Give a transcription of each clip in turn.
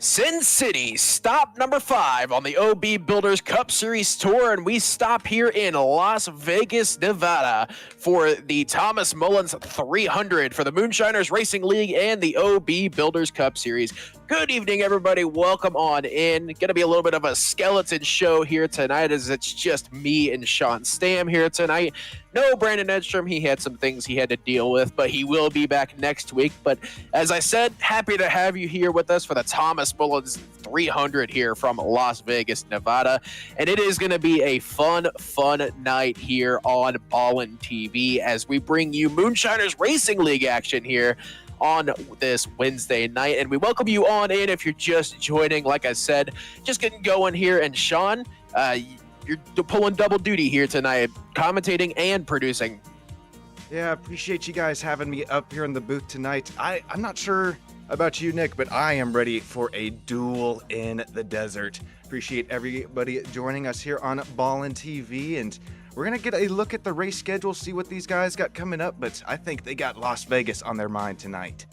Sin City, stop number 5 on the OB Builders Cup Series Tour, and we stop here in Las Vegas, Nevada for the Thomas Mullins 300 for the Moonshiners Racing League and the OB Builders Cup Series. Good evening, everybody. Welcome on in. Going to be a little bit of a skeleton show here tonight, as it's just me and Sean Stam here tonight. No Brandon Edstrom. He had some things he had to deal with, but he will be back next week. But as I said, happy to have you here with us for the Thomas Mullins 300 here from Las Vegas, Nevada. And it is going to be a fun night here on Ballin' TV as we bring you Moonshiners Racing League action here on this Wednesday night. And we welcome you on in if you're just joining. Like I said, just getting going here. And Sean, you're pulling double duty here tonight, commentating and producing. Yeah, appreciate you guys having me up here in the booth tonight. I'm not sure about you, Nick, but I am ready for a duel in the desert. Appreciate everybody joining us here on Ballin' TV, and we're going to get a look at the race schedule, see what these guys got coming up, but I think they got Las Vegas on their mind tonight.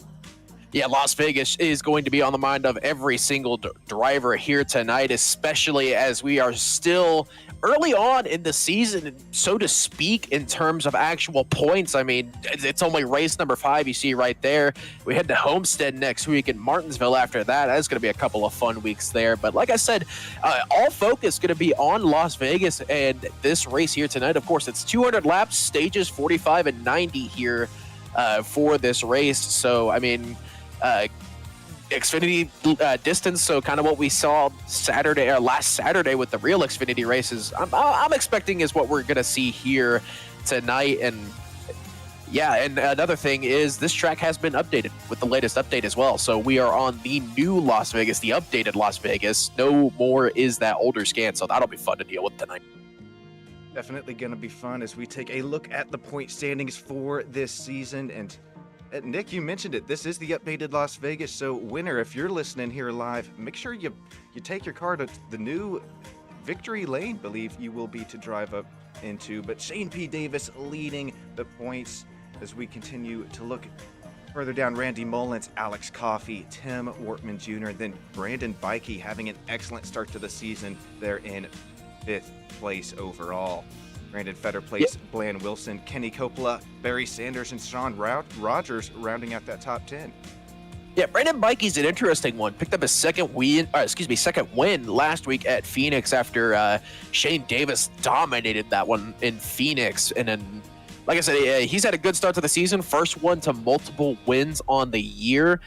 Yeah, Las Vegas is going to be on the mind of every single driver here tonight, especially as we are still early on in the season, so to speak, in terms of actual points. I mean, it's only race number 5 you see right there. We head to Homestead next week and Martinsville after that. That's going to be a couple of fun weeks there. But like I said, all focus going to be on Las Vegas and this race here tonight. Of course, it's 200 laps, stages 45 and 90 here for this race. So, I mean, Xfinity distance, so kind of what we saw Saturday or last Saturday with the real Xfinity races. I'm expecting is what we're gonna see here tonight. And yeah, and another thing is this track has been updated with the latest update as well. So we are on the new Las Vegas, the updated Las Vegas. No more is that older scan, so that'll be fun to deal with tonight. Definitely gonna be fun as we take a look at the point standings for this season. And Nick, you mentioned it. This is the updated Las Vegas. So, winner, if you're listening here live, make sure you take your car to the new Victory Lane, believe you will be to drive up into. But Shane P. Davis leading the points as we continue to look further down. Randy Mullins, Alex Coffey, Tim Wortman Jr., then Brandon Bikey having an excellent start to the season. They're in 5th place overall. Brandon Fetter placed, Bland Wilson, Kenny Coppola, Barry Sanders, and Sean Rogers rounding out that top 10. Yeah, Brandon Bikey's an interesting one. Picked up his second win last week at Phoenix after Shane Davis dominated that one in Phoenix. And then, like I said, he's had a good start to the season. First one to multiple wins on the year.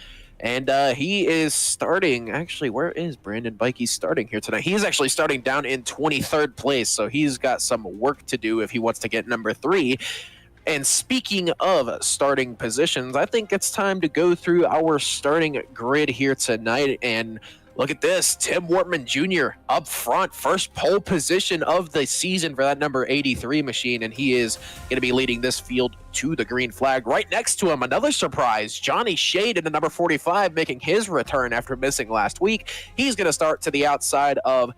And he is starting, actually, where is Brandon Bikey starting here tonight? He's actually starting down in 23rd place, so he's got some work to do if he wants to get number 3. And speaking of starting positions, I think it's time to go through our starting grid here tonight. And look at this, Tim Wortman Jr. up front, first pole position of the season for that number 83 machine, and he is going to be leading this field to the green flag. Right next to him, another surprise, Johnny Shade in the number 45 making his return after missing last week. He's going to start to the outside of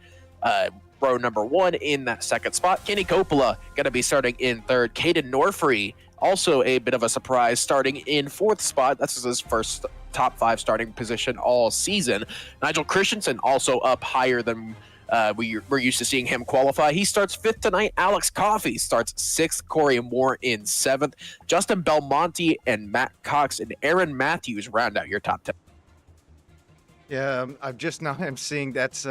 row number 1 in that second spot. Kenny Coppola going to be starting in 3rd. Caden Norfree, also a bit of a surprise, starting in 4th spot. That's his first top 5 starting position all season. Nigel Christensen also up higher than we're used to seeing him qualify. He starts 5th tonight. Alex Coffey starts 6th. Corey Moore in 7th. Justin Belmonte and Matt Cox and Aaron Matthews round out your top 10. Yeah, I'm seeing that's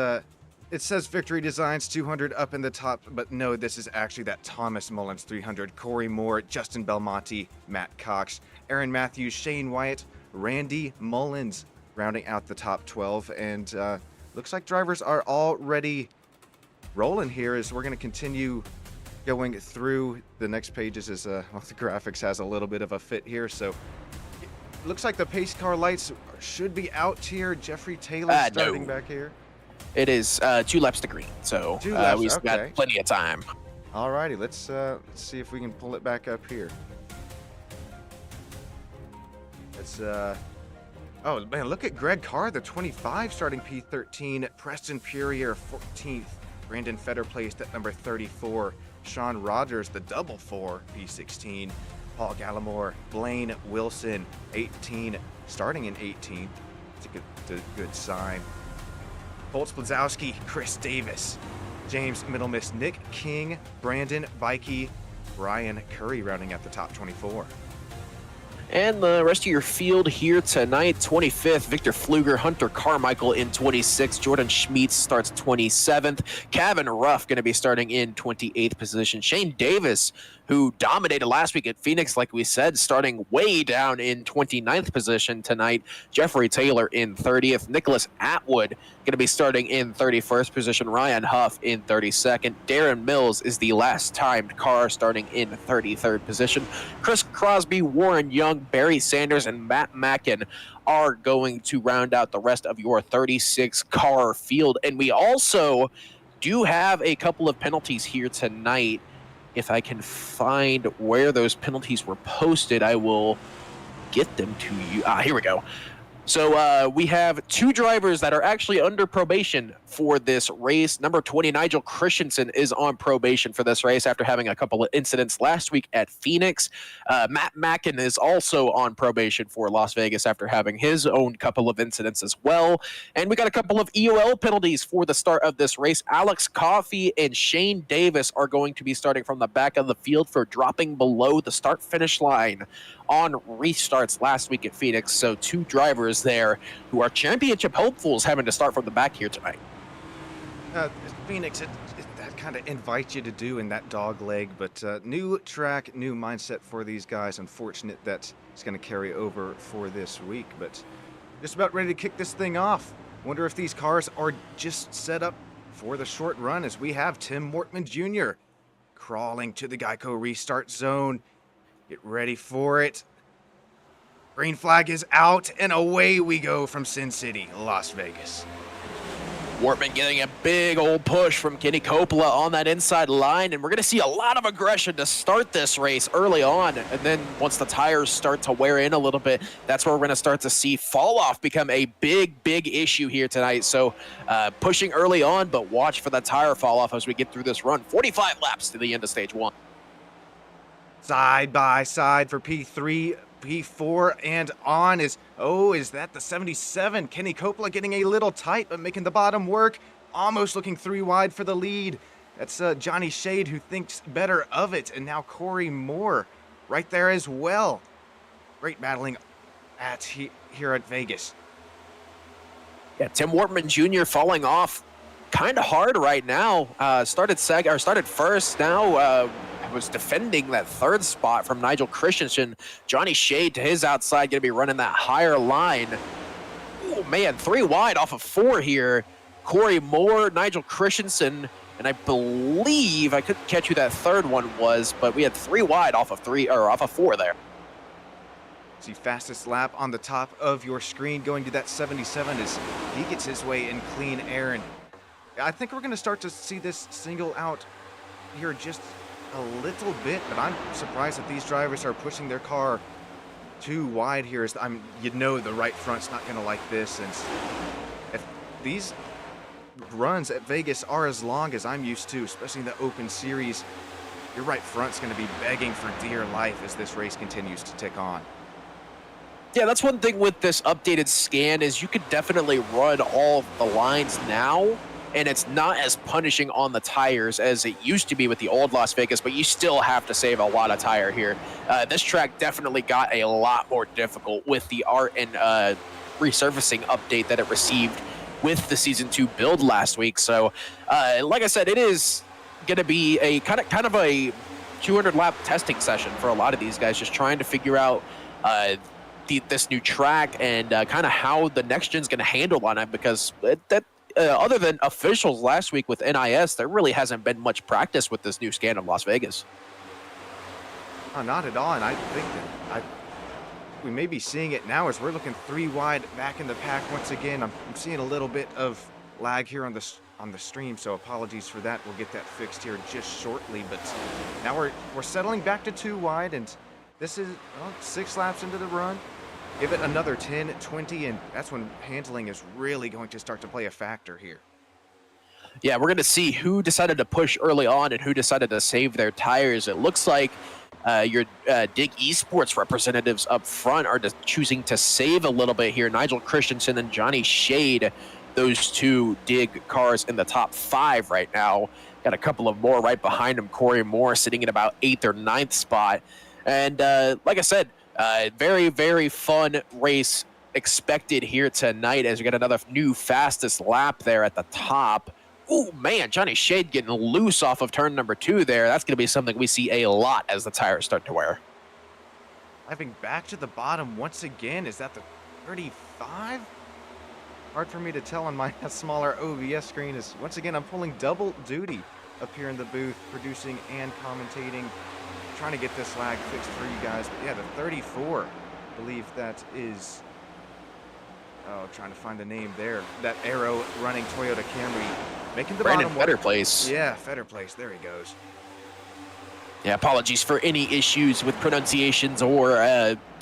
it says Victory Designs 200 up in the top, but no, this is actually that Thomas Mullins 300. Corey Moore, Justin Belmonte, Matt Cox, Aaron Matthews, Shane Wyatt, Randy Mullins rounding out the top 12. And looks like drivers are already rolling here as we're going to continue going through the next pages as the graphics has a little bit of a fit here. So looks like the pace car lights should be out here. Jeffrey Taylor starting back here. It is 2 laps to green, so we've got plenty of time. All righty, let's see if we can pull it back up here. It's oh man, look at Greg Carr, the 25 starting P13. Preston Purier 14th. Brandon Fetter placed at number 34. Sean Rogers, the double 4 P16. Paul Gallimore, Blaine Wilson 18, starting in 18. It's a good sign. Colt Splazowski, Chris Davis, James Middlemiss, Nick King, Brandon Bikey, Ryan Curry rounding out the top 24. And the rest of your field here tonight, 25th, Victor Pfluger, Hunter Carmichael in 26th, Jordan Schmitz starts 27th, Kevin Ruff going to be starting in 28th position, Shane Davis, who dominated last week at Phoenix, like we said, starting way down in 29th position tonight, Jeffrey Taylor in 30th, Nicholas Atwood going to be starting in 31st position, Ryan Huff in 32nd, Darren Mills is the last timed car starting in 33rd position, Chris Crosby, Warren Young, Barry Sanders, and Matt Mackin are going to round out the rest of your 36 car field. And we also do have a couple of penalties here tonight. If I can find where those penalties were posted, I will get them to you. Here we go. So we have two drivers that are actually under probation for this race. Number 20, Nigel Christensen, is on probation for this race after having a couple of incidents last week at Phoenix. Matt Mackin is also on probation for Las Vegas after having his own couple of incidents as well. And we got a couple of EOL penalties for the start of this race. Alex Coffey and Shane Davis are going to be starting from the back of the field for dropping below the start-finish line on restarts last week at Phoenix. So two drivers there who are championship hopefuls having to start from the back here tonight. Phoenix, that kind of invites you to do in that dog leg, but new track, new mindset for these guys. Unfortunate that it's going to carry over for this week, but just about ready to kick this thing off. Wonder if these cars are just set up for the short run, as we have Tim Mortman Jr. crawling to the Geico restart zone. Get ready for it. Green flag is out, and away we go from Sin City, Las Vegas. Wortman getting a big old push from Kenny Coppola on that inside line, and we're going to see a lot of aggression to start this race early on, and then once the tires start to wear in a little bit, that's where we're going to start to see fall-off become a big issue here tonight. So pushing early on, but watch for that tire fall-off as we get through this run. 45 laps to the end of stage one. Side by side for P3, P4, and on is that the 77? Kenny Coppola getting a little tight, but making the bottom work. Almost looking three wide for the lead. That's Johnny Shade, who thinks better of it. And now Corey Moore right there as well. Great battling here at Vegas. Yeah, Tim Wortman Jr. falling off kind of hard right now. Started first. Now was defending that third spot from Nigel Christensen. Johnny Shade to his outside, going to be running that higher line. Oh man, three wide off of four here. Corey Moore, Nigel Christensen, and I believe I couldn't catch who that third one was, but we had three wide off of four there. See, fastest lap on the top of your screen going to that 77 as he gets his way in clean air. And I think we're going to start to see this single out here just a little bit, but I'm surprised that these drivers are pushing their car too wide here. You know the right front's not going to like this, and if these runs at Vegas are as long as I'm used to, especially in the open series, your right front's going to be begging for dear life as this race continues to tick on. Yeah, that's one thing with this updated scan is you could definitely run all of the lines now, and it's not as punishing on the tires as it used to be with the old Las Vegas, but you still have to save a lot of tire here. This track definitely got a lot more difficult with the art and resurfacing update that it received with the Season 2 build last week. So, like I said, it is going to be a kind of a 200-lap testing session for a lot of these guys, just trying to figure out this new track and kind of how the next gen's going to handle on it, because other than officials last week with NIS, there really hasn't been much practice with this new scan of Las Vegas. Not at all, and I think that we may be seeing it now as we're looking three wide back in the pack once again. I'm seeing a little bit of lag here on the stream, so apologies for that. We'll get that fixed here just shortly, but now we're settling back to two wide, and this is 6 laps into the run. Give it another 10, 20, and that's when handling is really going to start to play a factor here. Yeah, we're going to see who decided to push early on and who decided to save their tires. It looks like your Dig Esports representatives up front are just choosing to save a little bit here. Nigel Christensen and Johnny Shade those two dig cars in the top 5 right now. Got a couple of more right behind him. Corey Moore sitting at about 8th or 9th spot. And like I said, very, very fun race expected here tonight as we get another new fastest lap there at the top. Oh, man, Johnny Shade getting loose off of turn number 2 there. That's going to be something we see a lot as the tires start to wear. Diving back to the bottom once again. Is that the 35? Hard for me to tell on my smaller OBS screen. Is once again, I'm pulling double duty up here in the booth, producing and commentating, trying to get this lag fixed for you guys. But yeah, the 34, I believe that is... Oh, trying to find the name there. That arrow running Toyota Camry, making the Brandon bottom Fetter Place. Yeah, Fetter Place. There he goes. Yeah, apologies for any issues with pronunciations or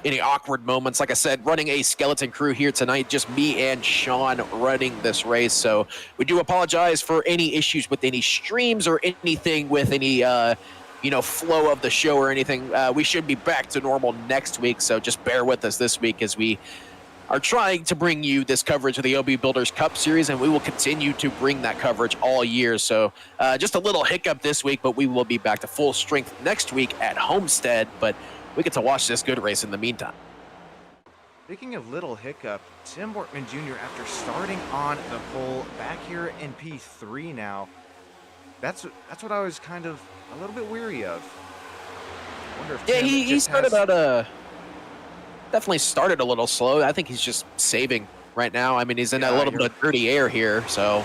any awkward moments. Like I said, running a skeleton crew here tonight, just me and Sean running this race. So we do apologize for any issues with any streams or anything with any, flow of the show or anything. We should be back to normal next week. So just bear with us this week as we are trying to bring you this coverage of the OB Builders Cup Series, and we will continue to bring that coverage all year. So just a little hiccup this week, but we will be back to full strength next week at Homestead, but we get to watch this good race in the meantime. Speaking of little hiccup, Tim Wortman Jr., after starting on the pole, back here in P3 now, that's what I was kind of a little bit weary of. I wonder if Tim he started out definitely started a little slow. I think he's just saving right now. I mean, he's in a little bit of dirty air here, so.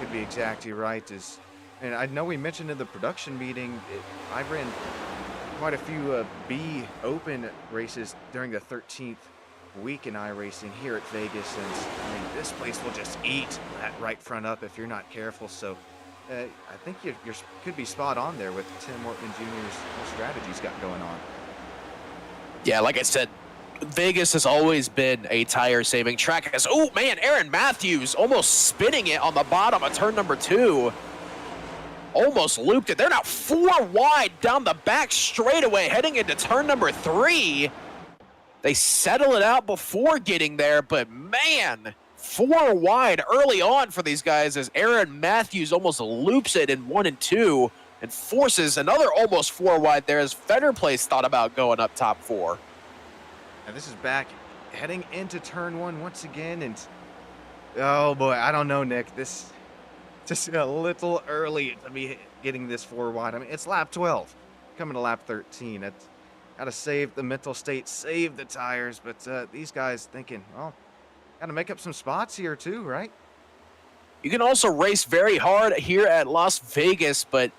Could be exactly right. And I know we mentioned in the production meeting, I ran quite a few B Open races during the 13th week in iRacing here at Vegas, and I mean, this place will just eat that right front up if you're not careful. So I think you could be spot on there with Tim Wortman Jr.'s strategies got going on. Yeah, like I said, Vegas has always been a tire-saving track. Oh, man, Aaron Matthews almost spinning it on the bottom of turn number 2. Almost looped it. They're now 4 wide down the back straightaway, heading into turn number 3. They settle it out before getting there, but, man, 4 wide early on for these guys as Aaron Matthews almost loops it in 1 and 2. And forces another almost 4 wide there as Fetter Place thought about going up top 4. And this is back heading into turn 1 once again. And oh boy, I don't know, Nick. This just a little early to be getting this 4 wide. I mean, it's lap 12, coming to lap 13. It's got to save the mental state, save the tires. But these guys thinking, well, got to make up some spots here too, right? You can also race very hard here at Las Vegas, but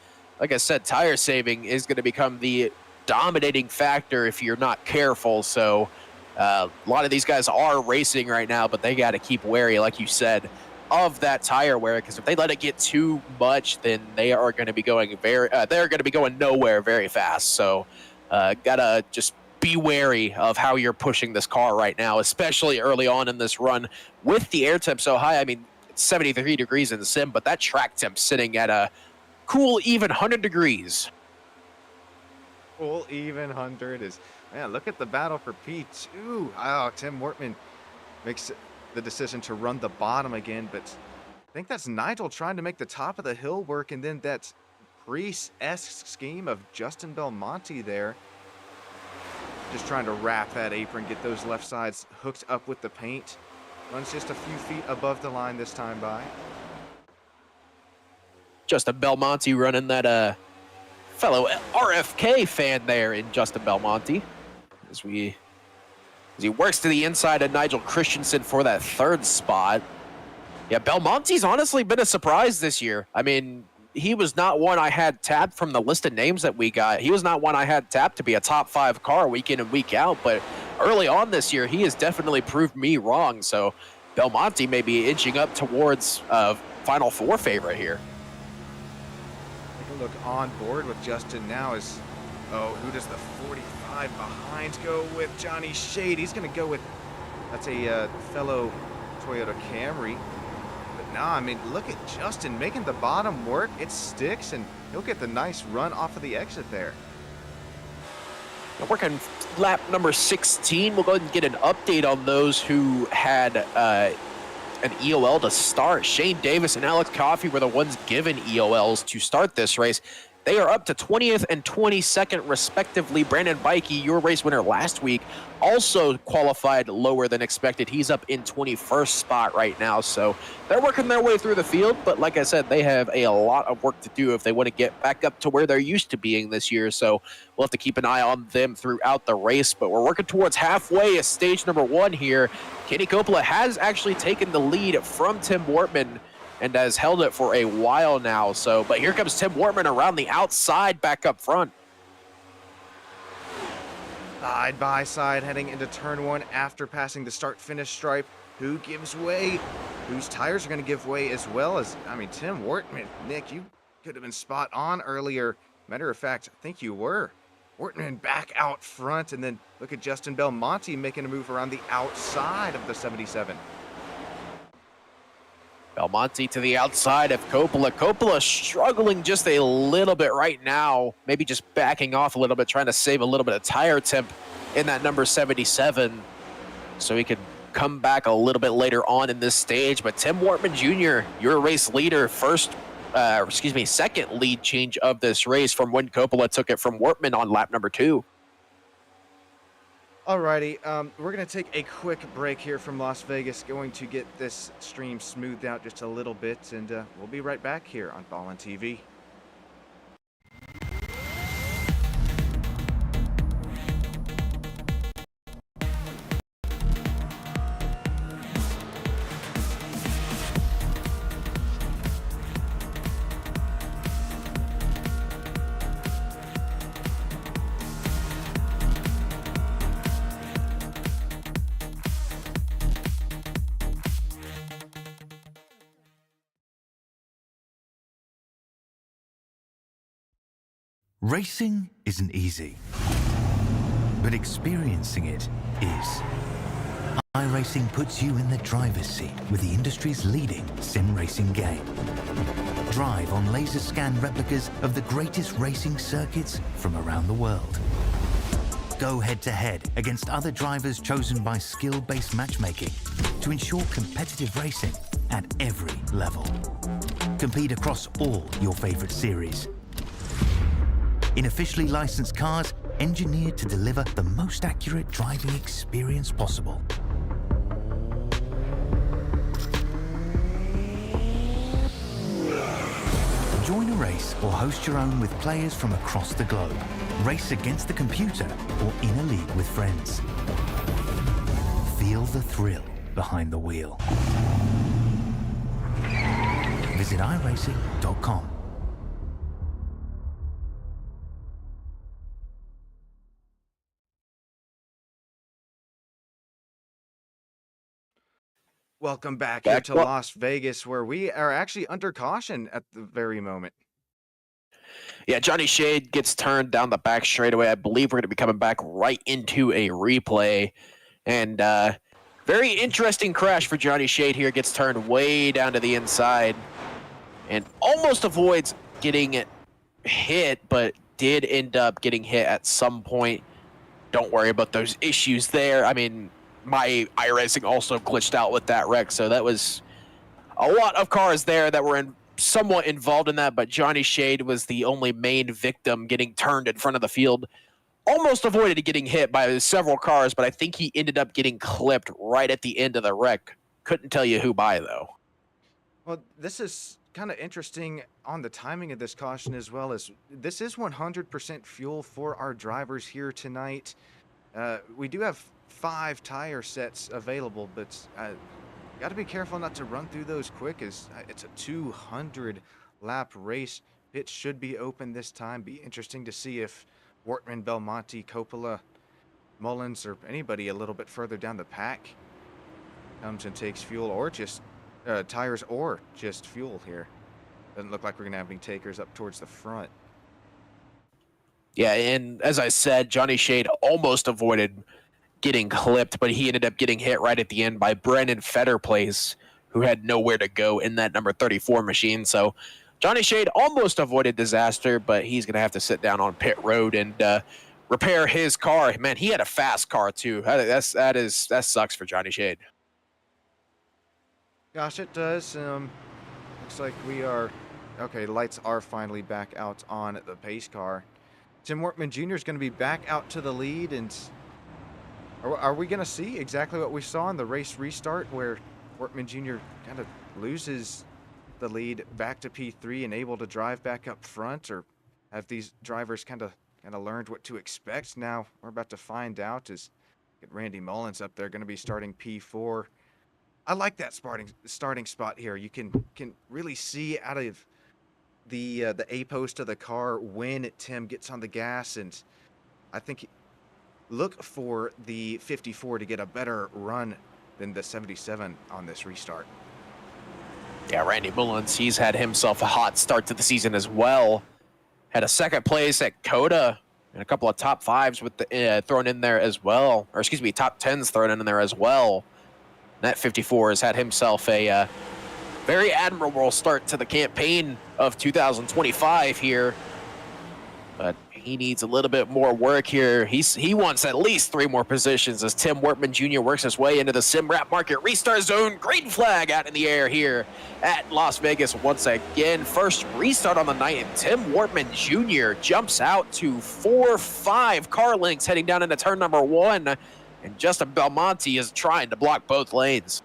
like I said, tire saving is going to become the dominating factor if you're not careful. So a lot of these guys are racing right now, but they got to keep wary, like you said, of that tire wear, because if they let it get too much, then they are going to be going nowhere very fast. So gotta just be wary of how you're pushing this car right now, especially early on in this run with the air temp so high. I mean, it's 73 degrees in the sim, but that track temp sitting at a cool, even 100 degrees. Cool, even 100 is, man, look at the battle for P2. Oh, Tim Wortman makes the decision to run the bottom again, but I think that's Nigel trying to make the top of the hill work, and then that Priest-esque scheme of Justin Belmonte there. Just trying to wrap that apron, get those left sides hooked up with the paint. Runs just a few feet above the line this time by. Justin Belmonte running that fellow RFK fan there in Justin Belmonte as he works to the inside of Nigel Christensen for that 3rd spot. Yeah, Belmonte's honestly been a surprise this year. I mean, he was not one I had tapped from the list of names that we got. He was not one I had tapped to be a top 5 car week in and week out, but early on this year, he has definitely proved me wrong. So Belmonte may be inching up towards Final 4 favorite here. Look on board with Justin now is, who does the 45 behind go with? Johnny Shade. He's going to go with, that's a fellow Toyota Camry. But now, I mean, look at Justin making the bottom work. It sticks, and he'll get the nice run off of the exit there. Working lap number 16. We'll go ahead and get an update on those who had an EOL to start. Shane Davis and Alex Coffey were the ones given EOLs to start this race. They are up to 20th and 22nd, respectively. Brandon Bikey, your race winner last week, also qualified lower than expected. He's up in 21st spot right now. So they're working their way through the field. But like I said, they have a lot of work to do if they want to get back up to where they're used to being this year. So we'll have to keep an eye on them throughout the race. But we're working towards halfway of stage number 1 here. Kenny Coppola has actually taken the lead from Tim Wortman and has held it for a while now. So, but here comes Tim Wortman around the outside back up front. Side by side heading into turn 1 after passing the start-finish stripe. Who gives way? Whose tires are going to give way as well as, I mean, Tim Wortman. Nick, you could have been spot on earlier. Matter of fact, I think you were. Wortman back out front, and then look at Justin Belmonte making a move around the outside of the 77. Belmonte to the outside of Coppola. Coppola struggling just a little bit right now, maybe just backing off a little bit, trying to save a little bit of tire temp in that number 77 so he could come back a little bit later on in this stage. But Tim Wortman Jr., your race leader, second lead change of this race from when Coppola took it from Wortman on lap number 2. Alrighty, we're going to take a quick break here from Las Vegas, going to get this stream smoothed out just a little bit, and we'll be right back here on Ballin' TV. Racing isn't easy, but experiencing it is. iRacing puts you in the driver's seat with the industry's leading sim racing game. Drive on laser scan replicas of the greatest racing circuits from around the world. Go head-to-head against other drivers chosen by skill-based matchmaking to ensure competitive racing at every level. Compete across all your favorite series in officially licensed cars engineered to deliver the most accurate driving experience possible. Join a race or host your own with players from across the globe. Race against the computer or in a league with friends. Feel the thrill behind the wheel. Visit iRacing.com. Welcome back here to Las Vegas, where we are actually under caution at the very moment. Yeah, Johnny Shade gets turned down the back straightaway. I believe we're going to be coming back right into a replay. And very interesting crash for Johnny Shade here. Gets turned way down to the inside and almost avoids getting hit, but did end up getting hit at some point. Don't worry about those issues there. I mean, my iRacing also glitched out with that wreck, so that was a lot of cars there that were somewhat involved in that, but Johnny Shade was the only main victim getting turned in front of the field. Almost avoided getting hit by several cars, but I think he ended up getting clipped right at the end of the wreck. Couldn't tell you who by, though. Well, this is kind of interesting on the timing of this caution as well, as this is 100% fuel for our drivers here tonight. We do have 5 tire sets available, but got to be careful not to run through those quick, as it's a 200 lap race. It should be open this time. Be interesting to see if Wortman, Belmonte, Coppola, Mullins, or anybody a little bit further down the pack comes and takes fuel, or just tires, or just fuel here. Doesn't look like we're gonna have any takers up towards the front. Yeah, and as I said, Johnny Shade almost avoided getting clipped, but he ended up getting hit right at the end by Brandon Fetterplace, who had nowhere to go in that number 34 machine. So Johnny Shade almost avoided disaster, but he's going to have to sit down on pit road and repair his car. Man, he had a fast car too. That sucks for Johnny Shade. Gosh, it does. Looks like we are... Okay, lights are finally back out on the pace car. Tim Wortman Jr. is going to be back out to the lead, and are we going to see exactly what we saw in the race restart, where Wortman Jr. kind of loses the lead back to P3 and able to drive back up front, or have these drivers kind of learned what to expect? Now we're about to find out. As get Randy Mullins up there, going to be starting P4. I like that starting spot here. You can really see out of the A post of the car when Tim gets on the gas, and I think look for the 54 to get a better run than the 77 on this restart. Yeah, Randy Mullins, he's had himself a hot start to the season as well. Had a second place at COTA and a couple of top fives with the thrown in there as well, or excuse me, top tens thrown in there as well. That 54 has had himself a very admirable start to the campaign of 2025 here, but he needs a little bit more work here. He wants at least 3 more positions as Tim Wortman Jr. works his way into the sim wrap market restart zone. Green flag out in the air here at Las Vegas once again. First restart on the night, and Tim Wortman Jr. jumps out to 4-5 car lengths heading down into turn number 1. And Justin Belmonte is trying to block both lanes.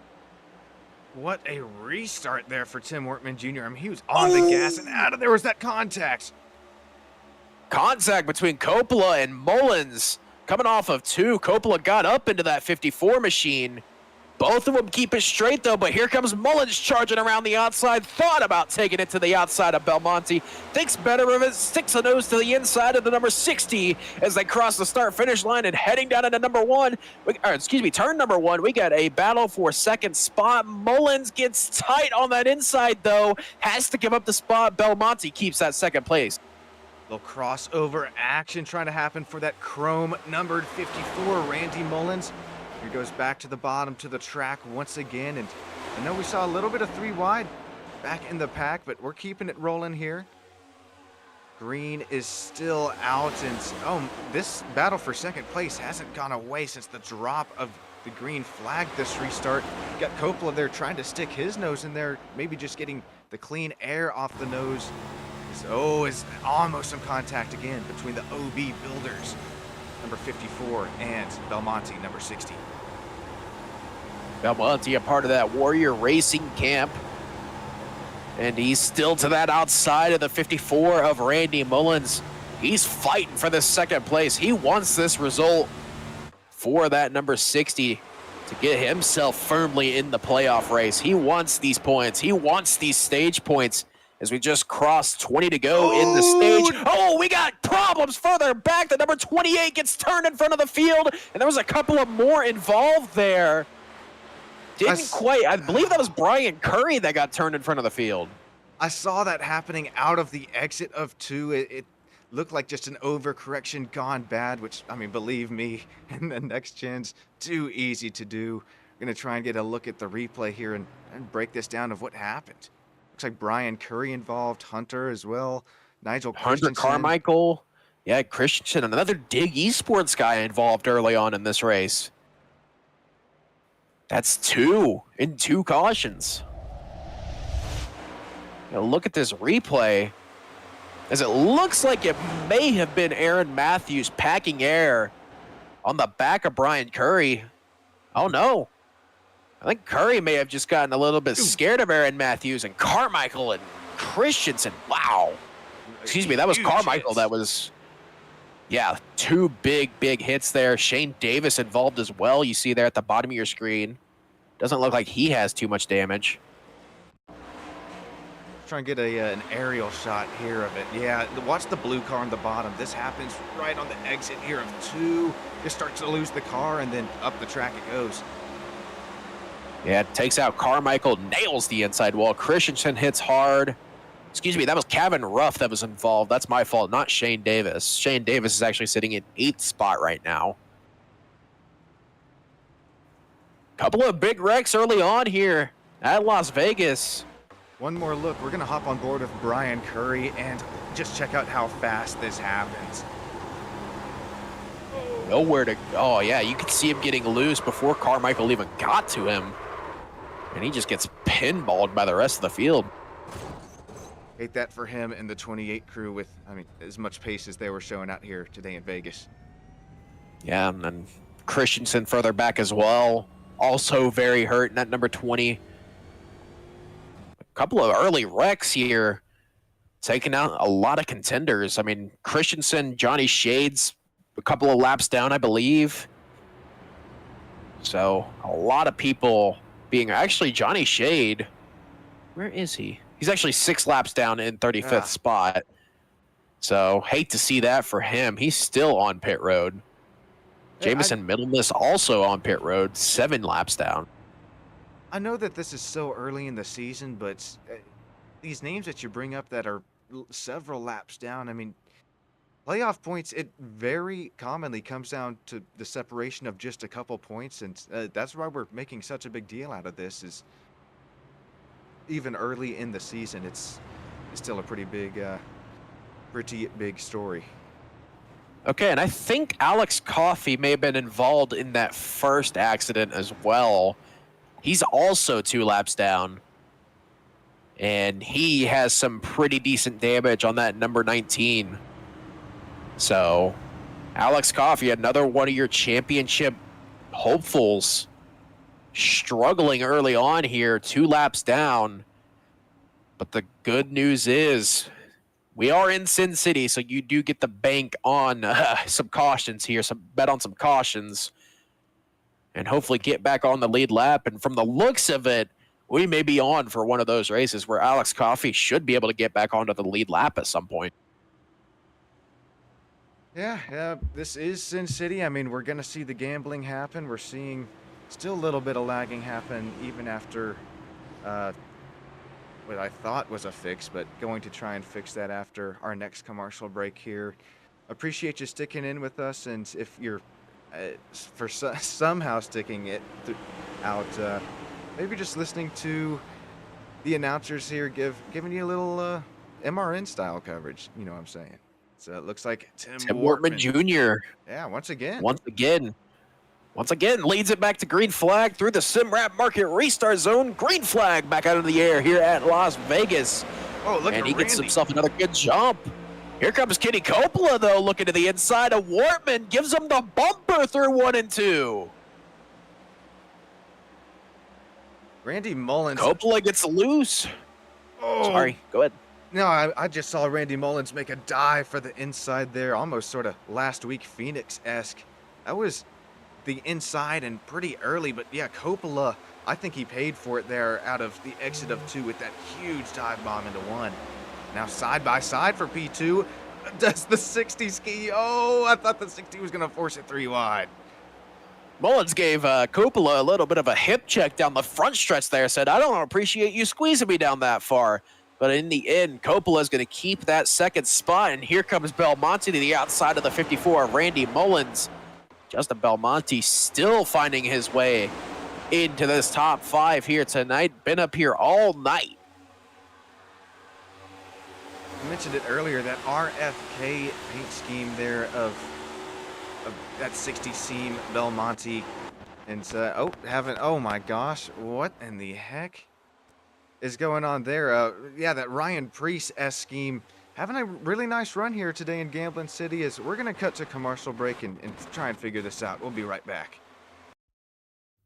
What a restart there for Tim Wortman Jr. I mean, he was on the gas, and out of there was that contact. Contact between Coppola and Mullins. Coming off of 2, Coppola got up into that 54 machine. Both of them keep it straight, though, but here comes Mullins charging around the outside. Thought about taking it to the outside of Belmonte. Thinks better of it, sticks a nose to the inside of the number 60 as they cross the start-finish line and heading down into number 1. Turn number 1. We got a battle for second spot. Mullins gets tight on that inside, though. Has to give up the spot. Belmonte keeps that second place. Little crossover action trying to happen for that chrome numbered 54, Randy Mullins. Here goes back to the bottom to the track once again, and I know we saw a little bit of 3 wide back in the pack, but we're keeping it rolling here. Green is still out, and this battle for second place hasn't gone away since the drop of the green flag this restart. Got Coppola there trying to stick his nose in there, maybe just getting the clean air off the nose. It's almost some contact again between the OB builders, number 54, and Belmonte, number 60. Belmonte, a part of that Warrior Racing camp. And he's still to that outside of the 54 of Randy Mullins. He's fighting for the second place. He wants this result for that number 60 to get himself firmly in the playoff race. He wants these points. He wants these stage points. As we just crossed 20 to go in the stage. Oh, we got problems further back. The number 28 gets turned in front of the field, and there was a couple of more involved there. I believe that was Brian Curry that got turned in front of the field. I saw that happening out of the exit of 2. It looked like just an overcorrection gone bad, which, I mean, believe me, in the next gen's too easy to do. I'm going to try and get a look at the replay here and break this down of what happened. Looks like Brian Curry involved, Hunter as well, Nigel Hunter Carmichael. Yeah, Christensen, another Dig Esports guy involved early on in this race. That's 2 in 2 cautions. Now look at this replay, as it looks like it may have been Aaron Matthews packing air on the back of Brian Curry. Oh no. I think Curry may have just gotten a little bit scared of Aaron Matthews, and Carmichael and Christensen. Wow. Excuse me, that was Carmichael. That was, yeah, 2 big hits there. Shane Davis involved as well. You see there at the bottom of your screen. Doesn't look like he has too much damage. Try and get an aerial shot here of it. Yeah, watch the blue car on the bottom. This happens right on the exit here of 2. Just starts to lose the car, and then up the track it goes. Yeah, takes out Carmichael, nails the inside wall. Christensen hits hard. Excuse me, that was Kevin Ruff that was involved. That's my fault, not Shane Davis. Shane Davis is actually sitting in 8th spot right now. Couple of big wrecks early on here at Las Vegas. One more look. We're going to hop on board with Brian Curry and just check out how fast this happens. Nowhere to... Oh, yeah, you could see him getting loose before Carmichael even got to him. And he just gets pinballed by the rest of the field. Hate that for him and the 28 crew with, I mean, as much pace as they were showing out here today in Vegas. Yeah, and then Christensen further back as well. Also very hurt in that number 20. A couple of early wrecks here, taking out a lot of contenders. I mean, Christensen, Johnny Shades, a couple of laps down, I believe. So a lot of people being, actually Johnny Shade, where is he? He's actually 6 laps down in 35th spot. So hate to see that for him. He's still on pit road. Jamison Middlemiss also on pit road, 7 laps down. I know that this is so early in the season, but these names that you bring up that are several laps down, I mean, playoff points, it very commonly comes down to the separation of just a couple points, and that's why we're making such a big deal out of this. Is even early in the season, it's still a pretty big story. Okay, and I think Alex Coffey may have been involved in that first accident as well. He's also 2 laps down. And he has some pretty decent damage on that number 19. So, Alex Coffey, another one of your championship hopefuls, struggling early on here, 2 laps down. But the good news is, we are in Sin City, so you do get the bank on some cautions here, bet on some cautions, and hopefully get back on the lead lap. And from the looks of it, we may be on for one of those races where Alex Coffey should be able to get back onto the lead lap at some point. Yeah, this is Sin City. I mean, we're going to see the gambling happen. We're seeing still a little bit of lagging happen even after what I thought was a fix, but going to try and fix that after our next commercial break here. Appreciate you sticking in with us, and if you're somehow sticking it out, maybe just listening to the announcers here giving you a little MRN style coverage. You know what I'm saying? So it looks like Tim Wortman Jr. Yeah, once again leads it back to green flag through the SimWrap Market restart zone. Green flag back out of the air here at Las Vegas. Oh, look, and at he Randy. gets himself another good jump. Here comes Kenny Coppola, though, looking to the inside of Wortman. Gives him the bumper through 1 and 2. Randy Mullins. Coppola gets loose. Oh. Sorry, go ahead. No, I just saw Randy Mullins make a dive for the inside there, almost sort of last week Phoenix-esque. That was the inside and pretty early, but yeah, Coppola, I think he paid for it there out of the exit of 2 with that huge dive bomb into 1. Now side by side for P2, does the 60 ski. Oh, I thought the 60 was going to force it 3 wide. Mullins gave Coppola a little bit of a hip check down the front stretch there, said, I don't appreciate you squeezing me down that far. But in the end, Coppola is going to keep that 2nd spot, and here comes Belmonte to the outside of the 54 of Randy Mullins. Justin Belmonte still finding his way into this top 5 here tonight. Been up here all night. I mentioned it earlier, that RFK paint scheme there of that 60 seam Belmonte. And oh my gosh, what in the heck is going on there? Yeah, that Ryan Priest-esque scheme. Having a really nice run here today in Gambling City. As we're going to cut to commercial break and try and figure this out. We'll be right back.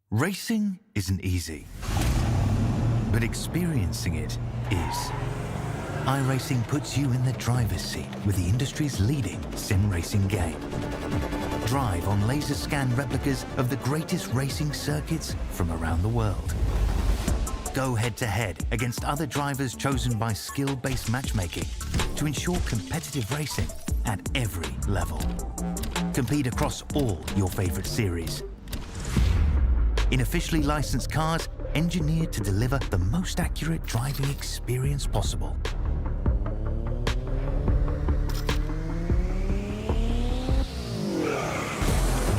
Racing isn't easy, but experiencing it is. iRacing puts you in the driver's seat with the industry's leading sim racing game. Drive on laser scan replicas of the greatest racing circuits from around the world. Go head-to-head against other drivers chosen by skill-based matchmaking to ensure competitive racing at every level. Compete across all your favorite series. In officially licensed cars, engineered to deliver the most accurate driving experience possible.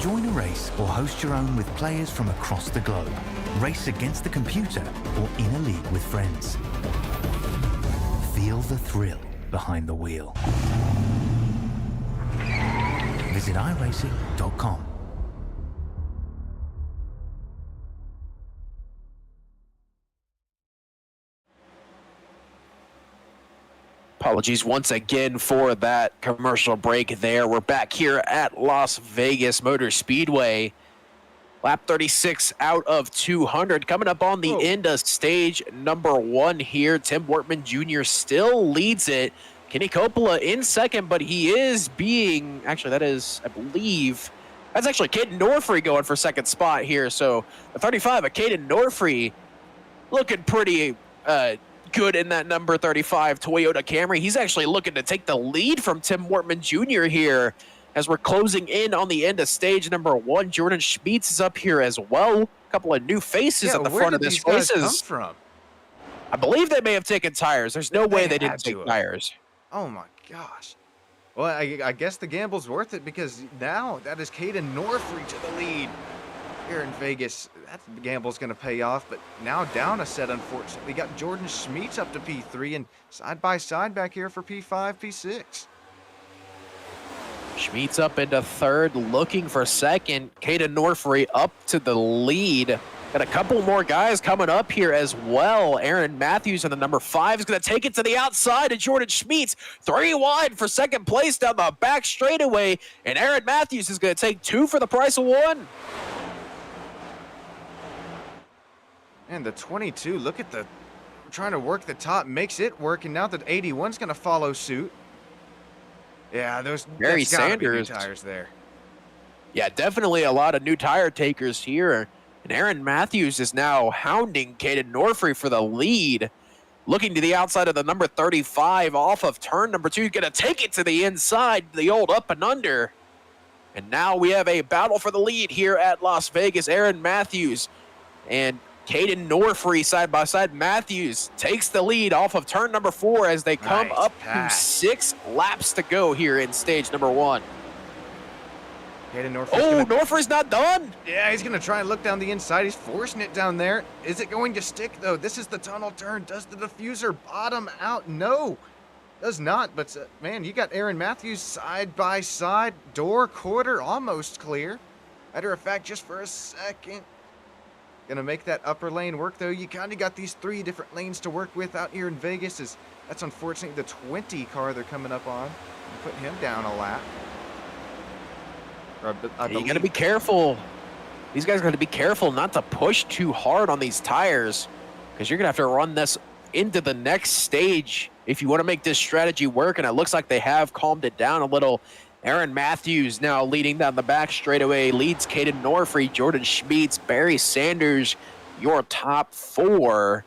Join a race or host your own with players from across the globe. Race against the computer or in a league with friends. Feel the thrill behind the wheel. Visit iRacing.com. Apologies once again for that commercial break there. We're back here at Las Vegas Motor Speedway. Lap 36 out of 200. Coming up on the end of stage number 1 here. Tim Wortman Jr. still leads it. Kenny Coppola in second, but he is being, actually that is, I believe, that's actually Caden Norfree going for second spot here. So the 35 of Caden Norfree looking pretty good in that number 35 Toyota Camry. He's actually looking to take the lead from Tim Wortman Jr. here as we're closing in on the end of stage number 1. Jordan Schmeets is up here as well. A couple of new faces at the front of this race. Come from? I believe they may have taken tires. There's no way they didn't take tires. Oh my gosh. Well, I guess the gamble's worth it, because now that is Caden Norfree to the lead here in Vegas. That gamble's going to pay off, but now down a set, unfortunately. Got Jordan Schmeets up to P3 and side by side back here for P5, P6. Schmeets up into third, looking for second. Caden Norfree up to the lead. Got a couple more guys coming up here as well. Aaron Matthews in the number 5 is going to take it to the outside, and Jordan Schmeets 3 wide for second place down the back straightaway, and Aaron Matthews is going to take 2 for the price of 1. And the 22, look at the, trying to work the top, makes it work, and now the 81's going to follow suit. Yeah, those Barry Sanders tires there. Yeah, definitely a lot of new tire takers here. And Aaron Matthews is now hounding Caden Norfree for the lead. Looking to the outside of the number 35 off of turn number 2. He's going to take it to the inside, the old up and under. And now we have a battle for the lead here at Las Vegas. Aaron Matthews and Caden Norfree side by side. Matthews takes the lead off of turn number 4 as they come up to 6 laps to go here in stage number 1. Norfree's not done. Yeah, he's going to try and look down the inside. He's forcing it down there. Is it going to stick, though? This is the tunnel turn. Does the diffuser bottom out? No, does not. But, man, you got Aaron Matthews side by side. Door, quarter, almost clear. Matter of fact, just for a second. Going to make that upper lane work, though. You kind of got these 3 different lanes to work with out here in Vegas. That's unfortunately the 20 car they're coming up on. Putting him down a lap. You got to be careful. These guys got to be careful not to push too hard on these tires, because you're going to have to run this into the next stage if you want to make this strategy work, and it looks like they have calmed it down a little. Aaron Matthews now leading down the back straightaway, leads Caden Norfree, Jordan Schmeets, Barry Sanders, your top 4.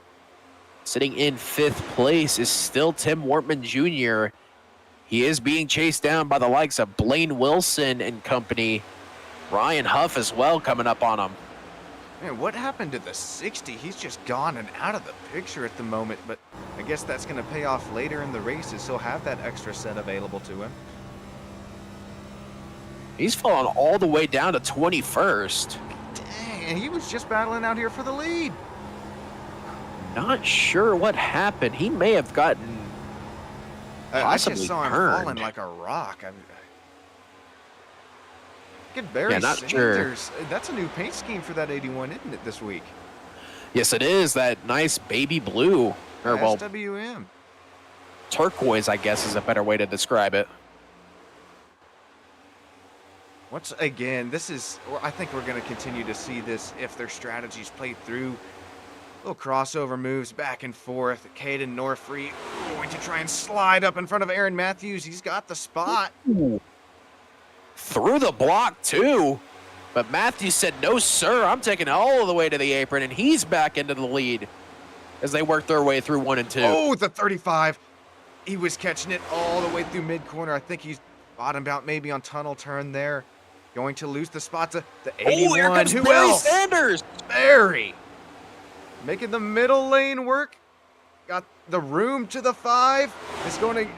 Sitting in 5th place is still Tim Wortman Jr. He is being chased down by the likes of Blaine Wilson and company. Ryan Huff as well coming up on him. Man, what happened to the 60? He's just gone and out of the picture at the moment, but I guess that's going to pay off later in the races. He'll have that extra set available to him. He's fallen all the way down to 21st. Dang, and he was just battling out here for the lead. Not sure what happened. He may have gotten I just saw him falling like a rock. Get Barry Sanders. Sure. That's a new paint scheme for that 81, isn't it, this week? Yes, it is. That nice baby blue. Or, well, SWM. Turquoise, I guess, is a better way to describe it. Once again, this is, I think we're going to continue to see this if their strategies play through. Little crossover moves back and forth. Caden Norfree going to try and slide up in front of Aaron Matthews. He's got the spot. Ooh. Through the block, too. But Matthews said, no, sir, I'm taking it all the way to the apron, and he's back into the lead as they work their way through 1 and 2. Oh, the 35. He was catching it all the way through mid-corner. I think he's bottomed out maybe on tunnel turn there. Going to lose the spot to the 81. Oh, here comes Barry Sanders. Barry. Making the middle lane work. Got the room to the 5.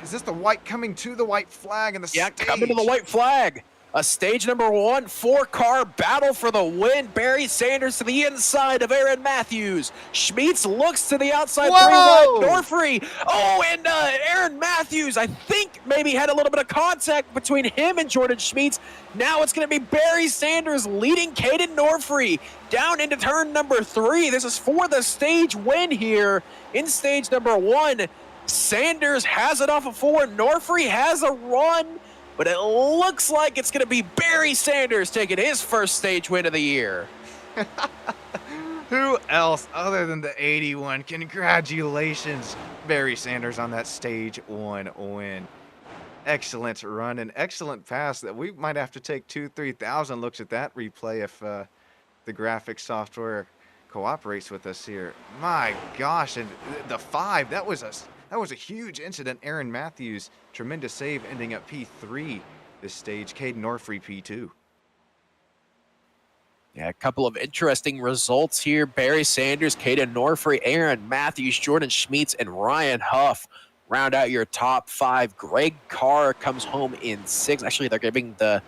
Is this the white coming to the white flag in the stage? Yeah, coming to the white flag. A stage number 1, 4-car battle for the win. Barry Sanders to the inside of Aaron Matthews. Schmeets looks to the outside. 3-wide Norfree. Oh, and Aaron Matthews, I think maybe had a little bit of contact between him and Jordan Schmeets. Now it's going to be Barry Sanders leading Caden Norfree down into turn number 3. This is for the stage win here in stage number 1. Sanders has it off of 4. Norfrey has a run, but it looks like it's going to be Barry Sanders taking his first stage win of the year. Who else other than the 81? Congratulations, Barry Sanders, on that stage 1 win. Excellent run and excellent pass that we might have to take 2,000-3,000 looks at that replay if the graphics software cooperates with us here. My gosh, and the 5, that was a huge incident. Aaron Matthews, tremendous save, ending up P3 this stage. Caden Norfrey P2. Yeah, a couple of interesting results here. Barry Sanders, Caden Norfrey, Aaron Matthews, Jordan Schmeets, and Ryan Huff round out your top 5. Greg Carr comes home in 6th. Actually, they're giving the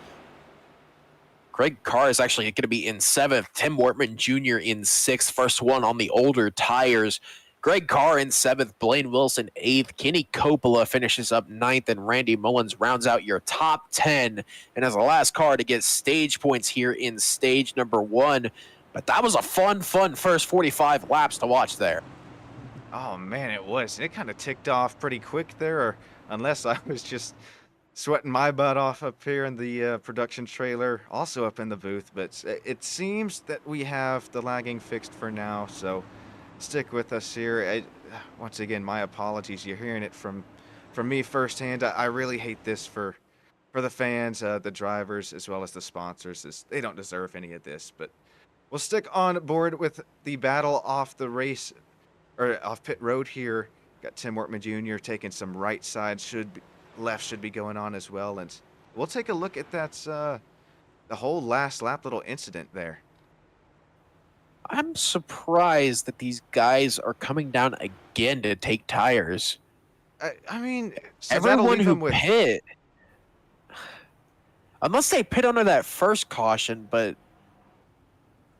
Greg Carr is actually going to be in 7th. Tim Wortman Jr. in 6th. First one on the older tires. Greg Carr in 7th. Blaine Wilson 8th. Kenny Coppola finishes up 9th. And Randy Mullins rounds out your top 10. And as the last car to get stage points here in stage number 1. But that was a fun first 45 laps to watch there. Oh, man, it was. It kind of ticked off pretty quick there, or unless I was just sweating my butt off up here in the production trailer, also up in the booth. But it seems that we have the lagging fixed for now, so stick with us here. Once again, my apologies. You're hearing it from me firsthand. I really hate this for the fans, the drivers, as well as the sponsors. They don't deserve any of this, but we'll stick on board with the battle off the race, or off pit road here. Got Tim Wortman Jr. taking some right side, left should be going on as well, and we'll take a look at that the whole last lap little incident there. I'm surprised that these guys are coming down again to take tires. I mean, so everyone who pit, unless they pit under that first caution, but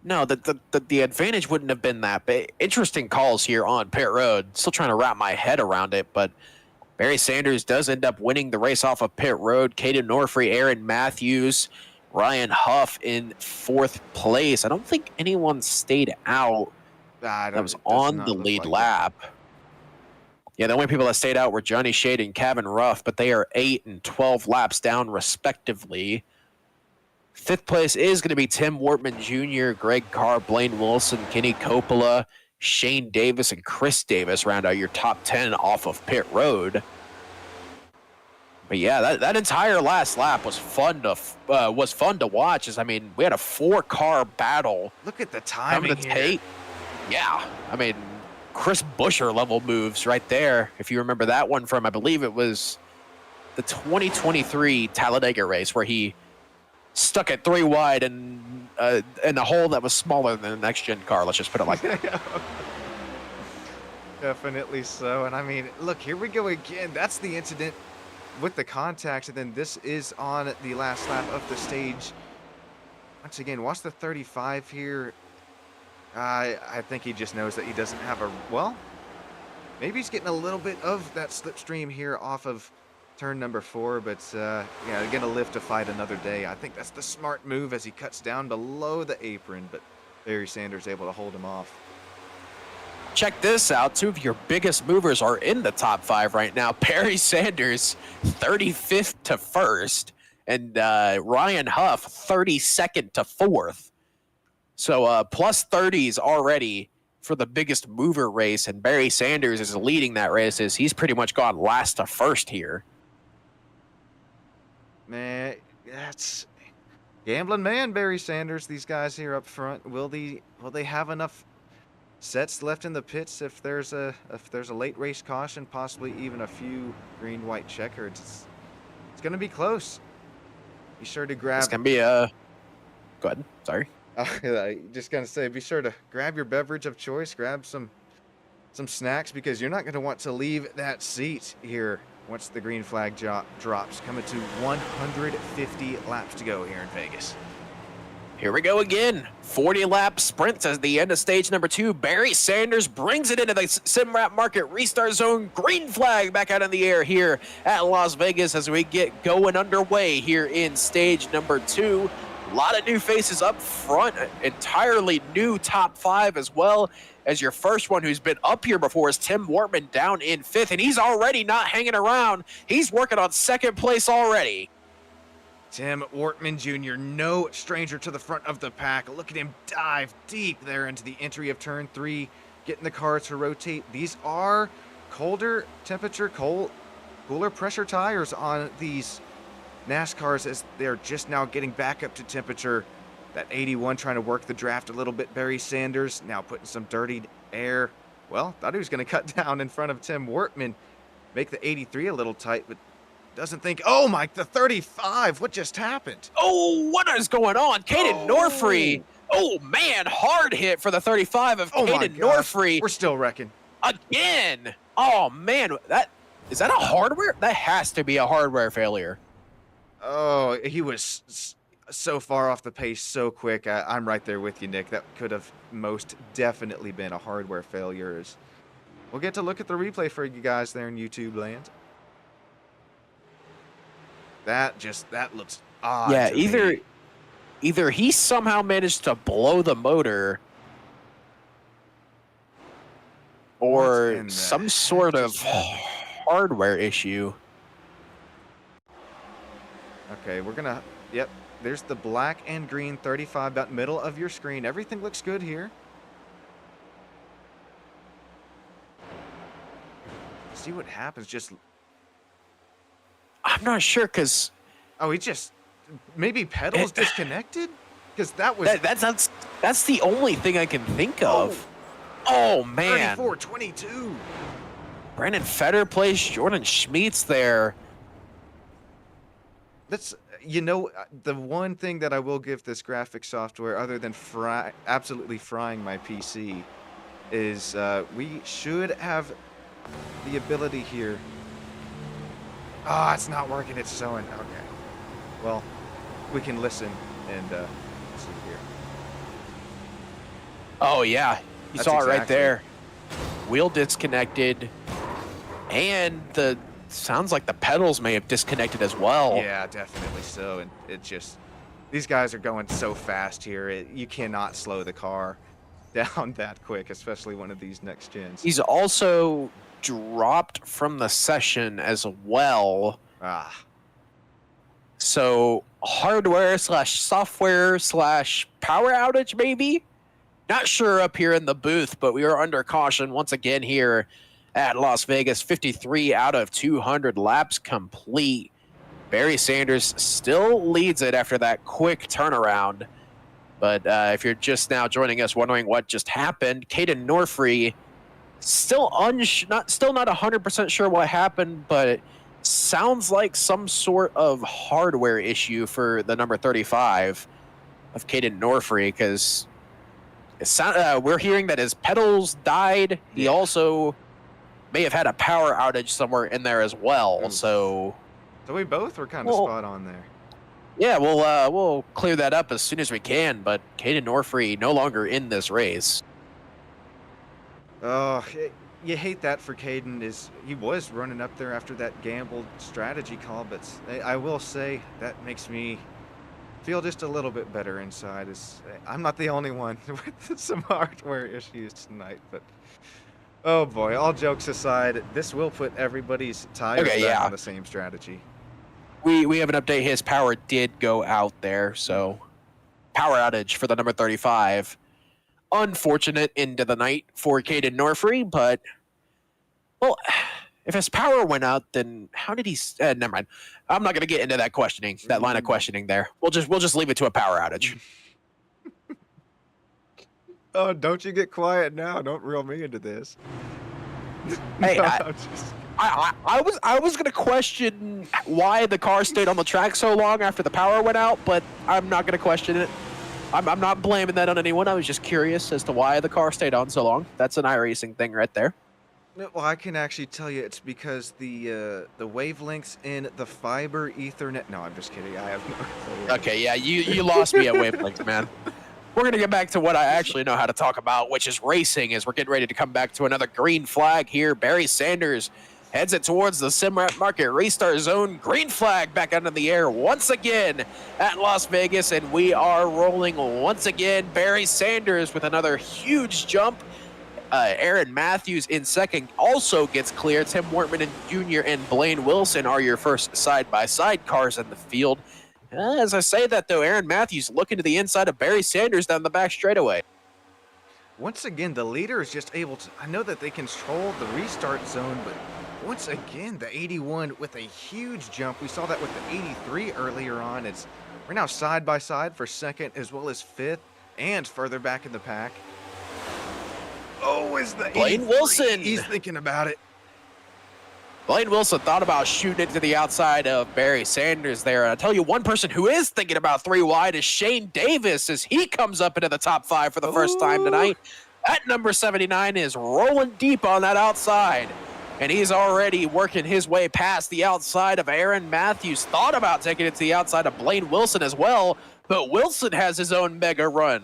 no, the advantage wouldn't have been that big. Interesting calls here on pit road. Still trying to wrap my head around it, but Barry Sanders does end up winning the race off of pit road. Caden Norfrey, Aaron Matthews, Ryan Huff in 4th place. I don't think anyone stayed out that was on the lead lap. Yeah, the only people that stayed out were Johnny Shade and Kevin Ruff, but they are 8 and 12 laps down respectively. 5th place is going to be Tim Wortman Jr., Greg Carr, Blaine Wilson, Kenny Coppola, Shane Davis, and Chris Davis round out your top 10 off of pit road. But yeah, that entire last lap was fun to watch. I mean, we had a 4-car battle. Look at the timing here. Yeah, I mean, Chris Buescher level moves right there. If you remember that one from, I believe it was the 2023 Talladega race where he stuck it 3 wide and in a hole that was smaller than the next-gen car. Let's just put it like that. Definitely so. And I mean, look, here we go again. That's the incident with the contacts, and then this is on the last lap of the stage. Once again, watch the 35 here. I think he just knows that he doesn't have a, well, maybe he's getting a little bit of that slipstream here off of turn number 4, but yeah, gonna live to fight another day. I think that's the smart move as he cuts down below the apron, but Barry Sanders able to hold him off. Check this out. 2 of your biggest movers are in the top 5 right now. Barry Sanders, 35th to 1st, and Ryan Huff, 32nd to 4th. So plus 30s already for the biggest mover race, and Barry Sanders is leading that race as he's pretty much gone last to first here. Man, that's gambling man, Barry Sanders. These guys here up front, will they have enough sets left in the pits if there's a late race caution, possibly even a few green white checkers? It's going to be close. Be sure to grab. It's going to be a. Go ahead. Sorry. Just gonna say, be sure to grab your beverage of choice, grab some snacks, because you're not going to want to leave that seat here once the green flag drops. Coming to 150 laps to go here in Vegas. Here we go again. 40-lap sprints as the end of stage number 2. Barry Sanders brings it into the SimWrap Market restart zone. Green flag back out in the air here at Las Vegas as we get going underway here in stage number 2. A lot of new faces up front, entirely new top 5 as well. As your first one who's been up here before is Tim Wortman down in 5th, and he's already not hanging around. He's working on 2nd place already. Tim Wortman Jr., no stranger to the front of the pack. Look at him dive deep there into the entry of turn 3, getting the car to rotate. These are colder temperature, cooler pressure tires on these NASCARs as they're just now getting back up to temperature. That 81 trying to work the draft a little bit. Barry Sanders now putting some dirty air. Well, thought he was going to cut down in front of Tim Wortman, make the 83 a little tight, but doesn't think, oh my, the 35, what just happened? Oh, what is going on? Caden Norfree. Oh man, hard hit for the 35 of Caden Norfree. We're still wrecking. Again. Oh man, is that a hardware? That has to be a hardware failure. Oh, he was so far off the pace so quick. I'm right there with you, Nick. That could have most definitely been a hardware failure. We'll get to look at the replay for you guys there in YouTube land. That looks odd. Yeah, either he somehow managed to blow the motor, or some sort of hardware issue. Okay, we're gonna, yep, there's the black and green 35, about middle of your screen. Everything looks good here. See what happens, I'm not sure, because... Oh, he just, maybe pedals disconnected? Because that was... That's the only thing I can think of. Oh, man. 34-22. Brandon Fetter plays Jordan Schmeets there. Let's, you know, the one thing that I will give this graphic software, other than absolutely frying my PC, is we should have the ability here. Oh, it's not working. It's showing. Okay. Well, we can listen and see here. Oh, yeah. You saw it right there. Wheel disconnected. And sounds like the pedals may have disconnected as well. Yeah, definitely so. And it just, these guys are going so fast here. You cannot slow the car down that quick, especially one of these next gens. He's also dropped from the session as well. So hardware / software / power outage maybe? Not sure up here in the booth, but we are under caution once again here at Las Vegas. 53 out of 200 laps complete. Barry Sanders still leads it after that quick turnaround. But if you're just now joining us wondering what just happened, Caden Norfree still not 100% sure what happened, but it sounds like some sort of hardware issue for the number 35 of Caden Norfree, because we're hearing that his pedals died. He also may have had a power outage somewhere in there as well. So we both were kind of spot on there. Yeah, we'll clear that up as soon as we can, but Caden Norfree no longer in this race. Oh, you hate that for Caden. He was running up there after that gambled strategy call, but I will say that makes me feel just a little bit better inside. I'm not the only one with some hardware issues tonight, but oh boy, all jokes aside, this will put everybody's tires back on the same strategy. We have an update. His power did go out there, so power outage for the number 35. Unfortunate into the night for Caden Norfree, but well, if his power went out, then how did he? Never mind. I'm not going to get into that questioning, that line of questioning there. We'll just leave it to a power outage. Oh, don't you get quiet now! Don't reel me into this. Hey, I was going to question why the car stayed on the track so long after the power went out, but I'm not going to question it. I'm not blaming that on anyone. I was just curious as to why the car stayed on so long. That's an iRacing thing right there. Well, I can actually tell you it's because the wavelengths in the fiber Ethernet. No, I'm just kidding. I have no clue. Okay, yeah, you lost me at wavelengths, man. We're going to get back to what I actually know how to talk about, which is racing, as we're getting ready to come back to another green flag here. Barry Sanders heads it towards the sim market restart zone. Green flag back out in the air once again at Las Vegas, and we are rolling once again. Barry Sanders with another huge jump. Aaron Matthews in second also gets clear. Tim Wortman Jr. and Blaine Wilson are your first side-by-side cars in the field. As I say that, though, Aaron Matthews looking to the inside of Barry Sanders down the back straightaway. Once again, the leader is just able to, I know that they control the restart zone, but once again, the 81 with a huge jump. We saw that with the 83 earlier on. We're now side by side for second as well as fifth and further back in the pack. Oh, is the Blaine Wilson. He's thinking about it. Blaine Wilson thought about shooting it to the outside of Barry Sanders there. And I'll tell you, one person who is thinking about 3 wide is Shane Davis as he comes up into the top 5 for the first time tonight. That number 79 is rolling deep on that outside. And he's already working his way past the outside of Aaron Matthews. Thought about taking it to the outside of Blaine Wilson as well, but Wilson has his own mega run.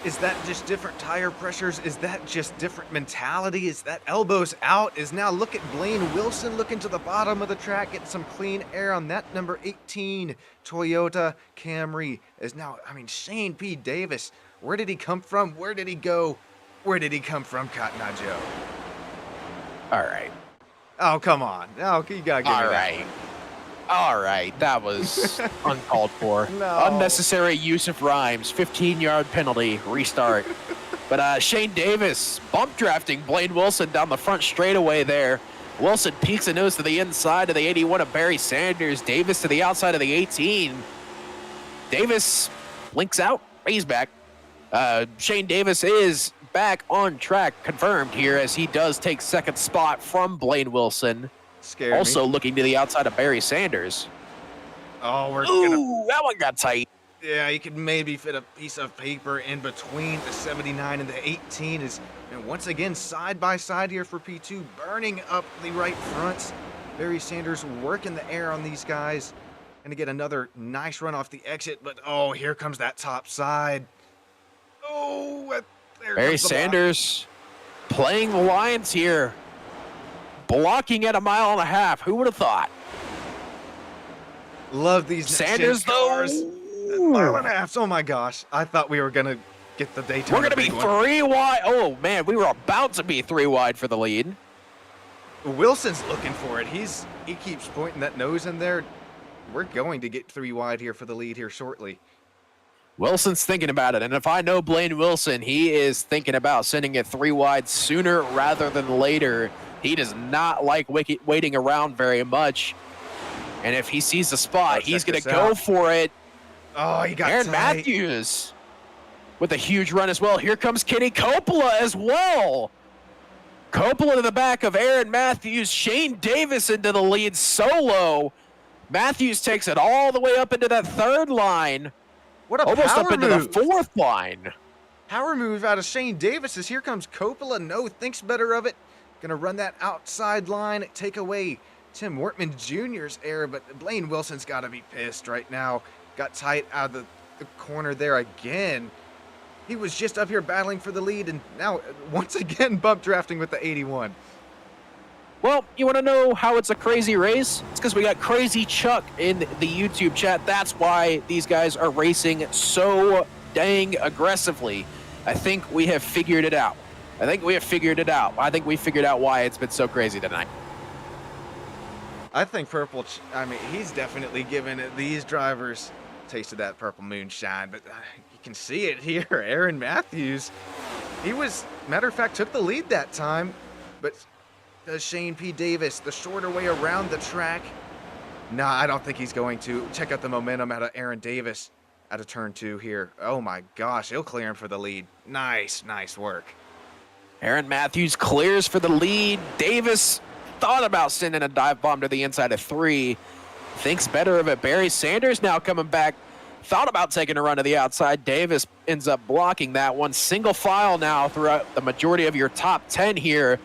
Is that just different tire pressures? Is that just different mentality? Is that elbows out? Is now look at Blaine Wilson looking to the bottom of the track, getting some clean air on that number 18 Toyota Camry. Is now, I mean, Shane P. Davis. Where did he come from? Where did he go? Where did he come from, Cotton Eye Joe? All right. Oh, come on. Oh, you gotta give me that. All right, that was uncalled for. No. Unnecessary use of rhymes, 15-yard penalty, restart. But Shane Davis bump drafting Blaine Wilson down the front straightaway there. Wilson peeks a nose to the inside of the 81 of Barry Sanders. Davis to the outside of the 18. Davis blinks out, he's back. Shane Davis is back on track, confirmed here, as he does take second spot from Blaine Wilson. Also looking to the outside of Barry Sanders. Oh, that one got tight. Yeah, you could maybe fit a piece of paper in between the 79 and the 18. And once again, side by side here for P2, burning up the right fronts. Barry Sanders working the air on these guys. Gonna get another nice run off the exit, but oh, here comes that top side. Oh, there Barry Sanders playing the lines here. Blocking at 1.5 miles. Who would have thought? Love these Sanders, cars. though. 1.5 miles. Oh my gosh. I thought we were going to get the Daytona. We're going to be 3 wide. Oh, man. We were about to be 3 wide for the lead. Wilson's looking for it. He keeps pointing that nose in there. We're going to get 3 wide here for the lead here shortly. Wilson's thinking about it. And if I know Blaine Wilson, he is thinking about sending it 3 wide sooner rather than later. He does not like waiting around very much. And if he sees the spot, he's going to go for it. Oh, he got Aaron tight. Matthews with a huge run as well. Here comes Kenny Coppola as well. Coppola to the back of Aaron Matthews. Shane Davis into the lead solo. Matthews takes it all the way up into that 3rd line. What a almost power up into move. the 4th line. Power move out of Shane Davis as here comes Coppola. No, thinks better of it. Gonna run that outside line, take away Tim Wortman Jr.'s air, but Blaine Wilson's got to be pissed right now. Got tight out of the corner there again. He was just up here battling for the lead, and now once again bump drafting with the 81. Well, you want to know how it's a crazy race? It's because we got Crazy Chuck in the YouTube chat. That's why these guys are racing so dang aggressively. I think we have figured it out. I think we figured out why it's been so crazy tonight. I think he's definitely given these drivers a taste of that purple moonshine, but you can see it here. Aaron Matthews, matter of fact, took the lead that time, but does Shane P. Davis the shorter way around the track? Nah, I don't think he's going to. Check out the momentum out of Aaron Davis out of turn 2 here. Oh my gosh, he'll clear him for the lead. Nice work. Aaron Matthews clears for the lead. Davis thought about sending a dive bomb to the inside of 3. Thinks better of it. Barry Sanders now coming back. Thought about taking a run to the outside. Davis ends up blocking that one. Single file now throughout the majority of your top 10 here.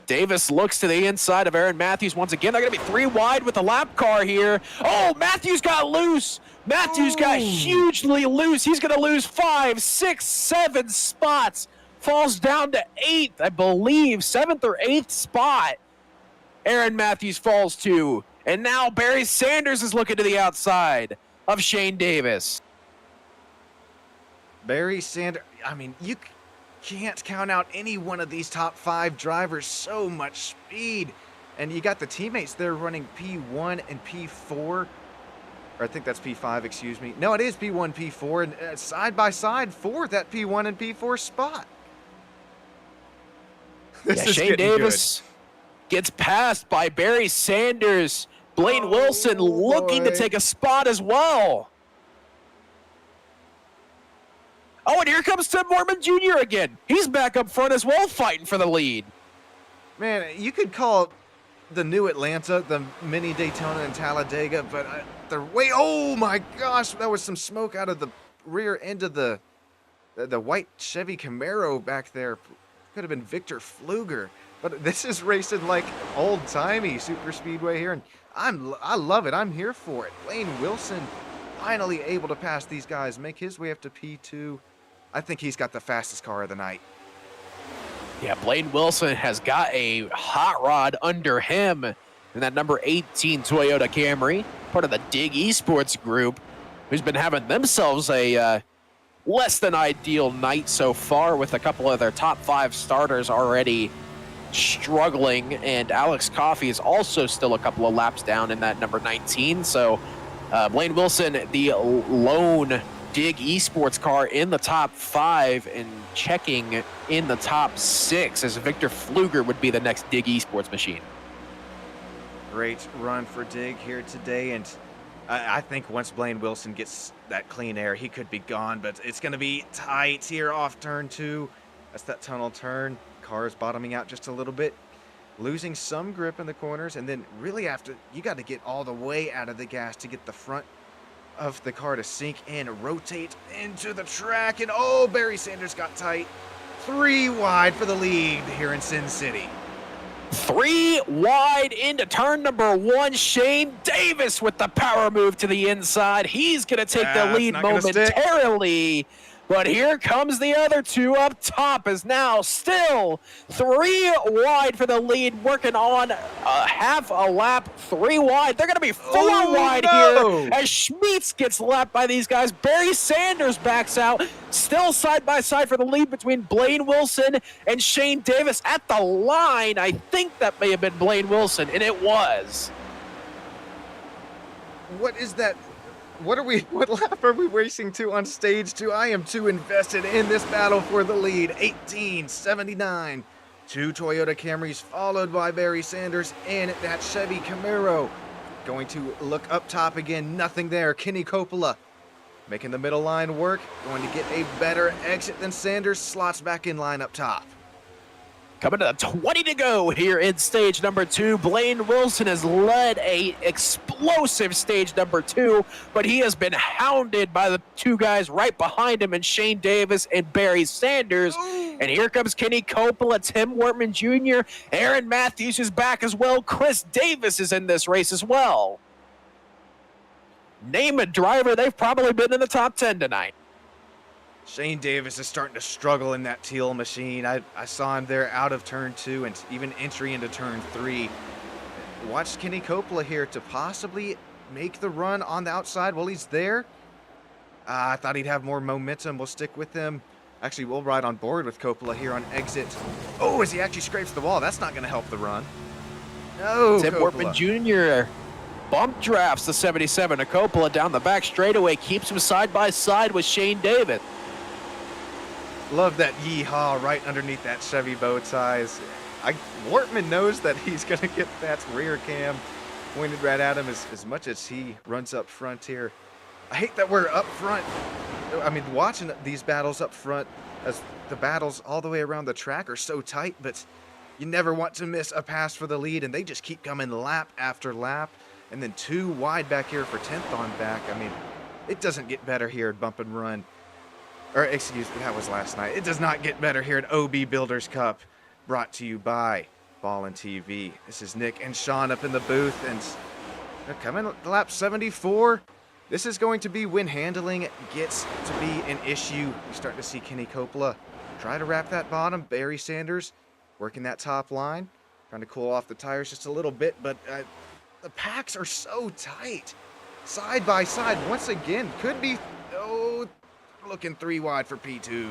Davis looks to the inside of Aaron Matthews once again. They're going to be 3 wide with the lap car here. Oh, Matthews got loose. Matthews got hugely loose. He's going to lose 5, 6, 7 spots falls down to 8th, I believe, 7th or 8th spot. Aaron Matthews falls to, and now Barry Sanders is looking to the outside of Shane Davis. Barry Sanders, I mean, you can't count out any one of these top 5 drivers. So much speed. And you got the teammates there running P1 and P4. Or I think that's P5, excuse me. No, it is P1, P4, and side by side for that P1 and P4 spot. This is Shane Davis gets passed by Barry Sanders. Blaine Wilson looking to take a spot as well. Oh, and here comes Tim Mormon Jr. again. He's back up front as well, fighting for the lead. Man, you could call the new Atlanta the mini Daytona and Talladega, but oh my gosh, that was some smoke out of the rear end of the white Chevy Camaro back there. Could have been Victor Fluger, but this is racing like old-timey super speedway here, and I love it. I'm here for it. Blaine Wilson finally able to pass these guys, make his way up to P2. I think he's got the fastest car of the night. Yeah, Blaine Wilson has got a hot rod under him in that number 18 Toyota Camry, part of the Dig Esports group, who's been having themselves a less than ideal night so far, with a couple of their top 5 starters already struggling, and Alex Coffey is also still a couple of laps down in that number 19. So Blaine Wilson, the lone Dig Esports car in the top 5, and checking in the top 6 as Victor Fluger would be the next Dig Esports machine. Great run for Dig here today, and I think once Blaine Wilson gets that clean air, he could be gone, but it's going to be tight here off turn 2. That's that tunnel turn. Car's bottoming out just a little bit, losing some grip in the corners, and then really after, you got to get all the way out of the gas to get the front of the car to sink in, rotate into the track, and oh, Barry Sanders got tight. 3 wide for the lead here in Sin City. 3 wide into turn number 1. Shane Davis with the power move to the inside. He's going to take the lead momentarily. But here comes the other 2 up top, as now still 3 wide for the lead, working on half a lap, 3 wide. They're going to be 4 wide here as Schmitz gets lapped by these guys. Barry Sanders backs out, still side by side for the lead between Blaine Wilson and Shane Davis. At the line, I think that may have been Blaine Wilson, and it was. What is that? What lap are we racing to on stage 2? I am too invested in this battle for the lead. 1879. 2 Toyota Camrys followed by Barry Sanders and that Chevy Camaro. Going to look up top again. Nothing there. Kenny Coppola making the middle line work. Going to get a better exit than Sanders. Slots back in line up top. Coming to the 20 to go here in stage number 2. Blaine Wilson has led a explosive stage number 2, but he has been hounded by the 2 guys right behind him, and Shane Davis and Barry Sanders. And here comes Kenny Coppola, Tim Wortman Jr., Aaron Matthews is back as well. Chris Davis is in this race as well. Name a driver, they've probably been in the top 10 tonight. Shane Davis is starting to struggle in that teal machine. I saw him there out of turn 2 and even entry into turn 3. Watched Kenny Coppola here to possibly make the run on the outside while he's there. I thought he'd have more momentum. We'll stick with him. Actually, we'll ride on board with Coppola here on exit. Oh, as he actually scrapes the wall. That's not going to help the run. No, Tim Wortman Jr. bump drafts the 77 to Coppola down the back straightaway, keeps him side by side with Shane Davis. Love that yeehaw right underneath that Chevy bow ties. Wortman knows that he's going to get that rear cam pointed right at him as much as he runs up front here. I hate that we're up front. I mean, watching these battles up front, as the battles all the way around the track are so tight, but you never want to miss a pass for the lead, and they just keep coming lap after lap. And then 2 wide back here for 10th on back. I mean, it doesn't get better here at Bump and Run. Or, excuse me, that was last night. It does not get better here at OB Builders Cup, brought to you by Ballin' TV. This is Nick and Sean up in the booth, and they're coming to lap 74. This is going to be when handling gets to be an issue. You're starting to see Kenny Coppola try to wrap that bottom. Barry Sanders working that top line, trying to cool off the tires just a little bit, but the packs are so tight. Side by side, once again, could be, looking 3 wide for P2.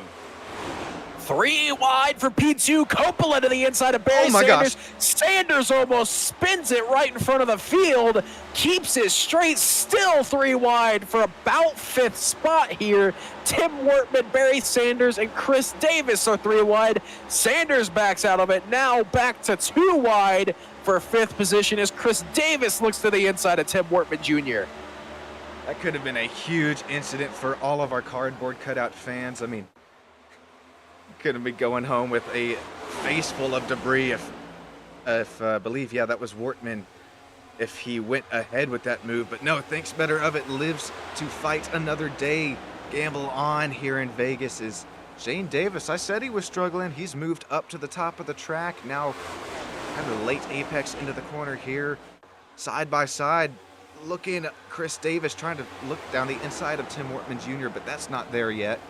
3 wide for P2. Coppola to the inside of Barry Sanders. Sanders almost spins it right in front of the field. Keeps it straight. Still 3 wide for about 5th spot here. Tim Wortman, Barry Sanders, and Chris Davis are 3 wide. Sanders backs out of it. Now back to 2 wide for 5th position as Chris Davis looks to the inside of Tim Wortman Jr. That could have been a huge incident for all of our cardboard cutout fans. I mean, couldn't be going home with a face full of debris if I believe, yeah, that was Wortman, if he went ahead with that move. But no, thinks better of it, lives to fight another day. Gamble on here in Vegas is Shane Davis. I said he was struggling. He's moved up to the top of the track. Now kind of late apex into the corner here. Side by side, looking at Chris Davis trying to look down the inside of Tim Wortman Jr., but that's not there yet.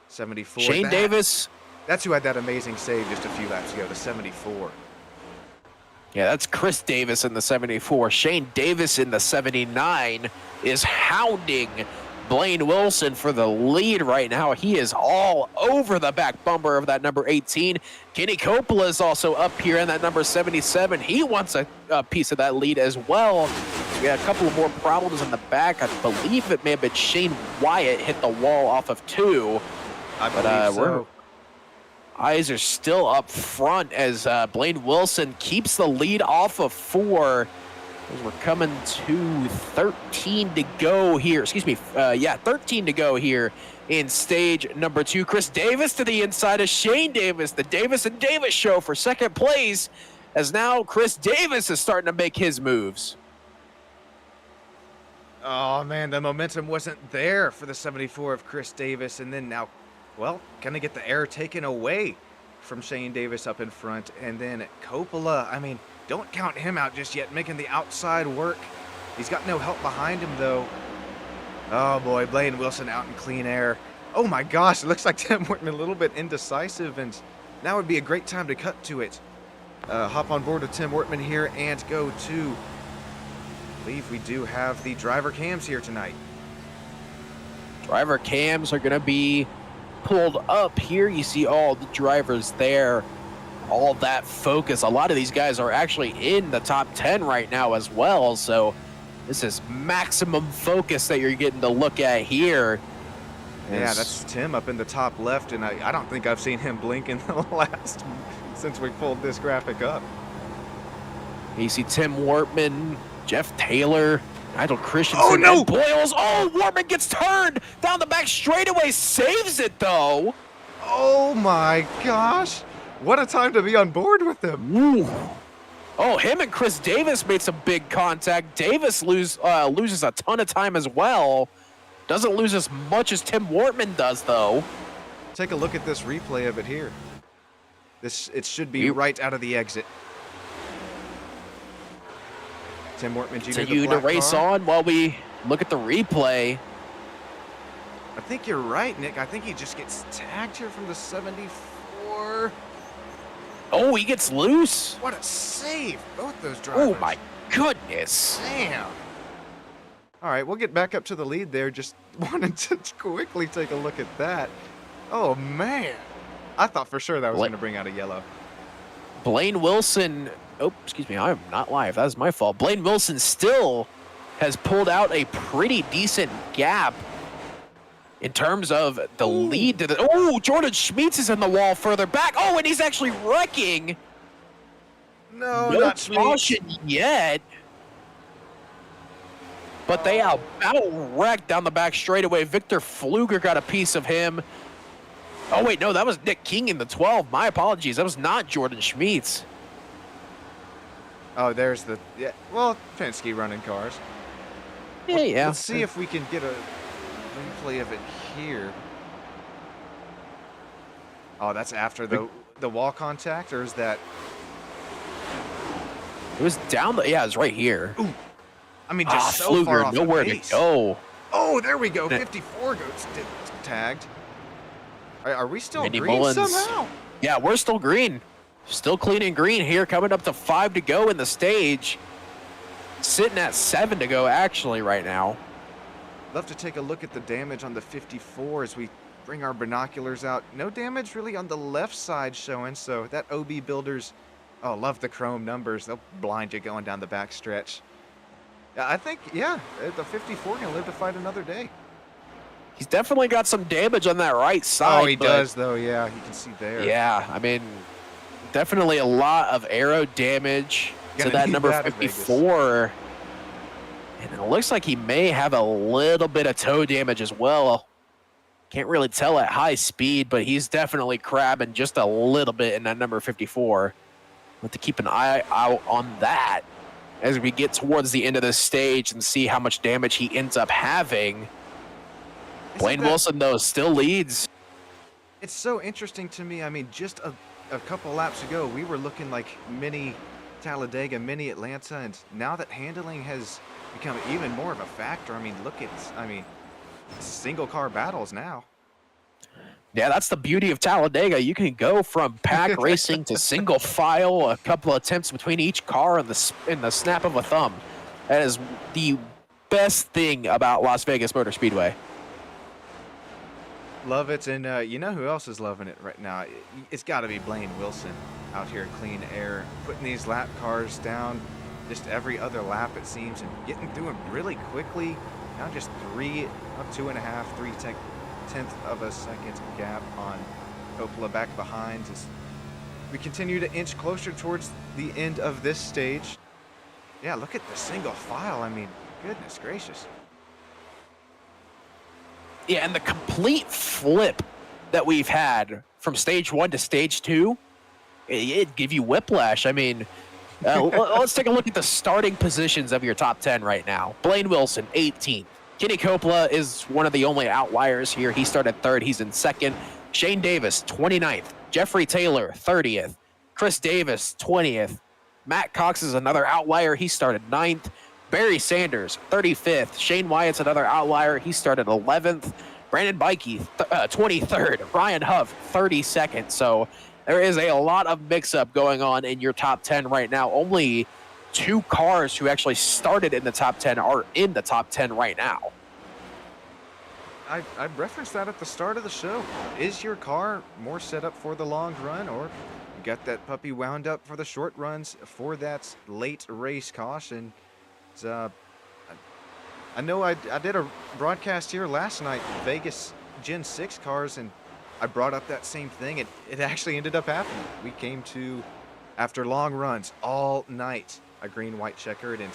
74. Shane Davis. That's who had that amazing save just a few laps ago, the 74. Yeah, that's Chris Davis in the 74. Shane Davis in the 79 is hounding Blaine Wilson for the lead right now. He is all over the back bumper of that number 18. Kenny Coppola is also up here in that number 77. He wants a piece of that lead as well. We had a couple of more problems in the back. I believe it may have been Shane Wyatt hit the wall off of 2. I believe so. Eyes are still up front as Blaine Wilson keeps the lead off of 4. As we're coming to 13 to go here. Excuse me. 13 to go here in stage number 2. Chris Davis to the inside of Shane Davis. The Davis and Davis show for 2nd place, as now Chris Davis is starting to make his moves. Oh, man, the momentum wasn't there for the 74 of Chris Davis. And then now, well, gonna get the air taken away from Shane Davis up in front. And then Coppola, I mean, don't count him out just yet, making the outside work. He's got no help behind him, though. Oh, boy, Blaine Wilson out in clean air. Oh, my gosh, it looks like Tim Wortman a little bit indecisive, and now would be a great time to cut to it. Hop on board with Tim Wortman here and go to, I believe we do have the driver cams here tonight. Driver cams are going to be pulled up here. You see all the drivers there. All that focus. A lot of these guys are actually in the top 10 right now as well. So this is maximum focus that you're getting to look at here. Yeah, that's Tim up in the top left, and I don't think I've seen him blink in the last, since we pulled this graphic up. You see Tim Wortman, Jeff Taylor, Nigel Christensen, oh, no! and Boyles. Oh, Wortman gets turned down the back straightaway, saves it though. Oh my gosh. What a time to be on board with them. Ooh. Oh, him and Chris Davis made some big contact. Davis loses a ton of time as well. Doesn't lose as much as Tim Wortman does, though. Take a look at this replay of it here. It should be right out of the exit. Tim Wortman Jr. Continue to race on while we look at the replay. I think you're right, Nick. I think he just gets tagged here from the 74. Oh, he gets loose. What a save. Both those drivers. Oh, my goodness. Damn. All right, we'll get back up to the lead there. Just wanted to quickly take a look at that. Oh, man. I thought for sure that was going to bring out a yellow. Blaine Wilson. Oh, excuse me. I'm not live. That was my fault. Blaine Wilson still has pulled out a pretty decent gap in terms of the lead to the... Oh, Jordan Schmitz is in the wall further back. Oh, and he's actually wrecking. No, No not caution yet. But they about wrecked down the back straightaway. Victor Fluger got a piece of him. Oh, wait, no, that was Nick King in the 12. My apologies. That was not Jordan Schmitz. Oh, there's the... Yeah, well, Penske running cars. Yeah. Let's see if we can get a replay of it here. Oh, that's after the wall contact, or is that... It was down the... Yeah, it was right here. Ooh. I mean, just so Fluger, far off nowhere the to pace. go. Oh, there we go. 54 goes tagged. Are we still Randy green Mullins. somehow? Yeah, we're still green. Still clean and green here, coming up to 5 to go in the stage. Sitting at 7 to go, actually, right now. Love to take a look at the damage on the 54 as we bring our binoculars out. No damage really on the left side showing, so that OB Builders, oh, love the chrome numbers. They'll blind you going down the back stretch. Yeah, I think, yeah, the 54 can live to fight another day. He's definitely got some damage on that right side. Oh, he does, though, yeah, you can see there. Yeah, I mean, definitely a lot of aero damage to that number 54. And it looks like he may have a little bit of toe damage as well. Can't really tell at high speed, but he's definitely crabbing just a little bit in that number 54. But to keep an eye out on that as we get towards the end of this stage and see how much damage he ends up having. Blaine Wilson, though, still leads. It's so interesting to me. I mean, just a couple laps ago, we were looking like mini Talladega, mini Atlanta, and now that handling has become even more of a factor. I mean, look at, single car battles now. Yeah, that's the beauty of Talladega. You can go from pack racing to single file, a couple of attempts between each car in the snap of a thumb. That is the best thing about Las Vegas Motor Speedway. Love it, and you know who else is loving it right now? It's got to be Blaine Wilson out here, clean air, putting these lap cars down just every other lap, it seems, and getting through them really quickly. Now just 2.5, 3/10 of a second gap on Coppola back behind as we continue to inch closer towards the end of this stage. Yeah, look at the single file. I mean, goodness gracious. Yeah, and the complete flip that we've had from stage 1 to stage 2, it'd give you whiplash. I mean, let's take a look at the starting positions of your top 10 right now. Blaine Wilson, 18th. Kenny Coppola is one of the only outliers here. He started 3rd. He's in 2nd. Shane Davis, 29th. Jeffrey Taylor, 30th. Chris Davis, 20th. Matt Cox is another outlier. He started 9th. Barry Sanders, 35th. Shane Wyatt's another outlier. He started 11th. Brandon Bikey, 23rd. Ryan Huff, 32nd. So there is a lot of mix-up going on in your top 10 right now. Only 2 cars who actually started in the top 10 are in the top 10 right now. I referenced that at the start of the show. Is your car more set up for the long run, or you got that puppy wound up for the short runs for that late race caution? I know I did a broadcast here last night, Vegas Gen 6 cars, and I brought up that same thing, and it actually ended up happening. We came to, after long runs all night, a green-white checkered, and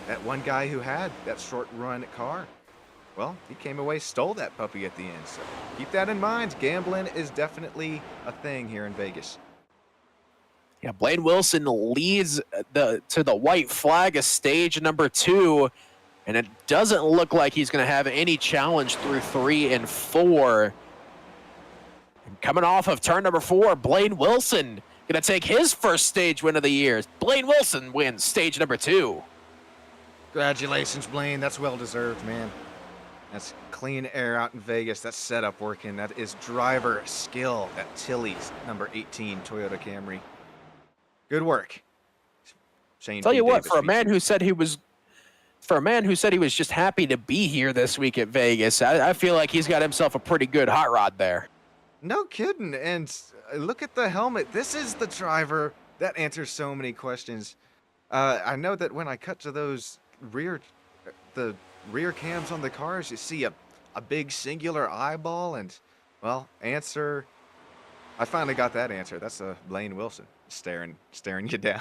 that one guy who had that short run car, well, he came away, stole that puppy at the end. So keep that in mind. Gambling is definitely a thing here in Vegas. Yeah, Blaine Wilson leads to the white flag of stage number 2, and it doesn't look like he's going to have any challenge through 3 and 4. And coming off of turn number 4, Blaine Wilson going to take his first stage win of the year. Blaine Wilson wins stage number 2. Congratulations, Blaine. That's well-deserved, man. That's clean air out in Vegas. That's setup working. That is driver skill. That Tilley's number 18 Toyota Camry. Good work. Shane Tell you what, Davis for a man who said he was just happy to be here this week at Vegas, I feel like he's got himself a pretty good hot rod there. No kidding. And look at the helmet. This is the driver that answers so many questions. I know that when I cut to those rear cams on the cars, you see a big singular eyeball, and, well, answer. I finally got that answer. That's Blaine Wilson staring you down.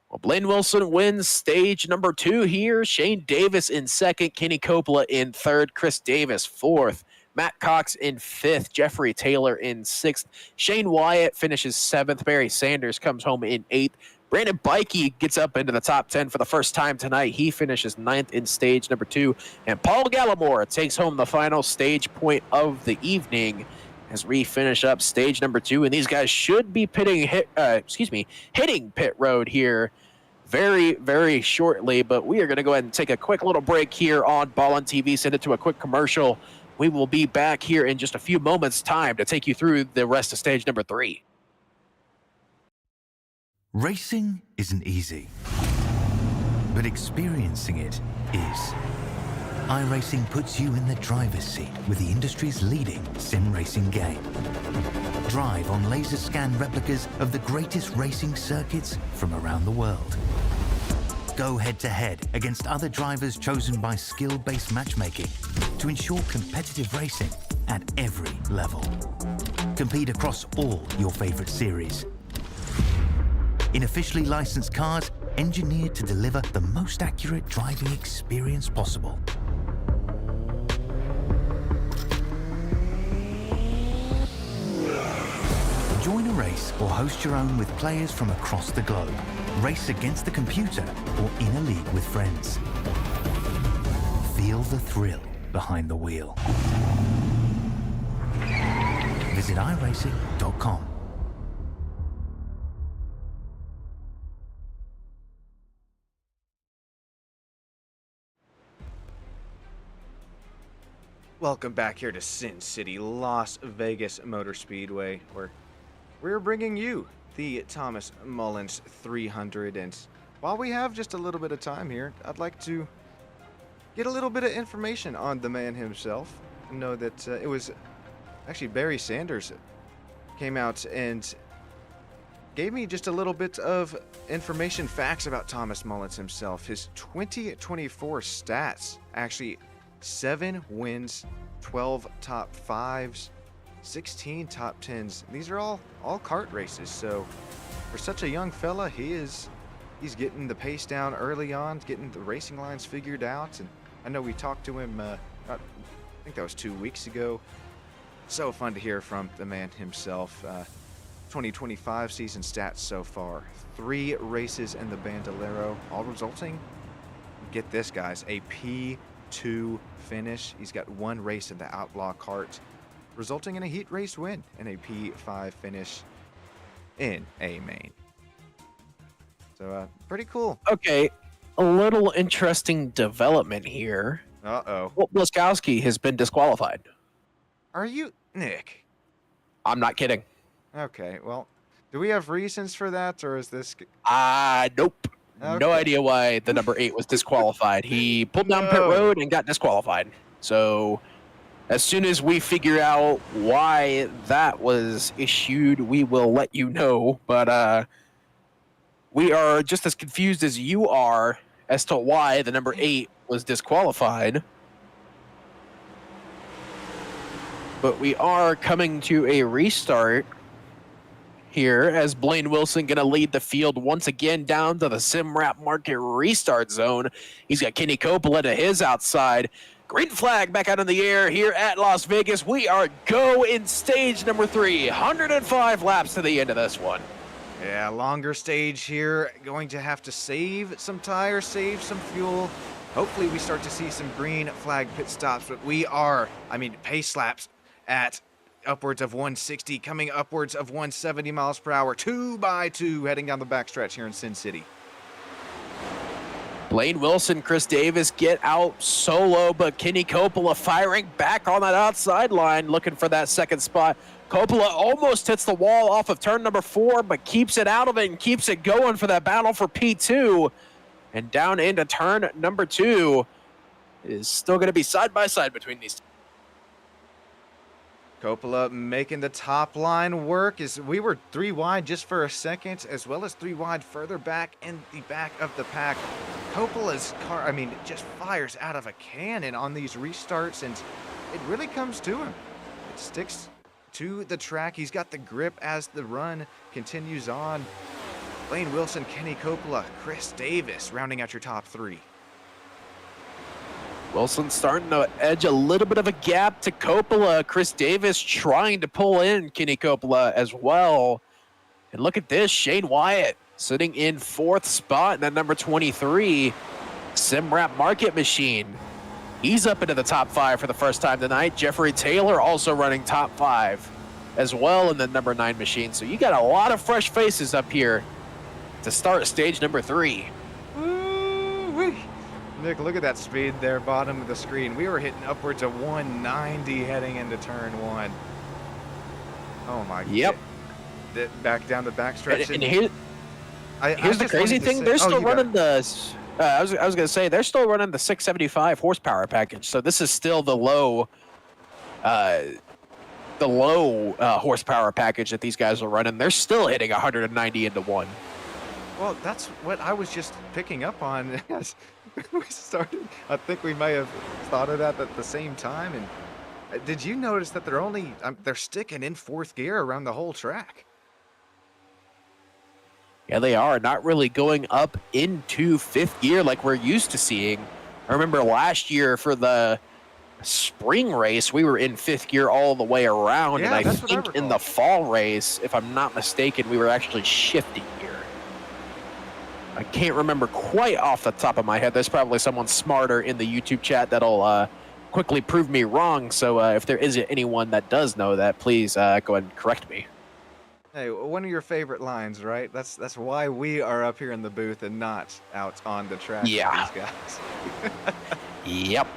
Well, Blaine Wilson wins stage number 2 here. Shane Davis in 2nd, Kenny Coppola in 3rd, Chris Davis 4th, Matt Cox in 5th, Jeffrey Taylor in 6th, Shane Wyatt finishes 7th, Barry Sanders comes home in 8th, Brandon Bikey gets up into the top 10 for the first time tonight. He finishes 9th in stage number 2, and Paul Gallimore takes home the final stage point of the evening as we finish up stage number 2, and these guys should be hitting pit road here very, very shortly, but we are going to go ahead and take a quick little break here on Ballin TV, send it to a quick commercial. We will be back here in just a few moments' time to take you through the rest of stage number 3. Racing isn't easy, but experiencing it is. iRacing puts you in the driver's seat with the industry's leading sim racing game. Drive on laser scan replicas of the greatest racing circuits from around the world. Go head-to-head against other drivers chosen by skill-based matchmaking to ensure competitive racing at every level. Compete across all your favorite series. In officially licensed cars, engineered to deliver the most accurate driving experience possible. Join a race or host your own with players from across the globe. Race against the computer or in a league with friends. Feel the thrill behind the wheel. Visit iRacing.com. Welcome back here to Sin City, Las Vegas Motor Speedway, where we're bringing you the Thomas Mullins 300. And while we have just a little bit of time here, I'd like to get a little bit of information on the man himself. I know that it was actually Barry Sanders came out and gave me just a little bit of information, facts about Thomas Mullins himself. His 2024 stats, actually 7 wins, 12 top 5s, 16 top 10s. These are all kart races. So for such a young fella, he's getting the pace down early on, getting the racing lines figured out. And I know we talked to him, I think that was 2 weeks ago. So fun to hear from the man himself. 2025 season stats so far: 3 races in the Bandolero, all resulting, get this guys, a P2 finish. He's got 1 race in the Outlaw Kart, resulting in a heat race win and a P5 finish in a main. So pretty cool. Okay, a little interesting development here. Uh-oh. Well, Blaskowski has been disqualified. Are you Nick? I'm not kidding. Okay, well, do we have reasons for that, or is this... Nope. Okay. No idea why the number 8 was disqualified. He pulled down pit road and got disqualified. So as soon as we figure out why that was issued, we will let you know. But we are just as confused as you are as to why the number 8 was disqualified. But we are coming to a restart here, as Blaine Wilson going to lead the field once again down to the SimWrap Market restart zone. He's got Kenny Coppola to his outside. Green flag back out in the air here at Las Vegas. We are go in stage number 3. 105 laps to the end of this one. Yeah, longer stage here. Going to have to save some tires, save some fuel. Hopefully we start to see some green flag pit stops, but we are, pace laps at upwards of 160, coming upwards of 170 miles per hour, 2x2 heading down the backstretch here in Sin City. Blaine Wilson, Chris Davis get out solo, but Kenny Coppola firing back on that outside line, looking for that second spot. Coppola almost hits the wall off of turn number 4, but keeps it out of it and keeps it going for that battle for P2. And down into turn number 2 is still going to be side by side between these two. Coppola making the top line work, as we were 3 wide just for a second, as well as 3 wide further back in the back of the pack. Coppola's car, just fires out of a cannon on these restarts, and it really comes to him. It sticks to the track. He's got the grip as the run continues on. Blaine Wilson, Kenny Coppola, Chris Davis rounding out your top 3. Wilson starting to edge a little bit of a gap to Coppola. Chris Davis trying to pull in Kenny Coppola as well. And look at this, Shane Wyatt sitting in 4th spot in that number 23 SimWrap Market Machine. He's up into the top 5 for the first time tonight. Jeffrey Taylor also running top 5 as well in the number 9 machine. So you got a lot of fresh faces up here to start stage number 3. Ooh-wee. Nick, look at that speed there, bottom of the screen. We were hitting upwards of 190 heading into turn 1. Oh my god. Yep. Back down the backstretch. And here's the crazy thing. They're still running the... I was going to say, they're still running the 675 horsepower package. So this is still the low horsepower package that these guys are running. They're still hitting 190 into 1. Well, that's what I was just picking up on as we started. I think we may have thought of that at the same time. And did you notice that they're sticking in 4th gear around the whole track? Yeah, they are. Not really going up into 5th gear like we're used to seeing. I remember last year for the spring race, we were in 5th gear all the way around. Yeah, and I think in the fall race, if I'm not mistaken, we were actually shifting gear. I can't remember quite off the top of my head. There's probably someone smarter in the YouTube chat that'll quickly prove me wrong. So if there is anyone that does know that, please go ahead and correct me. Hey, one of your favorite lines, right? That's why we are up here in the booth and not out on the track with these guys. Yep.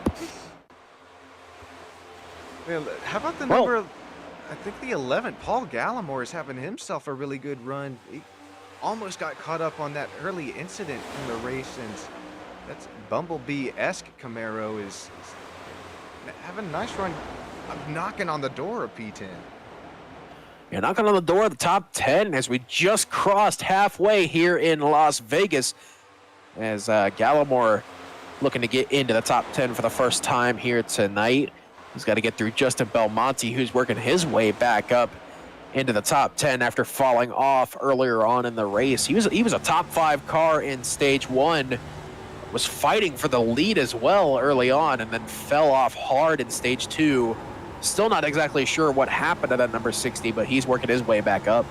Well, how about the number? I think the 11th. Paul Gallimore is having himself a really good run. He almost got caught up on that early incident in the race, and that's Bumblebee-esque Camaro is having a nice run. I'm knocking on the door of P10. You're knocking on the door of the top 10 as we just crossed halfway here in Las Vegas. As Gallimore looking to get into the top 10 for the first time here tonight. He's got to get through Justin Belmonte, who's working his way back up into the top 10 after falling off earlier on in the race. He was a top 5 car in stage 1, was fighting for the lead as well early on, and then fell off hard in stage 2. Still not exactly sure what happened to that number 60, but he's working his way back up.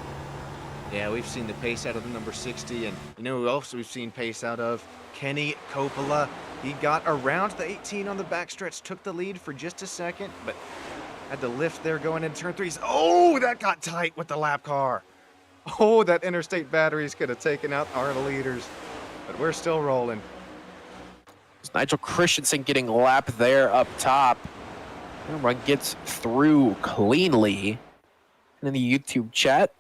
Yeah, we've seen the pace out of the number 60, and you know who else we've seen pace out of? Kenny Coppola. He got around the 18 on the backstretch, took the lead for just a second, but had to lift there going into turn 3. Oh, that got tight with the lap car. Oh, that interstate batteries could have taken out our leaders, but we're still rolling. It's Nigel Christensen getting lapped there up top. Everyone gets through cleanly. And in the YouTube chat,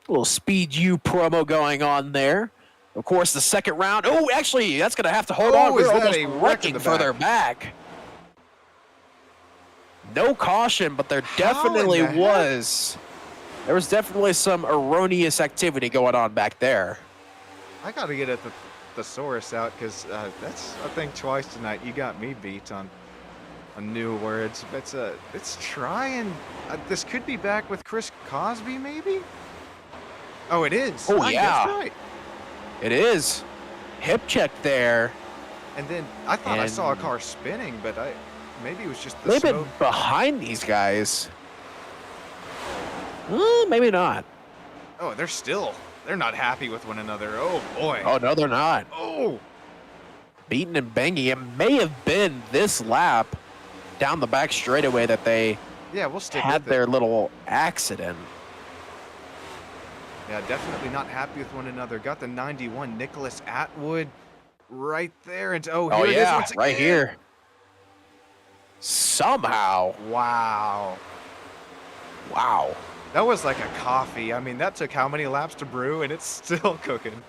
a little Speed U promo going on there. Of course, the second round. Oh, actually, that's going to have to hold on. We're almost wrecking further back. No caution, but there definitely was. There was definitely some erroneous activity going on back there. I got to get at the thesaurus out because that's, I think, twice tonight you got me beat on new words. Let's try and this could be back with Chris Cosby, maybe. Oh, it is. Oh, yeah, that's right. It is. Hip check there. And then I thought I saw a car spinning, but maybe it was just the they've smoke. been behind these guys. Maybe not. Oh, they're not happy with one another. Oh boy. Oh no, they're not. Oh. Beating and banging. It may have been this lap down the back straightaway that they we'll stick had with their it. little accident. Yeah, definitely not happy with one another. Got the 91 Nicholas Atwood right there. And here it is once right again. here. Somehow. Wow. Wow. That was like a coffee. I mean, that took how many laps to brew, and it's still cooking.